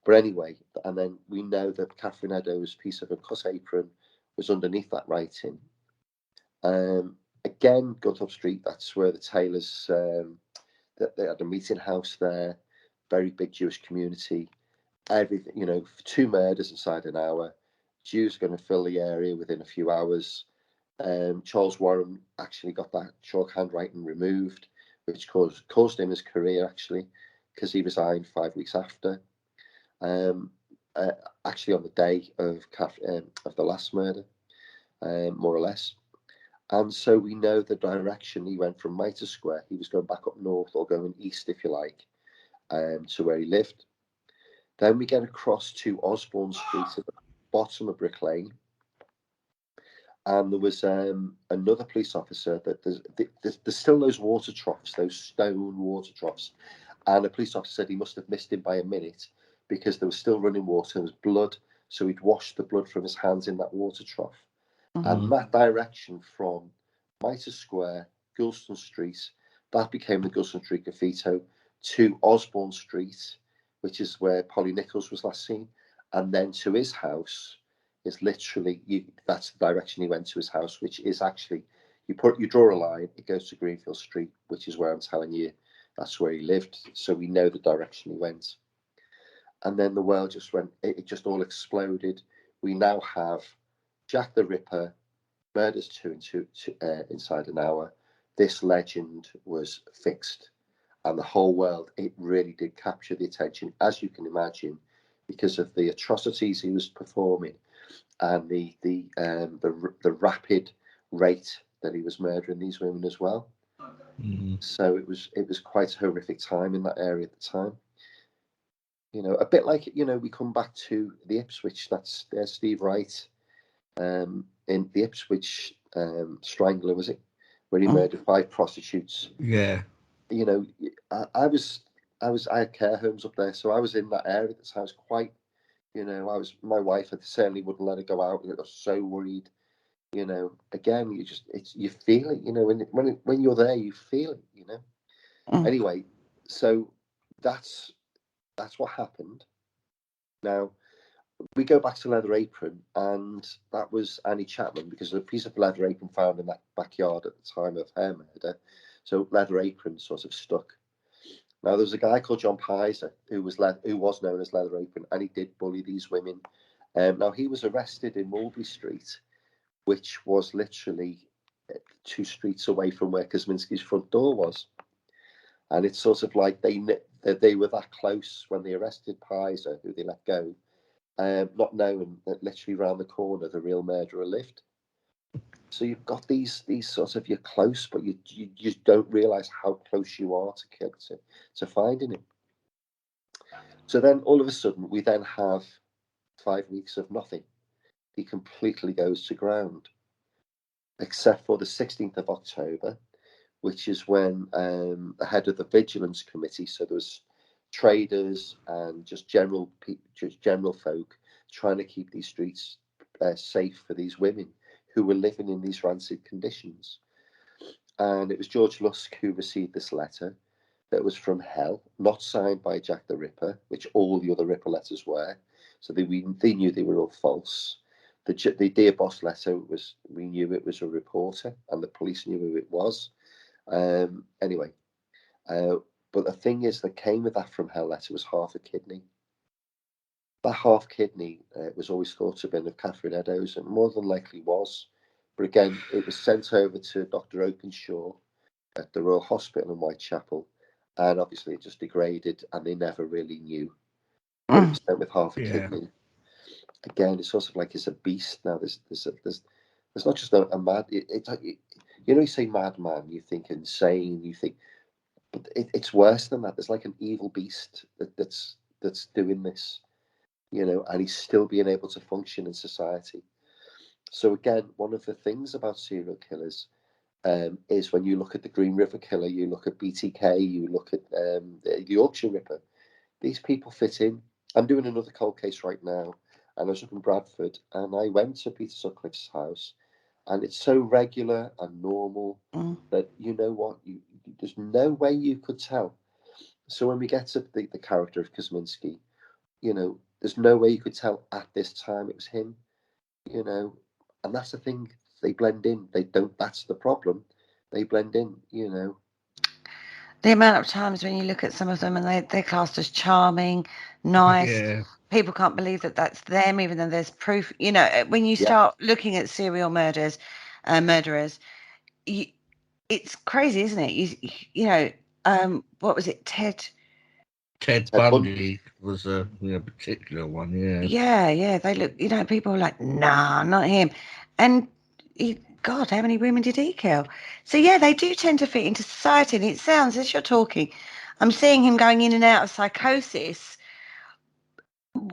But anyway, and then we know that Catherine Eddowes' piece of a cut apron was underneath that writing. Again, Gunthorpe Street, that's where the tailors, that they had a meeting house there, very big Jewish community. Everything, you know, 2 murders inside an hour. Jews are going to fill the area within a few hours. Charles Warren actually got that chalk handwriting removed, which caused him his career, actually, because he resigned 5 weeks after. Actually on the day of the last murder, more or less. And so we know the direction he went from Mitre Square. He was going back up north, or going east, if you like, to where he lived. Then we get across to Osborne Street at the bottom of Brick Lane. And there was another police officer that there's still those water troughs, those stone water troughs. And a police officer said he must have missed him by a minute, because there was still running water, there was blood. So he'd washed the blood from his hands in that water trough. And that direction from Mitre Square, Gulston Street, that became the Gulston Street Graffito, to Osborne Street, which is where Polly Nichols was last seen, and then to his house is literally, that's the direction he went to his house, which is actually, you draw a line, it goes to Greenville Street, which is where I'm telling you, that's where he lived. So we know the direction he went. And then the world just went, it just all exploded. We now have Jack the Ripper, murders 2 inside an hour. This legend was fixed. And the whole world, it really did capture the attention, as you can imagine, because of the atrocities he was performing and the rapid rate that he was murdering these women as well. So it was quite a horrific time in that area at the time. You know, a bit like, you know, we come back to the Ipswich. That's Steve Wright, in the Ipswich Strangler, was it, where he murdered 5 prostitutes? Yeah. You know, I had care homes up there, so I was in that area at the time. I was quite, you know, my wife certainly wouldn't let her go out. I was so worried. You know, again, you feel it. You know, when you're there, you feel it. You know. Anyway, so that's what happened. Now we go back to Leather Apron, and that was Annie Chapman, because there's a piece of leather apron found in that backyard at the time of her murder. So Leather Apron sort of stuck. Now there was a guy called John Pizer who was known as Leather Apron, and he did bully these women. Now he was arrested in Mulberry Street, which was literally 2 streets away from where Kuzminski's front door was. And it's sort of like they were that close when they arrested Pizer, who they let go. not knowing that literally round the corner the real murderer lived. So you've got these sort of, you're close, but you don't realise how close you are to finding him. So then all of a sudden we then have 5 weeks of nothing. He completely goes to ground, except for the 16th of October, which is when the head of the Vigilance Committee, so there was traders and just general folk trying to keep these streets safe for these women who were living in these rancid conditions. And it was George Lusk who received this letter that was from hell, not signed by Jack the Ripper, which all the other Ripper letters were. So they knew they were all false. The Dear Boss letter we knew it was a reporter, and the police knew who it was. Anyway, but the thing is that came with that from hell letter was half a kidney. That half kidney was always thought to have been of Catherine Eddowes, and more than likely was. But again, it was sent over to Dr. Openshaw at the Royal Hospital in Whitechapel, and obviously it just degraded, and they never really knew. But it was sent with half a kidney. Again, it's sort of like it's a beast now. There's not just a mad. It's like, you know, you say madman, you think insane, you think, but it's worse than that. There's like an evil beast that's doing this, you know, and he's still being able to function in society. So again, one of the things about serial killers is when you look at the Green River Killer, you look at BTK, you look at the Yorkshire Ripper, these people fit in. I'm doing another cold case right now, and I was up in Bradford, and I went to Peter Sutcliffe's house, and it's so regular and normal that, you know what, there's no way you could tell. So when we get to the character of Kuzminski, you know, there's no way you could tell at this time it was him, you know, and that's the thing. They blend in. They don't. That's the problem. They blend in, you know. The amount of times when you look at some of them and they're classed as charming, nice. Yeah. People can't believe that that's them, even though there's proof. You know, when you start looking at serial murderers, it's crazy, isn't it? You know, what was it, Ted Bundy was a particular one, yeah. Yeah, they look, you know, people are like, nah, not him. And God, how many women did he kill? So yeah, they do tend to fit into society. And it sounds, as you're talking, I'm seeing him going in and out of psychosis,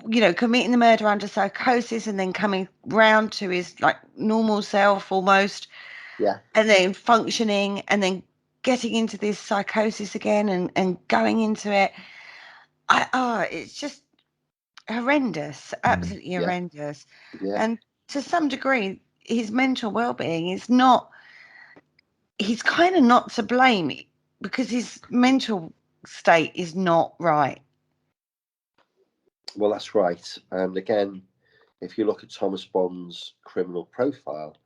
you know, committing the murder under psychosis and then coming round to his like normal self almost. Yeah. And then functioning and then getting into this psychosis again and going into it. It's just horrendous, absolutely horrendous. Yeah. And to some degree, his mental well-being is not, he's kind of not to blame because his mental state is not right. Well, that's right. And again, if you look at Thomas Bond's criminal profile,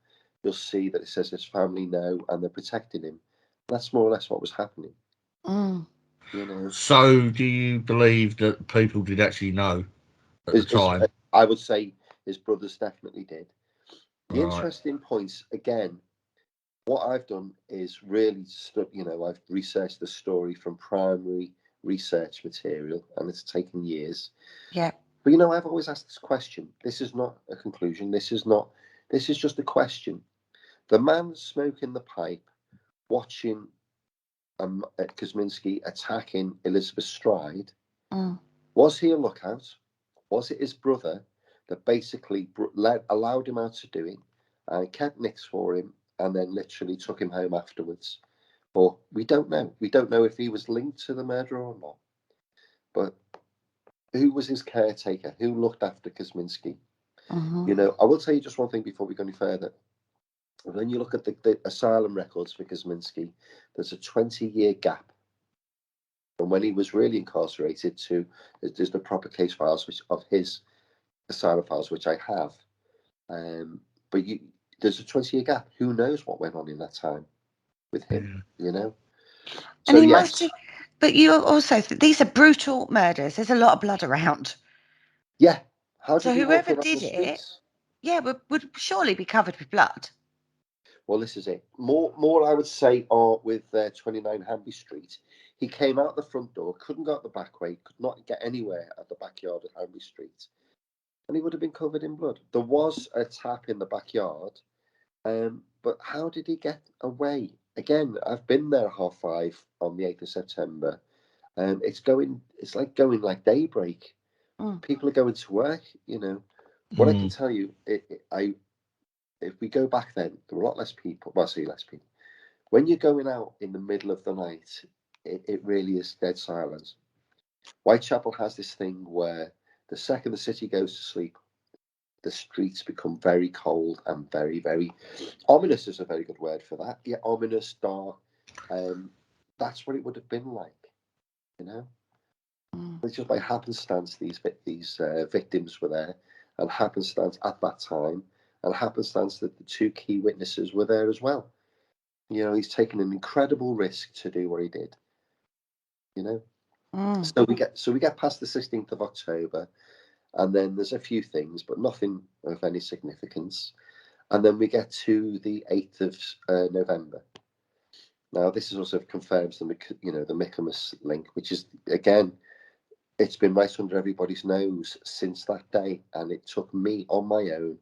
you'll see that it says his family know and they're protecting him. That's more or less what was happening. You know. So, do you believe that people did actually know at the time? I would say his brothers definitely did. The Right. interesting points, again, what I've done is really, I've researched the story from primary research material, and it's taken years. Yeah. But, you know, I've always asked this question. This is not a conclusion. This is just a question. The man smoking the pipe, watching Kuzminski attacking Elizabeth Stride, was he a lookout? Was it his brother that basically allowed him out to do it and kept nicks for him and then literally took him home afterwards? But we don't know. We don't know if he was linked to the murder or not. But who was his caretaker? Who looked after Kuzminski? You know, I will tell you just one thing before we go any further. When you look at the asylum records for Kuzminski, there's a 20-year gap from when he was really incarcerated to there's the proper case files of his asylum files, which I have. But there's a 20-year gap. Who knows what went on in that time with him? You know. So, and he must have. But you also these are brutal murders. There's a lot of blood around. Yeah. So whoever did it, would surely be covered with blood. Well, this is it. More I would say are with 29 Hanby Street. He came out the front door, couldn't go out the back way, could not get anywhere at the backyard of Hanby Street. and he would have been covered in blood. There was a tap in the backyard, but how did he get away? Again, I've been there 5:30 on the 8th of September. It's like going like daybreak. People are going to work, you know. What I can tell you, if we go back then, there were a lot less people. Well, I say less people. When you're going out in the middle of the night, it really is dead silence. Whitechapel has this thing where the second the city goes to sleep, the streets become very cold and very, very ominous is a very good word for that. Yeah, ominous, dark. That's what it would have been like, you know. It's just by happenstance these victims were there, and happenstance at that time, and happenstance that the two key witnesses were there as well. You know, he's taken an incredible risk to do what he did. You know, so we get past the 16th of October, and then there's a few things, but nothing of any significance, and then we get to the 8th of November. Now, this is also confirms the Michaelmas link, which is again, it's been right under everybody's nose since that day, and it took me on my own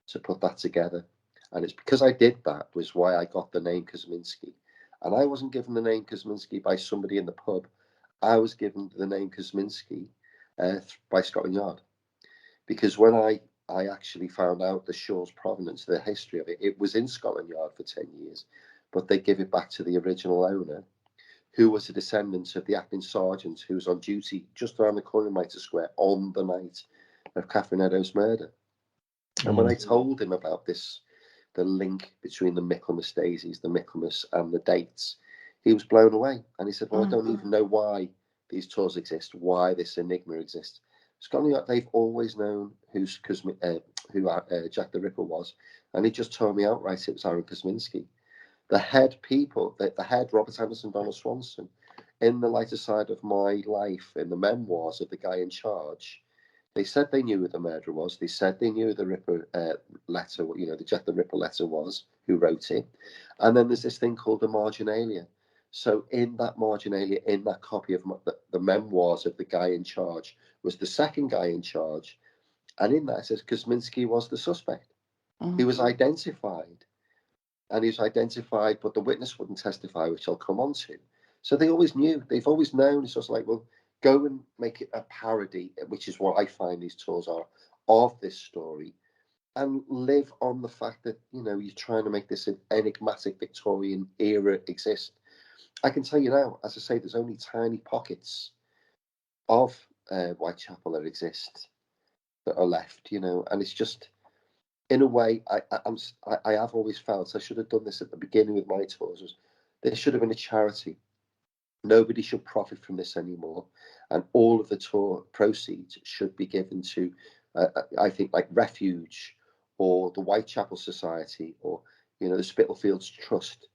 to put that together. And it's because I did that was why I got the name Kuzminski. And I wasn't given the name Kuzminski by somebody in the pub. I was given the name Kuzminski by Scotland Yard. Because when I actually found out the Shaw's provenance, the history of it, it was in Scotland Yard for 10 years. But they give it back to the original owner, who was a descendant of the acting sergeant who was on duty just around the corner in Mitre Square on the night of Catherine Eddowes' murder. And when I told him about this, the link between the Michaelmas daisies, the Michaelmas and the dates, he was blown away. And he said, well, I don't even know why these tours exist, why this enigma exists. Scotland Yard, they've always known who Jack the Ripper was. And he just told me outright it was Aaron Kuzminski. The head people, the head Robert Anderson, Donald Swanson, in the lighter side of my life, in the memoirs of the guy in charge, they said they knew who the murderer was. They said they knew who the Ripper letter, the Jack the Ripper letter was, who wrote it. And then there's this thing called the marginalia. So in that marginalia, in that copy of the memoirs of the guy in charge, was the second guy in charge. And in that it says Kuzminski was the suspect. He was identified. And he was identified, but the witness wouldn't testify, which I'll come on to. So they always knew. They've always known. It's just like, well, go and make it a parody, which is what I find these tours are, of this story, and live on the fact that, you're trying to make this enigmatic Victorian era exist. I can tell you now, as I say, there's only tiny pockets of Whitechapel that exist that are left, and it's just, in a way, I have always felt I should have done this at the beginning with my tours. There should have been a charity. Nobody should profit from this anymore, and all of the tour proceeds should be given to, I think, like Refuge or the Whitechapel Society or the Spitalfields Trust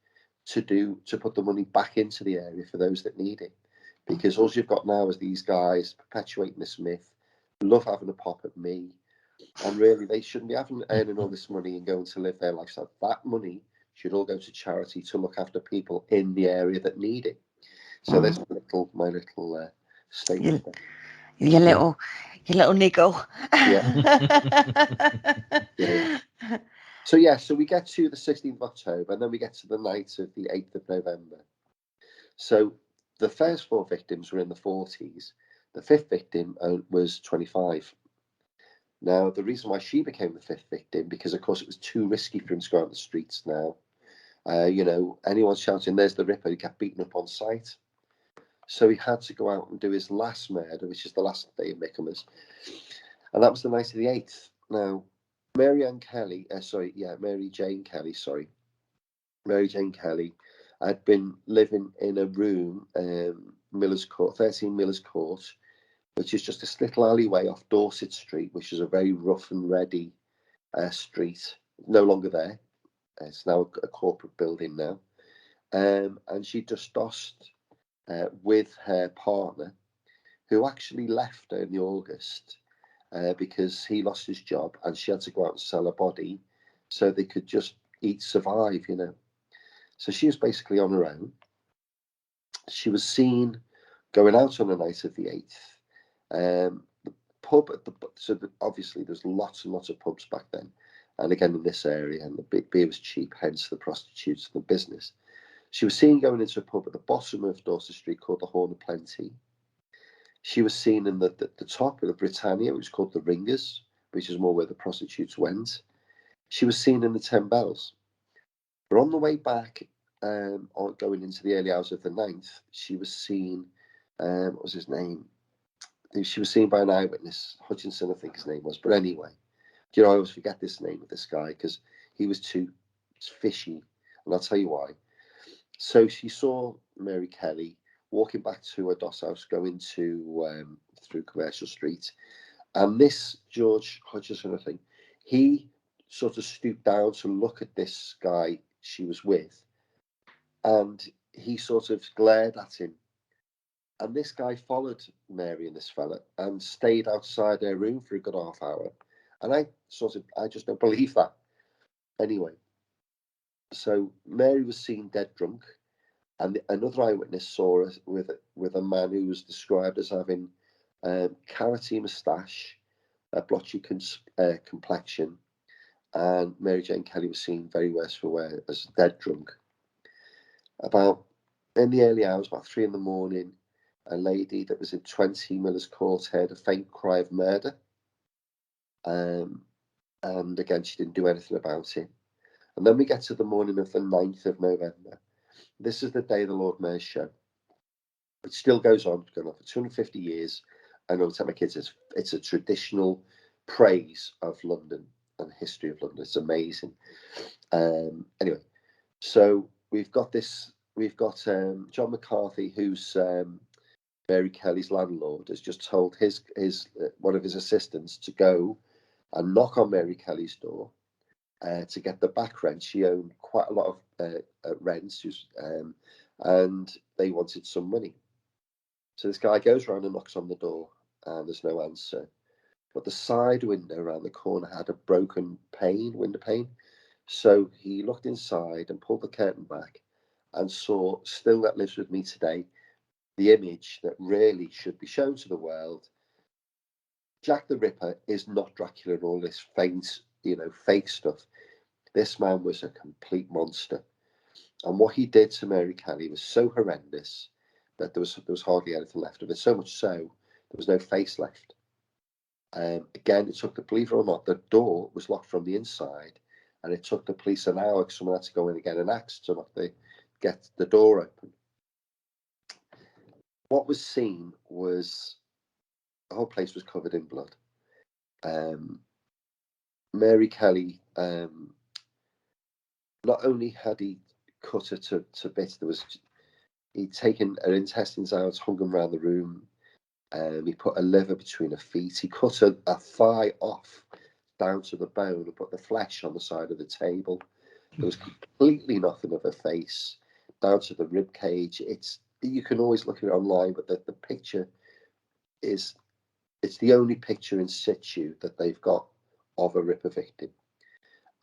to put the money back into the area for those that need it. Because all you've got now is these guys perpetuating this myth, love having a pop at me. And really, they shouldn't be earning all this money and going to live their lifestyle. That money should all go to charity to look after people in the area that need it. So there's my little statement. Your little niggle. Yeah. So we get to the 16th of October, and then we get to the night of the 8th of November. So the first 4 victims were in the 40s. The 5th victim was 25. Now, the reason why she became the 5th victim, because, of course, it was too risky for him to go out on the streets now. Anyone shouting, there's the Ripper, he got beaten up on sight. So he had to go out and do his last murder, which is the last day of Michaelmas. And that was the night of the 8th. Now, Mary Jane Kelly, had been living in a room, Miller's Court, 13 Miller's Court, which is just this little alleyway off Dorset Street, which is a very rough and ready street. No longer there. It's now a corporate building now. And she discussed with her partner, who actually left her in the August because he lost his job and she had to go out and sell her body so they could just survive. So she was basically on her own. She was seen going out on the night of the 8th. pub at obviously there's lots and lots of pubs back then, and again in this area, and the beer was cheap, hence the prostitutes and the business. She was seen going into a pub at the bottom of Dorset Street called the Horn of Plenty. She was seen in the top of the Britannia, which was called the Ringers, which is more where the prostitutes went. She was seen in the 10 Bells. But on the way back, going into the early hours of the 9th, she was seen, what was his name? She was seen by an eyewitness, Hutchinson, I think his name was. But anyway, I always forget this name of this guy because he was too fishy, and I'll tell you why. So she saw Mary Kelly walking back to her DOS house, going through Commercial Street, and this George Hutchinson, I think, he sort of stooped down to look at this guy she was with, and he sort of glared at him. And this guy followed Mary and this fella and stayed outside their room for a good half hour. And I just don't believe that. Anyway, so Mary was seen dead drunk, and another eyewitness saw her with a man who was described as having carroty moustache, a blotchy complexion, and Mary Jane Kelly was seen very worse for wear as dead drunk. About in the early hours, about 3 a.m, a lady that was in 20 Miller's Court heard a faint cry of murder. And again, she didn't do anything about it. And then we get to the morning of the 9th of November. This is the day of the Lord Mayor's show. It still goes on. It's gone on for 250 years. I know, tell my kids it's a traditional praise of London and the history of London. It's amazing. Anyway, so we've got John McCarthy, who's Mary Kelly's landlord, has just told his one of his assistants to go and knock on Mary Kelly's door to get the back rent. She owned quite a lot of rents, and they wanted some money. So this guy goes around and knocks on the door, and there's no answer. But the side window around the corner had a broken window pane. So he looked inside and pulled the curtain back and saw, still that lives with me today, the image that really should be shown to the world. Jack the Ripper is not Dracula and all this fake stuff. This man was a complete monster. And what he did to Mary Kelly was so horrendous that there was hardly anything left of it. So much so, there was no face left. Again, it took believe it or not, the door was locked from the inside, and it took the police an hour because someone had to go in and get an axe to get the door open. What was seen was the whole place was covered in blood. Mary Kelly, not only had he cut her to bits, he'd taken her intestines out, hung them around the room. He put a liver between her feet. He cut a thigh off down to the bone and put the flesh on the side of the table. There was completely nothing of her face down to the rib cage. You can always look at it online, but the picture it's the only picture in situ that they've got of a Ripper victim.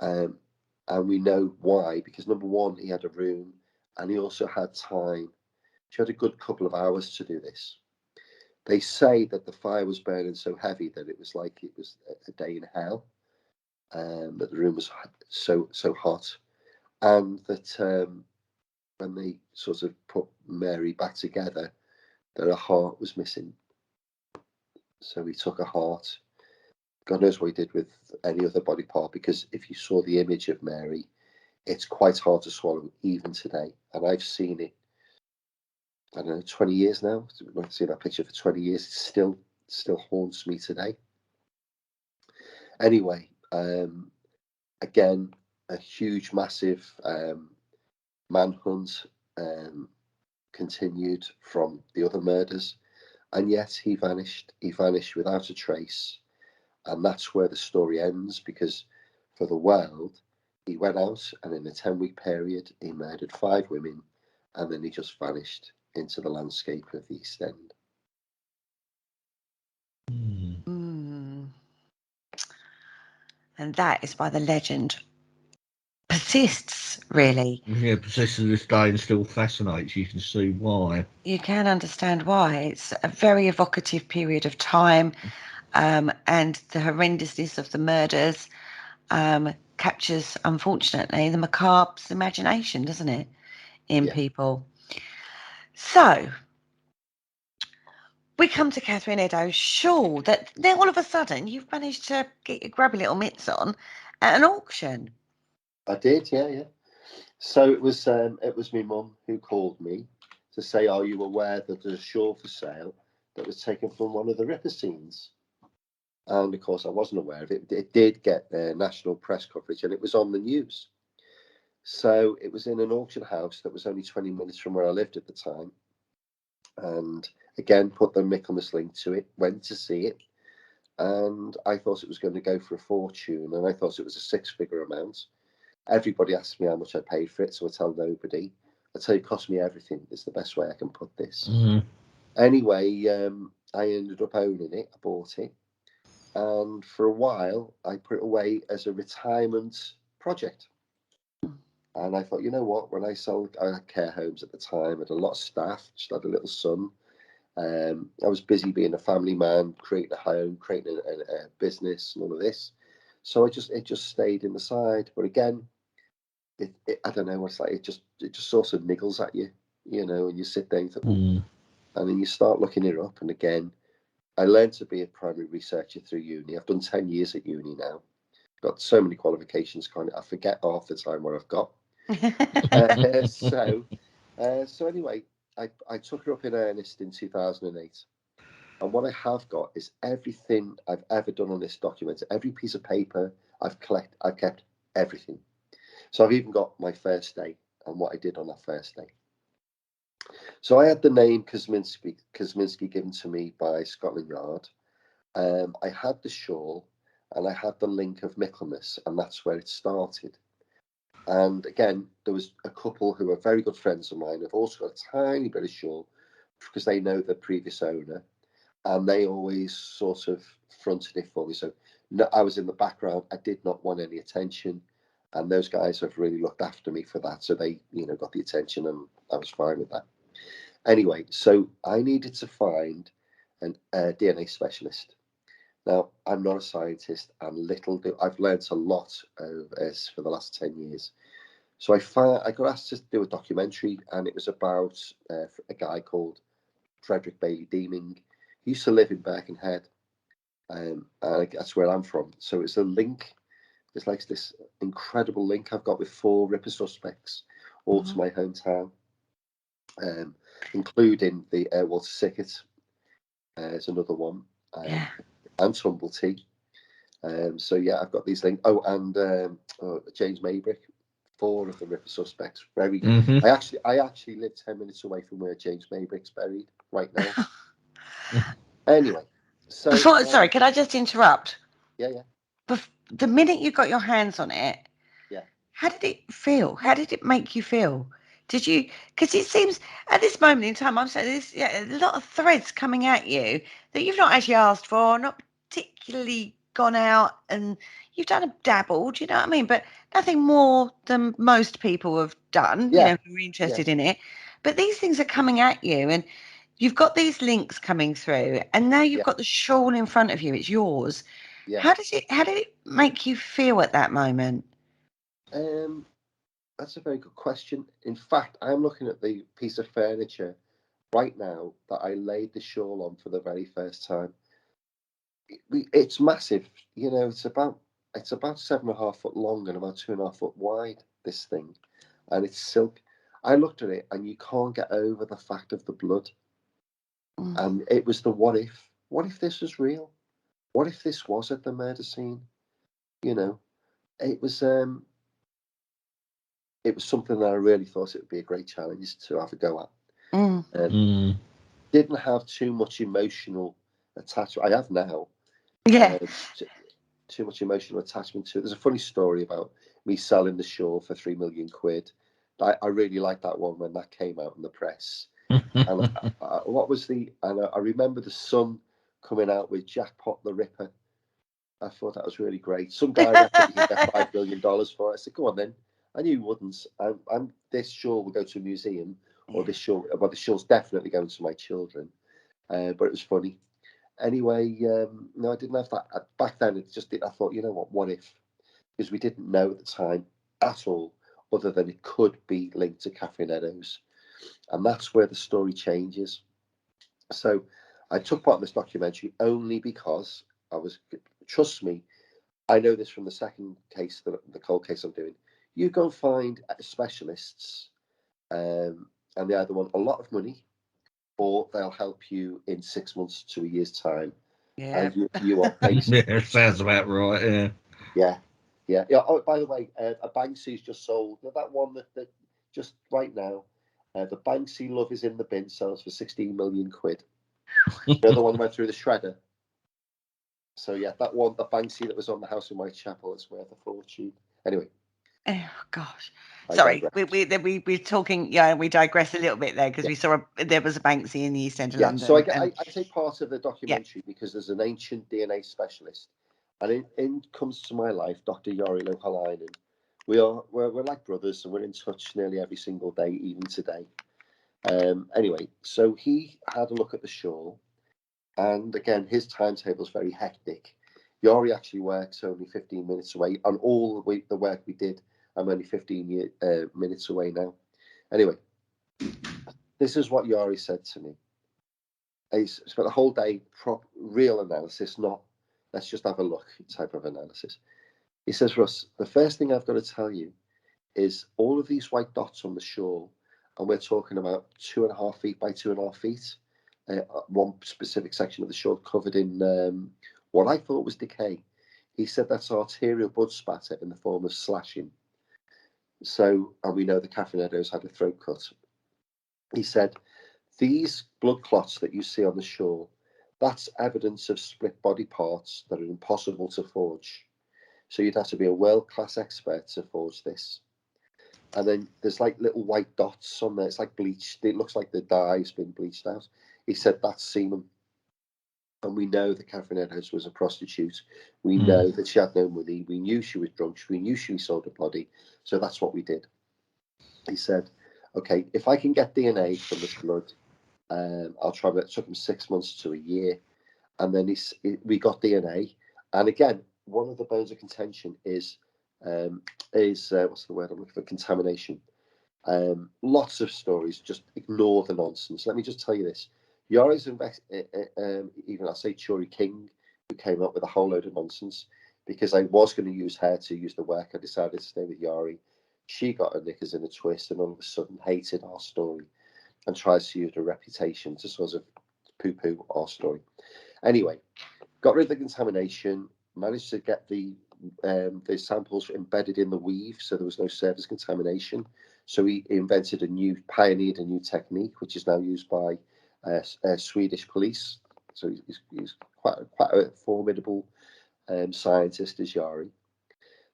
And we know why, because number one, he had a room and he also had time. She had a good couple of hours to do this. They say that the fire was burning so heavy that it was like it was a day in hell, that the room was so hot, and that when they sort of put Mary back together, that her heart was missing. So he took her heart. God knows what he did with any other body part, because if you saw the image of Mary, it's quite hard to swallow even today. And I've seen it, I don't know, 20 years now. I've seen that picture for 20 years. It still haunts me today. Anyway, again, a huge, massive manhunt continued from the other murders, and yet he vanished. He vanished without a trace, and that's where the story ends, because for the world, he went out and in a 10-week period, he murdered 5 women, and then he just vanished into the landscape of the East End. And that is why the legend persists, really. Yeah, persists to this day and still fascinates. You can see why. You can understand why. It's a very evocative period of time. and the horrendousness of the murders captures, unfortunately, the macabre's imagination, doesn't it, in people. So we come to Catherine Eddowes' Shawl. That then all of a sudden you've managed to get your grubby little mitts on at an auction. I did, yeah. So it was my mum who called me to say, "Are you aware that there's a shawl for sale that was taken from one of the Ripper scenes?" And of course, I wasn't aware of it. It did get national press coverage, and it was on the news. So it was in an auction house that was only 20 minutes from where I lived at the time. And again, put the Michaelmas link to it, went to see it, and I thought it was going to go for a fortune, and I thought it was a six-figure amount. Everybody asked me how much I paid for it, so I tell nobody. I tell you, it cost me everything. It's the best way I can put this. Anyway, I ended up owning it. I bought it. And for a while, I put it away as a retirement project. And I thought, you know what? When I had care homes at the time, I had a lot of staff, just had a little son. I was busy being a family man, creating a home, creating a business, and all of this. So it just stayed in the side. But again, I don't know what it's like. It just sort of niggles at you, and you sit there and think, and then you start looking it up. And again, I learned to be a primary researcher through uni. I've done 10 years at uni now. Got so many qualifications, I forget half the time what I've got. So anyway, I took her up in earnest in 2008. And what I have got is everything I've ever done on this document. Every piece of paper I've kept everything. So I've even got my first day and what I did on that first day. So I had the name Kuzminski given to me by Scotland Yard. I had the shawl and I had the link of Michaelmas, and that's where it started. And again, there was a couple who are very good friends of mine who've also got a tiny bit of shawl because they know the previous owner, and they always sort of fronted it for me. So I was in the background. I did not want any attention, and those guys have really looked after me for that. So they, got the attention, and I was fine with that. Anyway, so I needed to find a DNA specialist. Now, I'm not a scientist, and I've learned a lot of this for the last 10 years. So I got asked to do a documentary, and it was about a guy called Frederick Bailey Deeming. He used to live in Birkenhead, and that's where I'm from. So it's a link. It's like this incredible link I've got with 4 Ripper suspects, all to my hometown, including the Walter Sickert. Is another one. And Tumblety. So yeah, I've got these links. Oh, and James Maybrick, 4 of the Ripper suspects. Very. I actually live 10 minutes away from where James Maybrick's buried right now. Anyway, so sorry, could I just interrupt? Yeah. The minute you got your hands on it, how did it feel? How did it make you feel? Did you? Because it seems at this moment in time, I'm saying there's a lot of threads coming at you that you've not actually asked for, not particularly gone out, and you've done a dabble. Do you know what I mean? But nothing more than most people have done. Yeah. Who are interested in it. But these things are coming at you, and you've got these links coming through, and now you've got the shawl in front of you. It's yours. Yeah. How did it make you feel at that moment? That's a very good question. In fact, I'm looking at the piece of furniture right now that I laid the shawl on for the very first time. It's massive. It's about 7.5 foot long and about 2.5 foot wide, this thing. And it's silk. I looked at it and you can't get over the fact of the blood. And it was the what if. What if this was real? What if this was at the murder scene? It was something that I really thought it would be a great challenge to have a go at. Didn't have too much emotional attachment. I have now. Yeah. Too much emotional attachment to it. There's a funny story about me selling the shawl for £3 million. I really liked that one when that came out in the press. And I remember the Sun coming out with Jackpot the Ripper. I thought that was really great. Some guy reckoned he could get $5 million for it. I said, go on then. I knew he wouldn't. This shawl will go to a museum, or the shawl's definitely going to my children. But it was funny. Anyway, no, I didn't have that. Back then, it just did. I thought, you know what if? Because we didn't know at the time at all, other than it could be linked to Catherine Eddowes. And that's where the story changes. So I took part in this documentary only because trust me, I know this from the second case, the cold case I'm doing. You go and find specialists, and they either want a lot of money or they'll help you in 6 months to a year's time. Yeah. And you are basically... Yeah, sounds about right, yeah. Oh, by the way, a Banksy's just sold. That one that just right now, the Banksy Love is in the Bin sells for 16 million quid. The other one went through the shredder. So yeah, that one, the Banksy that was on the house in Whitechapel, is worth a fortune. Anyway. Oh gosh, sorry, we're talking. Yeah, we digress a little bit there because we saw there was a Banksy in the East End of London. So I take part of the documentary because there's an ancient DNA specialist, and in comes to my life Dr. Yori Lohalainen. We're like brothers, and we're in touch nearly every single day, even today. Anyway, so he had a look at the Shawl, and again, his timetable is very hectic. Yori actually works only 15 minutes away, and all the work we did, I'm only 15 minutes away now. Anyway, this is what Yori said to me. He spent the whole day real analysis, not let's just have a look type of analysis. He says, Russ, the first thing I've got to tell you is all of these white dots on the Shawl, and we're talking about 2.5 feet by 2.5 feet, one specific section of the Shawl covered in what I thought was decay. He said that's arterial blood spatter in the form of slashing. So, and we know that Catherine Eddowes had a throat cut. He said, these blood clots that you see on the Shawl, that's evidence of split body parts that are impossible to forge. So you'd have to be a world-class expert to forge this. And then there's like little white dots on there. It's like bleached. It looks like the dye's been bleached out. He said that's semen. And we know that Catherine Eddowes was a prostitute. We know that she had no money. We knew she was drunk. We knew she sold her body. So that's what we did. He said, okay, if I can get DNA from this blood, I'll try. It took him 6 months to a year. And then we got DNA. And again, one of the bones of contention is what's the word I'm looking for? Contamination. Lots of stories. Just ignore the nonsense. Let me just tell you this. Yori's even I'll say Churi King, who came up with a whole load of nonsense, because I was going to use her to use the work. I decided to stay with Yori. She got her knickers in a twist and all of a sudden hated our story and tries to use her reputation to sort of poo-poo our story. Anyway, got rid of the contamination, managed to get the samples embedded in the weave, so there was no surface contamination. So he pioneered a new technique, which is now used by Swedish police. So he's quite a formidable scientist, is Yari.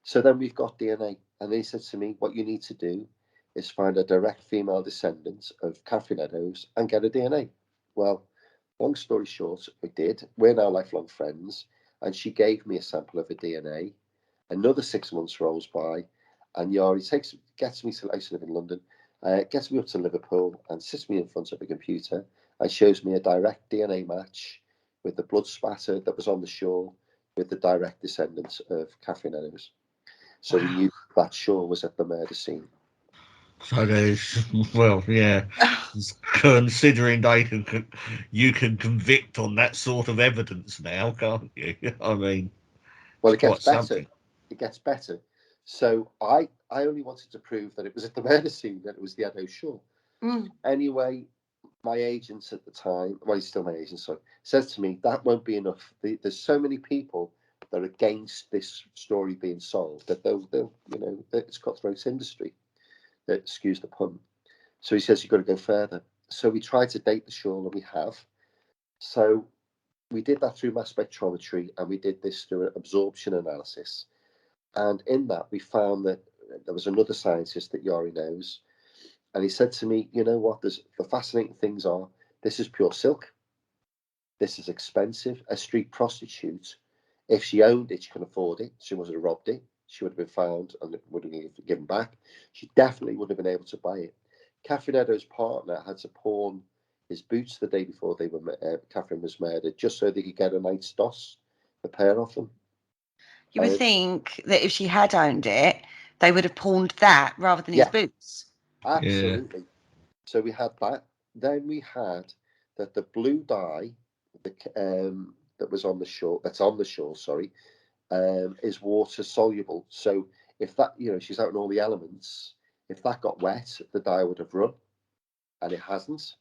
So then we've got DNA, and he said to me, what you need to do is find a direct female descendant of Catherine Eddowes and get a DNA. Well, long story short, we did. We're now lifelong friends, and she gave me a sample of her DNA. Another 6 months rolls by, and Yari gets me to, I used to live in London, gets me up to Liverpool and sits me in front of a computer and shows me a direct DNA match with the blood spatter that was on the Shawl with the direct descendants of Catherine Eddowes. So we knew that Shawl was at the murder scene. So there's, well, yeah, considering you can convict on that sort of evidence now, can't you? I mean, well, it gets better. Something. It gets better. So I only wanted to prove that it was at the murder scene, that it was the Eddowes Shawl. Anyway, my agent at the time, well, he's still my agent, so says to me, that won't be enough. There's so many people that are against this story being solved that they'll it's cutthroat industry. Excuse the pun. So he says, you've got to go further. So we tried to date the Shawl, and we have. So we did that through mass spectrometry, and we did this through an absorption analysis. And in that, we found that there was another scientist that Yori knows. And he said to me, you know what, the fascinating things are, this is pure silk. This is expensive. A street prostitute, if she owned it, she can afford it. She wasn't robbed it. She would have been found and it would have been given back. She definitely would have been able to buy it. Catherine Eddowes' partner had to pawn his boots the day before Catherine was murdered, just so they could get a night's doss, a pair of them. You would think that if she had owned it, they would have pawned that rather than his boots. Absolutely. So we had that. Then we had that the blue dye that was on the Shawl, is water soluble. So if that, she's out in all the elements, if that got wet, the dye would have run, and it hasn't.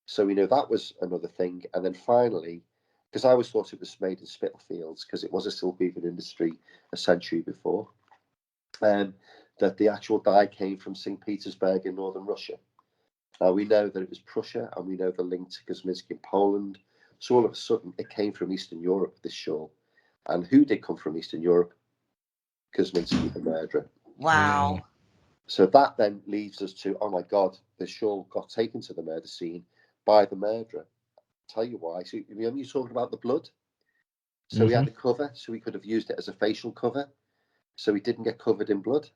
So we know that was another thing. And then finally, because I always thought it was made in Spitalfields, because it was a silk weaving industry a century before, that the actual dye came from St. Petersburg in northern Russia. Now we know that it was Prussia, and we know the link to Kuzminski in Poland. So all of a sudden, it came from Eastern Europe, this shawl. And who did come from Eastern Europe? Kuzminski, the murderer. Wow. So that then leads us to, oh my God, the shawl got taken to the murder scene by the murderer. I'll tell you why. So remember you talking about the blood? So he had a cover, so he could have used it as a facial cover, so he didn't get covered in blood.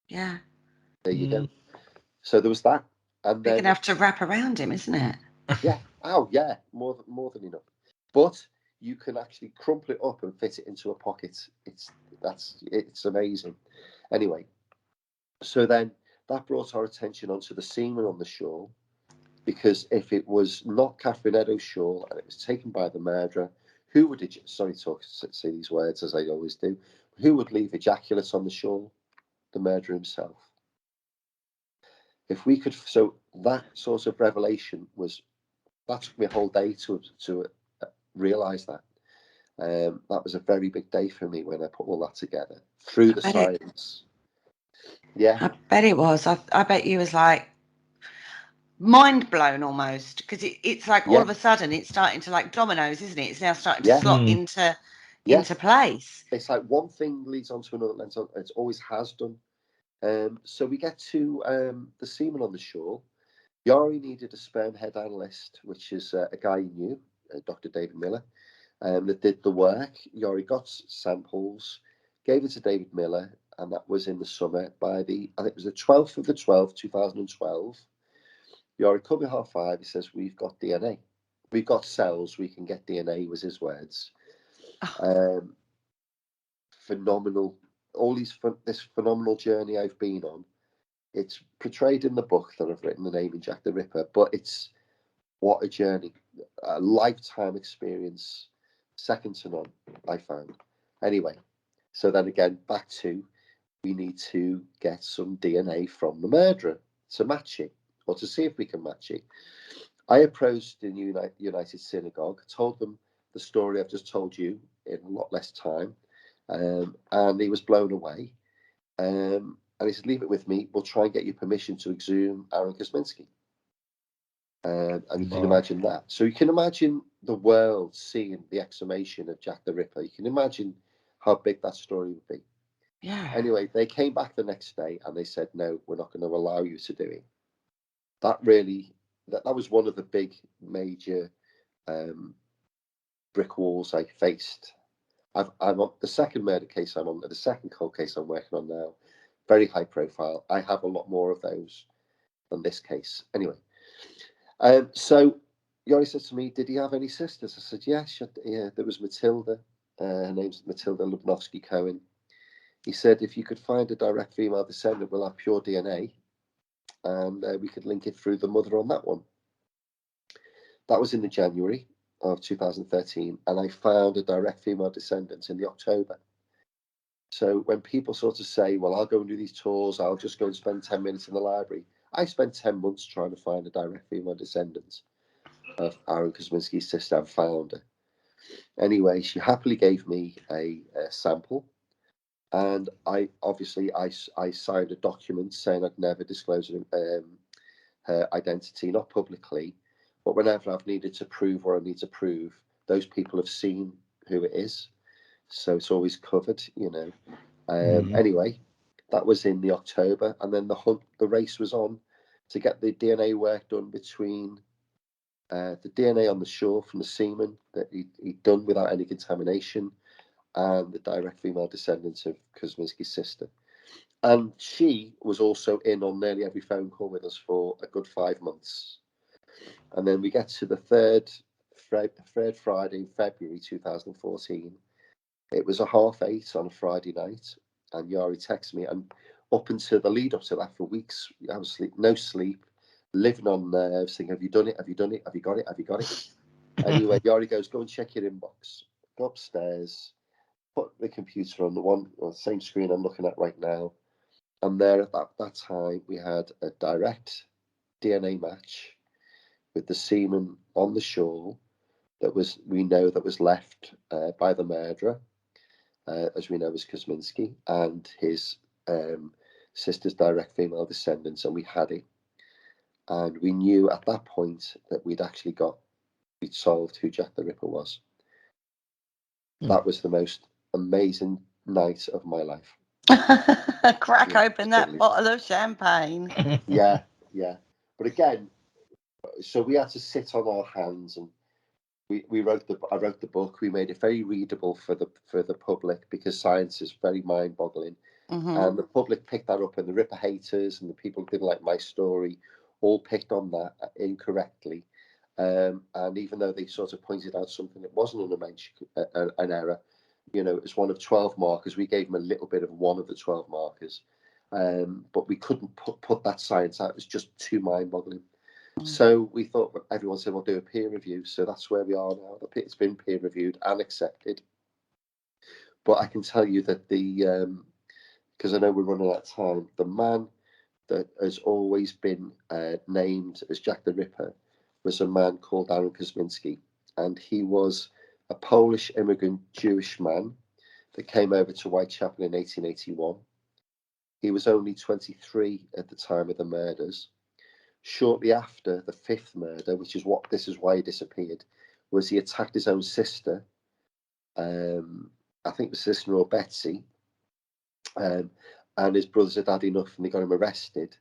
Yeah. There you go. So there was that. And You're then going to have to wrap around him, isn't it? Yeah. Oh, yeah. More than enough. But you can actually crumple it up and fit it into a pocket. It's amazing. Anyway, so then that brought our attention onto the semen on the shawl, because if it was not Catherine Eddowes' shawl and it was taken by the murderer, who would say these words as I always do? Who would leave ejaculate on the shawl? The murderer himself. If we could, so that sort of revelation that took me a whole day to realise that. That was a very big day for me when I put all that together through the science. I bet it was. I bet you was like mind blown almost, because it's like all of a sudden it's starting to, like dominoes, isn't it? It's now starting to slot into place. It's like one thing leads on to another, and it always has done. So we get to the semen on the shawl. Yori needed a sperm head analyst, which is a guy he knew, Dr. David Miller, that did the work. Yori got samples, gave it to David Miller, and that was in the summer. I think it was the 12th of the 12th, 2012. Yori called me 5:30. He says, "We've got DNA. We've got cells. We can get DNA," was his words. Phenomenal. This phenomenal journey I've been on. It's portrayed in the book that I've written, The Naming Jack the Ripper, but what a journey, a lifetime experience, second to none, I found. Anyway, so then again, back to, we need to get some DNA from the murderer to match it, or to see if we can match it. I approached the United Synagogue, told them the story I've just told you in a lot less time, and he was blown away. And he said, "Leave it with me. We'll try and get you permission to exhume Aaron Kuzminski." And you can imagine that. So you can imagine the world seeing the exhumation of Jack the Ripper. You can imagine how big that story would be. Yeah. Anyway, they came back the next day and they said, "No, we're not going to allow you to do it." That was one of the big major brick walls I faced. I'm on the second murder case the second cold case I'm working on now. Very high profile. I have a lot more of those than this case. Anyway, so Yori said to me, "Did he have any sisters?" I said, "Yes, yeah, there was Matilda. Her name's Matilda Lubnowski Cohen." He said, "If you could find a direct female descendant, we'll have pure DNA, and we could link it through the mother on that one." That was in the January of 2013, and I found a direct female descendant in the October. So when people sort of say, "Well, I'll go and do these tours, I'll just go and spend 10 minutes in the library," I spent 10 months trying to find a direct female descendant of Aaron Kuzminski's sister, and found her. Anyway, she happily gave me a sample, and I signed a document saying I'd never disclose her identity, not publicly, but whenever I've needed to prove or I need to prove, those people have seen who it is. So it's always covered, Anyway, that was in the October, and then the race was on to get the DNA work done between the DNA on the shore from the semen that he'd done without any contamination, and the direct female descendants of Kuzminski's sister. And she was also in on nearly every phone call with us for a good 5 months. And then we get to the third Friday in February 2014. It was 8:30 on a Friday night, and Yari texted me, and up until the lead up to that for weeks, I was no sleep, living on nerves, thinking, have you done it? Have you done it? Have you got it? Have you got it? Anyway, Yari goes, go and check your inbox. Go upstairs, put the computer on the same screen I'm looking at right now. And there at that time, we had a direct DNA match with the semen on the shawl that was left by the murderer, as we know as Kuzminski, and his sister's direct female descendants, and we had it. And we knew at that point that we'd solved who Jack the Ripper was. That was the most amazing night of my life. Crack open that bottle of champagne. Yeah. But again, so we had to sit on our hands, and I wrote the book. We made it very readable for the public, because science is very mind-boggling. And the public picked that up, and the Ripper haters and the people who didn't like my story all picked on that incorrectly. And even though they sort of pointed out something that wasn't an error, it's one of 12 markers. We gave them a little bit of one of the 12 markers, but we couldn't put that science out. It was just too mind-boggling. So we thought, everyone said, we'll do a peer review. So that's where we are now. It's been peer reviewed and accepted. But I can tell you that because I know we're running out of time, the man that has always been named as Jack the Ripper was a man called Darren Kuzminski. And he was a Polish immigrant Jewish man that came over to Whitechapel in 1881. He was only 23 at the time of the murders. Shortly after the fifth murder, this is why he disappeared, was he attacked his own sister. I think it was sister-in-law Betsy. And his brothers had had enough, and they got him arrested.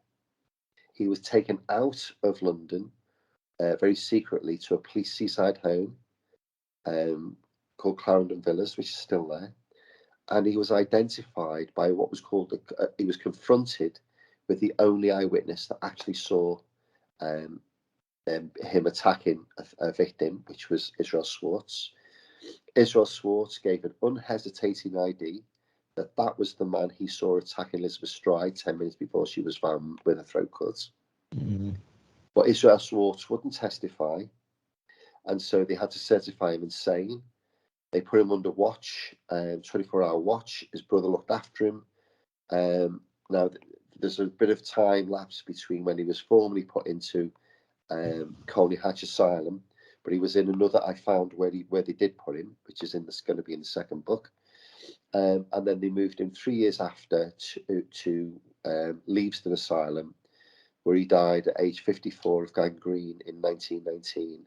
He was taken out of London very secretly to a police seaside home called Clarendon Villas, which is still there. And he was identified by what was called, he was confronted with the only eyewitness that actually saw him attacking a victim, which was Israel Swartz. Israel Swartz gave an unhesitating ID that was the man he saw attacking Elizabeth Stride 10 minutes before she was found with her throat cut. But Israel Swartz wouldn't testify, and so they had to certify him insane. They put him under watch, 24-hour watch. His brother looked after him. Now, there's a bit of time lapse between when he was formally put into Colney Hatch Asylum, but he was in another I found where they did put him, which is going to be in the second book. And then they moved him 3 years after to Leavesden Asylum, where he died at age 54 of gangrene in 1919.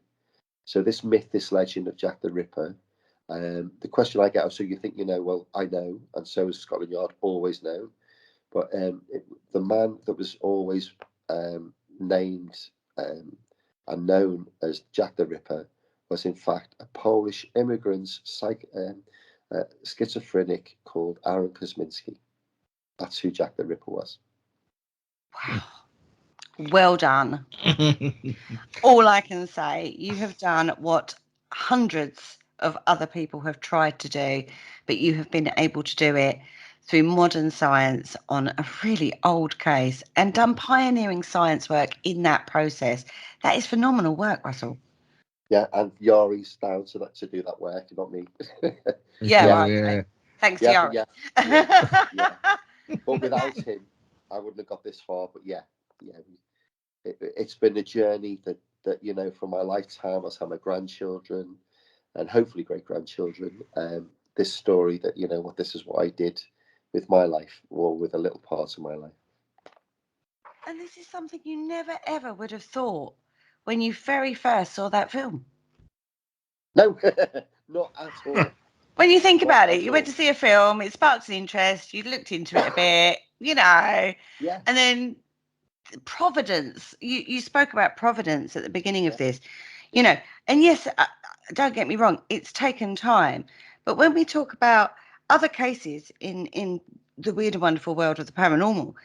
So this myth, this legend of Jack the Ripper, the question I get, so you think you know? Well, I know, and so has Scotland Yard always known. But the man that was always named and known as Jack the Ripper was in fact a Polish immigrant schizophrenic called Aaron Kuzminski. That's who Jack the Ripper was. Wow. Well done. All I can say, you have done what hundreds of other people have tried to do, but you have been able to do it through modern science on a really old case and done pioneering science work in that process. That is phenomenal work, Russell. Yeah, and Yari's down to do that work, not me. Yeah. Thanks, Yari. Yeah. But without him, I wouldn't have got this far. But it's been a journey that for my lifetime, as my grandchildren and hopefully great grandchildren. This story that this is what I did with my life, or with a little part of my life. And this is something you never ever would have thought when you very first saw that film. No, not at all. When you think about it, you went to see a film, it sparked an interest, you looked into it a bit, Yeah. And then Providence, you spoke about Providence at the beginning of this, and yes, don't get me wrong, it's taken time. But when we talk about other cases in the weird and wonderful world of the paranormal,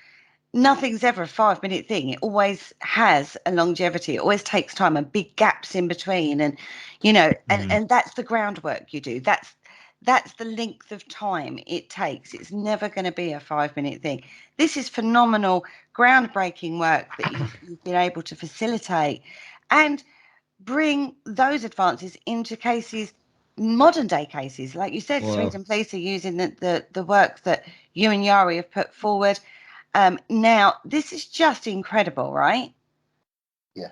nothing's ever a 5-minute thing. It always has a longevity. It always takes time and big gaps in between. And, and that's the groundwork you do. That's the length of time it takes. It's never going to be a 5-minute thing. This is phenomenal, groundbreaking work that you've been able to facilitate and bring those advances into cases, modern day cases. Like you said, Sweden Police are using the work that you and Yari have put forward. Now, this is just incredible, right? Yeah,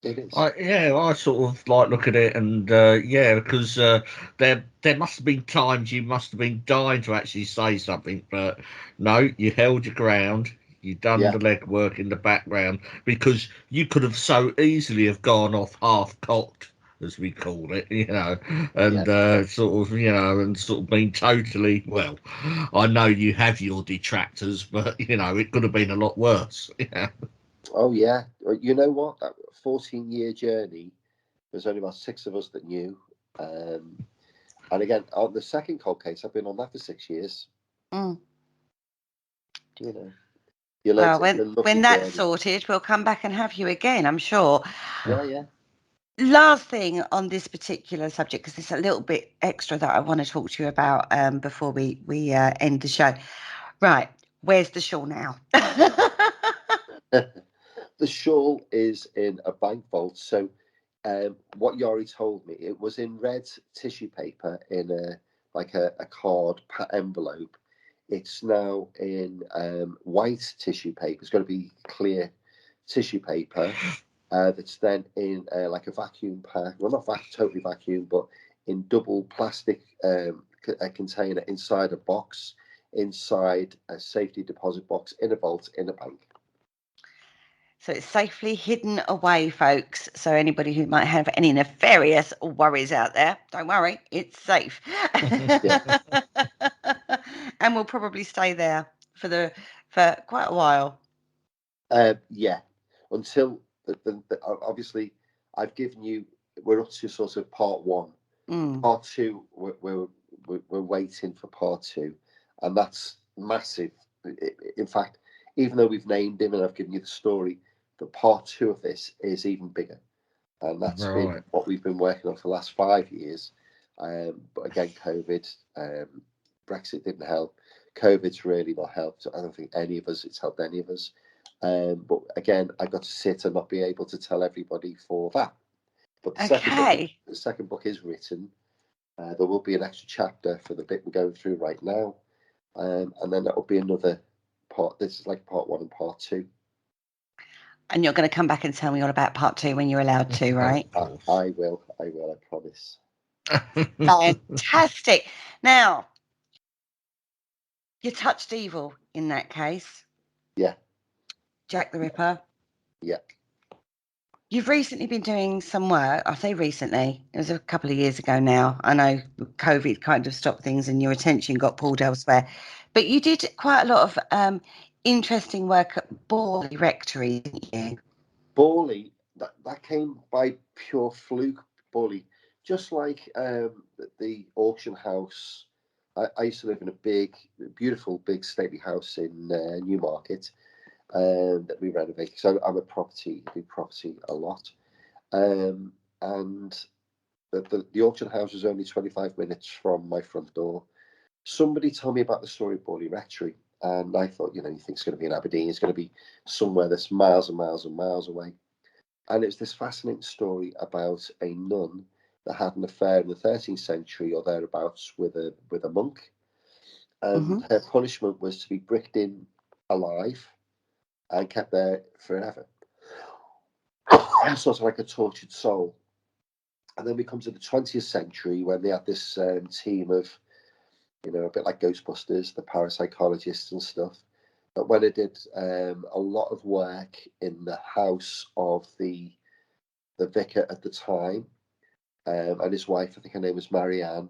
it is. I sort of like look at it and because there must have been times you must have been dying to actually say something, but no, you held your ground. You done the legwork in the background, because you could have so easily have gone off half cocked, as we call it, and sort of been totally, well, I know you have your detractors, but it could have been a lot worse. Yeah. Oh yeah, you know what? That 14-year journey, there's only about 6 of us that knew. And again, on the second cold case, I've been on that for 6 years. Mm. Well, when that's sorted, we'll come back and have you again, I'm sure. Yeah. Last thing on this particular subject, because there's a little bit extra that I want to talk to you about before we end the show. Right, where's the shawl now? The shawl is in a bank vault. So what Yari told me, it was in red tissue paper in a card envelope. It's now in white tissue paper. It's going to be clear tissue paper that's then in like a vacuum pack. Well, not totally vacuum, but in double plastic a container inside a box, inside a safety deposit box, in a vault, in a bank. So it's safely hidden away, folks. So anybody who might have any nefarious worries out there, don't worry, it's safe. And we'll probably stay there for quite a while. Until obviously I've given you. We're up to sort of part 1. Part 2, we're waiting for part 2, and that's massive. In fact, even though we've named him and I've given you the story, the part 2 of this is even bigger, and that's been what we've been working on for the last 5 years. But again, COVID, Brexit didn't help. COVID's really not helped. I don't think it's helped any of us. But again, I got to sit and not be able to tell everybody for that. But the second book is written. There will be an extra chapter for the bit we're going through right now, and then that will be another part. This is like part 1 and part 2. And you're going to come back and tell me all about part 2 when you're allowed to, right? I will, I promise. Fantastic. Now, you touched evil in that case. Yeah. Jack the Ripper. Yeah. You've recently been doing some work. I say recently, it was a couple of years ago now. I know COVID kind of stopped things and your attention got pulled elsewhere. But you did quite a lot of interesting work at Borley Rectory, didn't you? Borley, that came by pure fluke, Borley. Just like the auction house. I used to live in a beautiful, big, stately house in Newmarket that we renovated. So I'm a do property a lot. And the auction house was only 25 minutes from my front door. Somebody told me about the story of Borley Rectory. And I thought, you think it's going to be in Aberdeen. It's going to be somewhere that's miles and miles and miles away. And it's this fascinating story about a nun that had an affair in the 13th century or thereabouts with a monk. And her punishment was to be bricked in alive and kept there forever. Sort of like a tortured soul. And then we come to the 20th century when they had this team of, a bit like Ghostbusters, the parapsychologists and stuff. But when it did a lot of work in the house of the vicar at the time and his wife, I think her name was Marianne,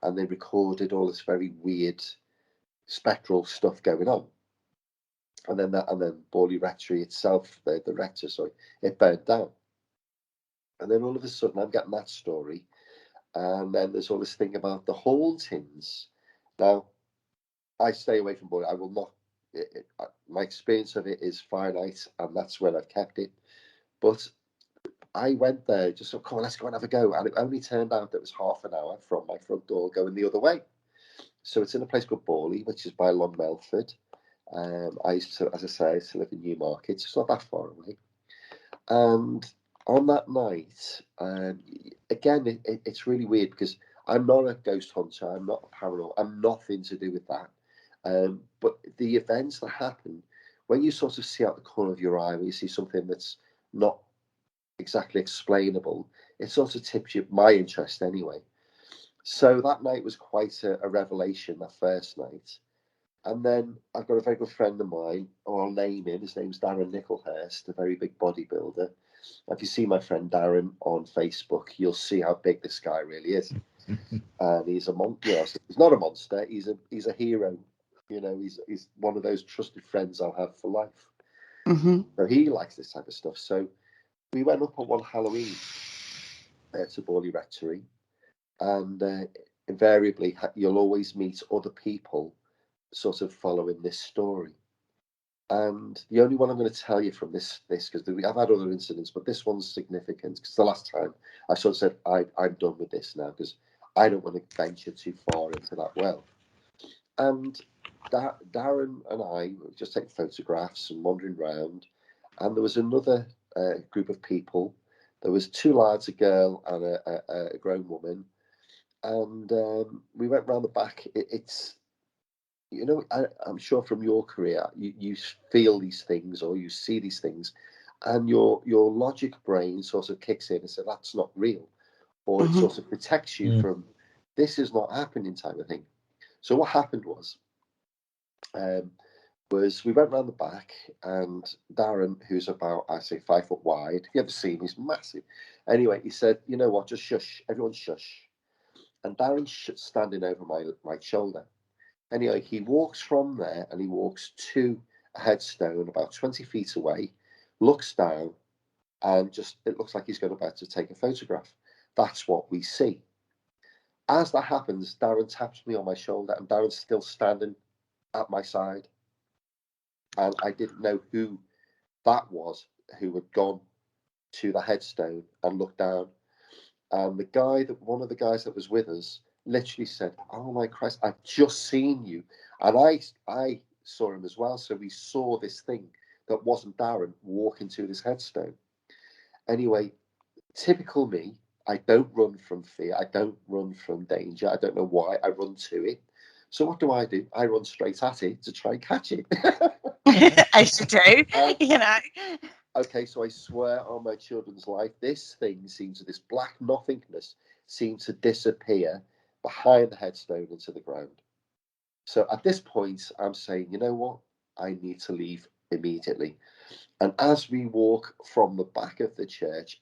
and they recorded all this very weird spectral stuff going on. And then Borley Rectory itself, the rector, it burned down. And then all of a sudden I'm getting that story. And then there's all this thing about the hauntings. Now, I stay away from Borley. I will not my experience of it is finite, and that's when I've kept it. But I went there just so, come on, let's go and have a go. And it only turned out that it was half an hour from my front door going the other way. So it's in a place called Borley, which is by Long Melford. I used to, as I say, I used to live in Newmarket. It's not that far away. And on that night, again, it's really weird because I'm not a ghost hunter. I'm not a paranormal. I'm nothing to do with that. But the events that happen, when you sort of see out the corner of your eye, when you see something that's not exactly explainable, it sort of tips you, my interest anyway. So that night was quite a revelation, that first night. And then I've got a very good friend of mine, or I'll name him. His name's Darren Nicklehurst, a very big bodybuilder. If you see my friend Darren on Facebook, you'll see how big this guy really is. And he's a he's not a monster. He's a hero. You know, he's one of those trusted friends I'll have for life. Mm-hmm. So he likes this type of stuff. So we went up on one Halloween to Borley Rectory, and invariably you'll always meet other people sort of following this story. And the only one I'm going to tell you from this because I've had other incidents, but this one's significant because the last time I sort of said I'm done with this now because I don't want to venture too far into that well. And Darren and I were just taking photographs and wandering around, and there was another group of people. There was two lads, a girl, and a grown woman, and we went round the back. It's you know, I'm sure from your career, you feel these things or you see these things, and your logic brain sort of kicks in and says that's not real, or it sort of protects you from this is not happening type of thing. So what happened was we went round the back, and Darren, who's about, I say, 5 foot wide, if you ever see him, he's massive. Anyway, he said, you know what, just shush, everyone shush. And Darren's standing over my right shoulder. Anyway, he walks from there and he walks to a headstone about 20 feet away, looks down, and just it looks like he's going about to take a photograph. That's what we see. As that happens, Darren taps me on my shoulder, and Darren's still standing at my side. And I didn't know who that was who had gone to the headstone and looked down. And one of the guys that was with us, literally said, "Oh my Christ, I've just seen you," and I saw him as well. So we saw this thing that wasn't Darren walking to this headstone. Anyway, typical me. I don't run from fear. I don't run from danger. I don't know why. I run to it. So what do? I run straight at it to try and catch it. As you do, you know. Okay, so I swear on my children's life, this black nothingness seemed to disappear behind the headstone into the ground. So at this point, I'm saying, you know what? I need to leave immediately. And as we walk from the back of the church,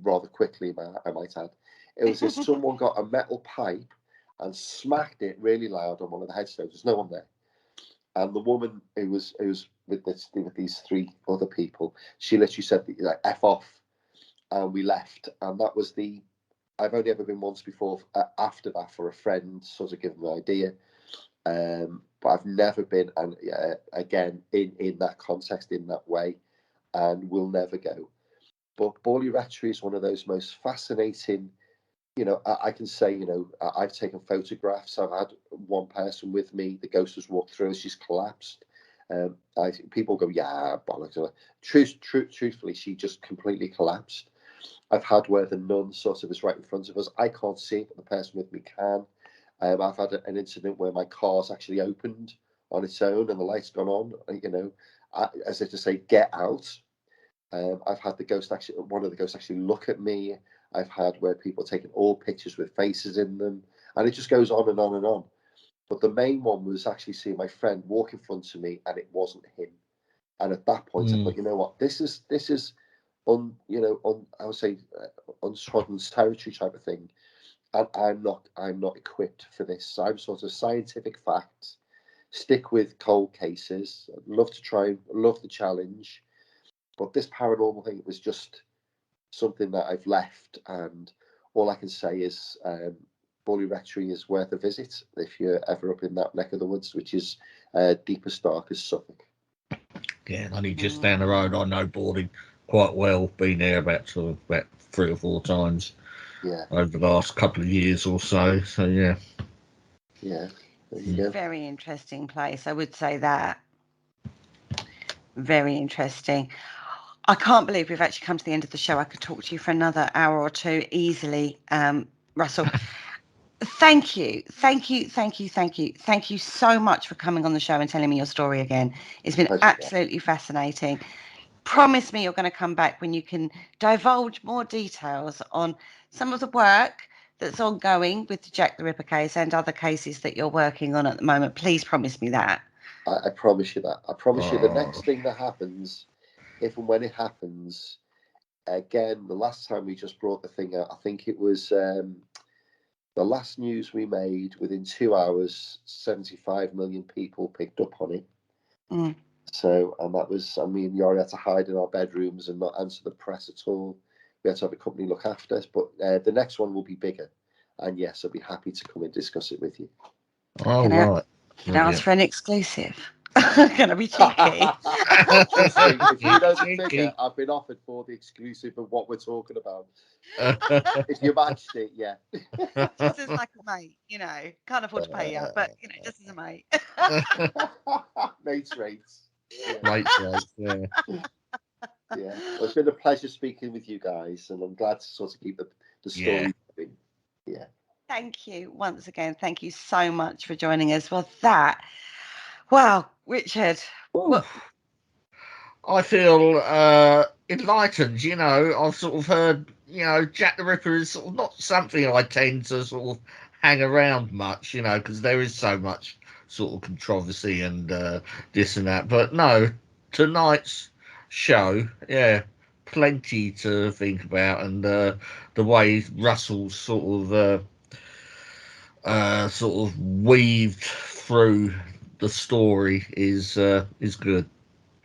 rather quickly, I might add, it was as someone got a metal pipe and smacked it really loud on one of the headstones. There's no one there. And the woman who was with these three other people, she literally said, like, F off. And we left. And that was I've only ever been once before after that for a friend, sort of giving me an idea. But I've never been, and again, in that context, in that way, and will never go. But Borley Rectory is one of those most fascinating, I can say, I've taken photographs. I've had one person with me. The ghost has walked through. She's collapsed. People go, yeah, bollocks. Truthfully, she just completely collapsed. I've had where the nun sort of is right in front of us. I can't see it, but the person with me can. I've had an incident where my car's actually opened on its own and the light's gone on. As if to say, get out. I've had one of the ghosts actually look at me. I've had where people taking all pictures with faces in them, and it just goes on and on and on. But the main one was actually seeing my friend walk in front of me, and it wasn't him. And at that point, I thought, you know what, this is I would say untrodden territory type of thing, and I'm not equipped for this. I'm sort of scientific facts. Stick with cold cases. I'd love the challenge. But this paranormal thing was just something that I've left, and all I can say is Bully Rectory is worth a visit if you're ever up in that neck of the woods, which is deepest, darkest Suffolk. Yeah, only just down the road. I know Boarding quite well. Been there about 3 or 4 times. Yeah. Over the last couple of years or so. So yeah. Yeah. There you go. Very interesting place. I would say that. Very interesting. I can't believe we've actually come to the end of the show. I could talk to you for another hour or two easily, Russell. Thank you so much for coming on the show and telling me your story again. It's been absolutely fascinating. Promise me you're going to come back when you can divulge more details on some of the work that's ongoing with the Jack the Ripper case and other cases that you're working on at the moment. Please promise me that. I promise you that. I promise you the next thing that happens, if and when it happens, again, the last time we just brought the thing out, I think it was the last news we made, within 2 hours, 75 million people picked up on it. Mm. So, and that was, I mean, Yori had to hide in our bedrooms and not answer the press at all. We had to have a company look after us, but the next one will be bigger. And yes, I'll be happy to come and discuss it with you. Oh, right. Can I ask for an exclusive? Gonna be cheeky. Trust me, if you know the figure, I've been offered for the exclusive of what we're talking about. If you matched it, yeah. Just as like a mate, can't afford to pay you, but just as a mate. Mates rates. Yeah. Mates rates, yeah. Yeah. Well, it's been a pleasure speaking with you guys, and I'm glad to sort of keep the story going. Yeah. Thank you once again. Thank you so much for joining us. Wow, Richard. What? I feel enlightened. I've sort of heard, Jack the Ripper is sort of not something I tend to sort of hang around much, because there is so much sort of controversy and this and that. But no, tonight's show, plenty to think about, and the way Russell sort of weaved through the story is good.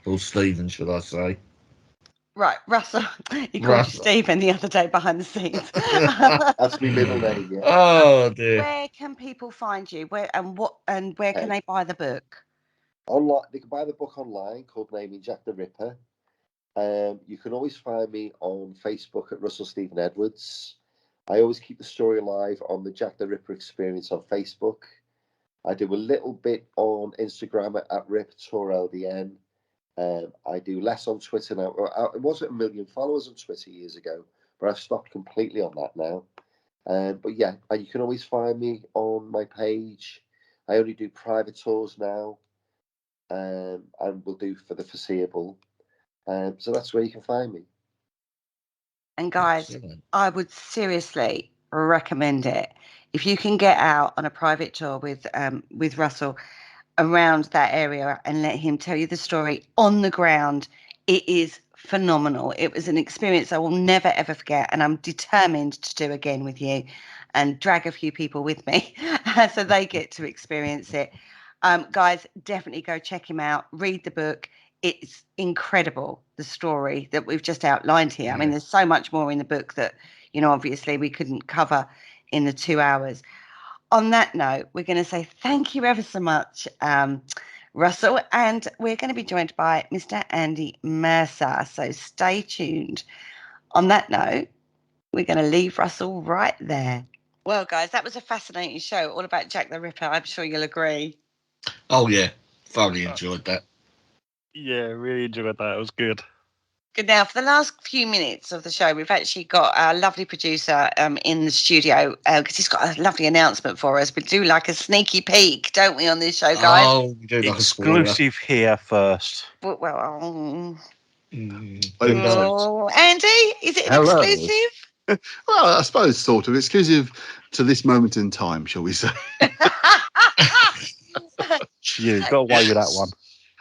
Or Stephen, should I say? Right, Russell. He called you Stephen the other day behind the scenes. That's my middle name. Yeah. Oh dear. Where can people find you? Where can they buy the book? Online, they can buy the book online called Naming Jack the Ripper. You can always find me on Facebook at Russell Stephen Edwards. I always keep the story alive on the Jack the Ripper Experience on Facebook. I do a little bit on Instagram at RipTourLDN. I do less on Twitter now. It wasn't 1 million followers on Twitter years ago, but I've stopped completely on that now. But yeah, you can always find me on my page. I only do private tours now, and will do for the foreseeable. So that's where you can find me. And guys, I would seriously recommend it. If you can get out on a private tour with Russell around that area and let him tell you the story on the ground, it is phenomenal. It was an experience I will never ever forget, and I'm determined to do again with you and drag a few people with me so they get to experience it. Guys, definitely go check him out, read the book. It's incredible, the story that we've just outlined here. I mean, there's so much more in the book that, obviously we couldn't cover in the 2 hours. On that note, we're going to say thank you ever so much, Russell, and we're going to be joined by Mr. Andy Mercer, so stay tuned. On that note, we're going to leave Russell right there. Well, guys, that was a fascinating show, all about Jack the Ripper. I'm sure you'll agree. Oh, yeah, thoroughly enjoyed that. Yeah, really enjoyed that. It was good. Good. Now, for the last few minutes of the show, we've actually got our lovely producer in the studio because he's got a lovely announcement for us. We do like a sneaky peek, don't we, on this show, guys? Oh, we do like exclusive here first. Well, Andy, is it an exclusive? Well, I suppose sort of exclusive to this moment in time, shall we say? You got away with that one.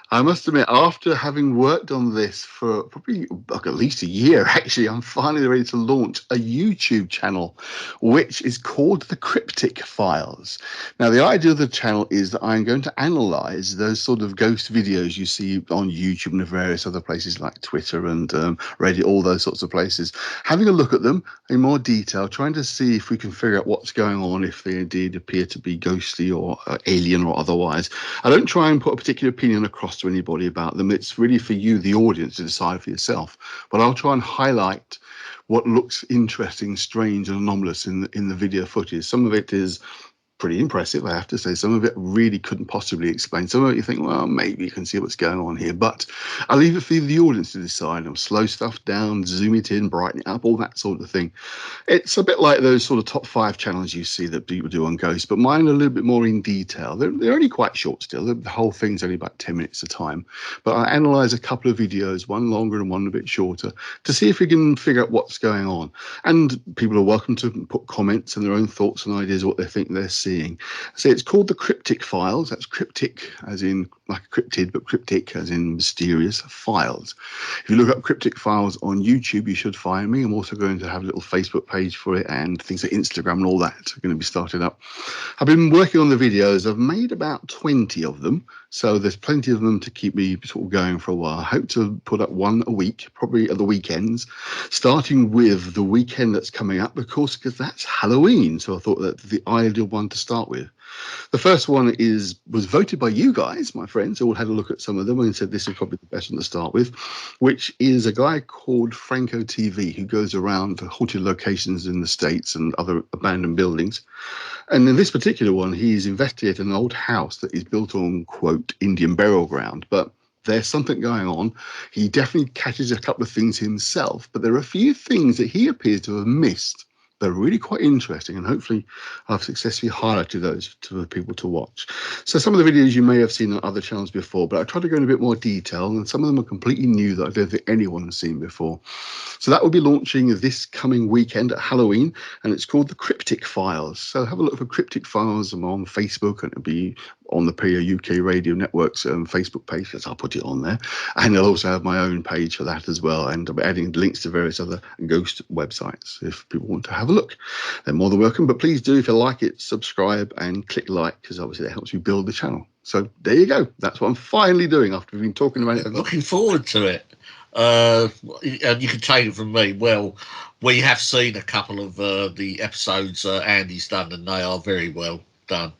I must admit, after having worked on this for probably at least a year, actually, I'm finally ready to launch a YouTube channel, which is called The Cryptic Files. Now, the idea of the channel is that I'm going to analyze those sort of ghost videos you see on YouTube and various other places like Twitter and Reddit, all those sorts of places, having a look at them in more detail, trying to see if we can figure out what's going on, if they indeed appear to be ghostly or alien or otherwise. I don't try and put a particular opinion across to anybody about them. It's really for you, the audience, to decide for yourself. But I'll try and highlight what looks interesting, strange, and anomalous in the video footage. Some of it is pretty impressive, I have to say. Some of it really couldn't possibly explain. Some of it you think, well, maybe you can see what's going on here, but I'll leave it for the audience to decide. I'll slow stuff down, zoom it in, brighten it up, all that sort of thing. It's a bit like those sort of top 5 channels you see that people do on Ghost, but mine are a little bit more in detail. They're only quite short still. The whole thing's only about 10 minutes a time, but I analyze a couple of videos, one longer and one a bit shorter, to see if we can figure out what's going on. And people are welcome to put comments and their own thoughts and ideas, what they think they're seeing. So it's called The Cryptic Files. That's cryptic as in like a cryptid, but cryptic as in mysterious files. If you look up Cryptic Files on YouTube, you should find me. I'm also going to have a little Facebook page for it, and things like Instagram and all that are going to be started up. I've been working on the videos. I've made about 20 of them, so there's plenty of them to keep me sort of going for a while. I hope to put up one a week, probably at the weekends, starting with the weekend that's coming up, of course, because that's Halloween. So I thought that's the ideal one to start with. The first one was voted by you guys, my friends, who all had a look at some of them and said this is probably the best one to start with, which is a guy called Franco TV, who goes around haunted locations in the States and other abandoned buildings. And in this particular one, he's investigated an old house that is built on, quote, Indian burial ground, but there's something going on. He definitely catches a couple of things himself, but there are a few things that he appears to have missed. They're really quite interesting, and hopefully I've successfully highlighted those to the people to watch. So some of the videos you may have seen on other channels before, but I try to go in a bit more detail, and some of them are completely new that I don't think anyone has seen before. So that will be launching this coming weekend at Halloween, and it's called The Cryptic Files. So have a look for Cryptic Files. I'm on Facebook, and it'll be on the PO UK Radio Network's Facebook page, because I'll put it on there. And I'll also have my own page for that as well, and I'll be adding links to various other ghost websites if people want to have a look. They're more than welcome, but please do, if you like it, subscribe and click like, because obviously that helps me build the channel. So there you go. That's what I'm finally doing after we've been talking about it. Looking forward to it. And you can take it from me. Well, we have seen a couple of the episodes Andy's done, and they are very well done.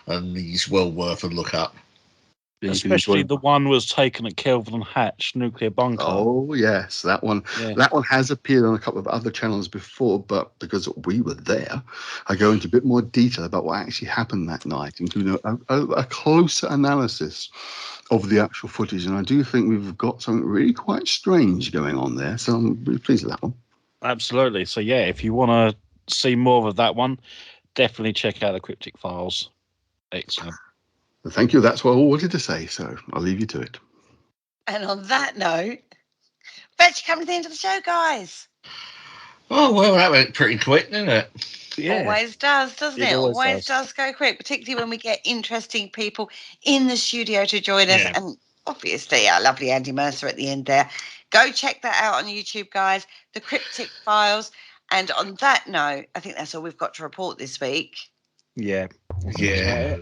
And he's well worth a look up. Especially the one was taken at Kelvin and Hatch nuclear bunker. Oh yes, that one. Yeah. That one has appeared on a couple of other channels before, but because we were there, I go into a bit more detail about what actually happened that night, including a closer analysis of the actual footage. And I do think we've got something really quite strange going on there. So I'm really pleased with that one. Absolutely. So yeah, if you want to see more of that one, definitely check out the Cryptic Files. Excellent. Thank you. That's what I wanted to say. So I'll leave you to it. And on that note, bet you come to the end of the show, guys. Oh, well, that went pretty quick, didn't it? Yeah. Always does, doesn't it? Always does go quick, particularly when we get interesting people in the studio to join us. Yeah. And obviously our lovely Andy Mercer at the end there. Go check that out on YouTube, guys. The Cryptic Files. And on that note, I think that's all we've got to report this week. Yeah. Yeah.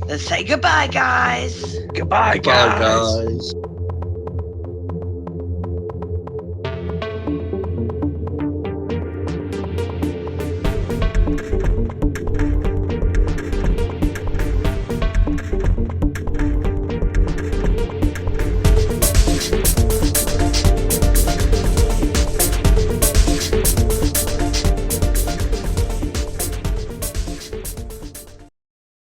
Let's say goodbye, guys. Goodbye, guys.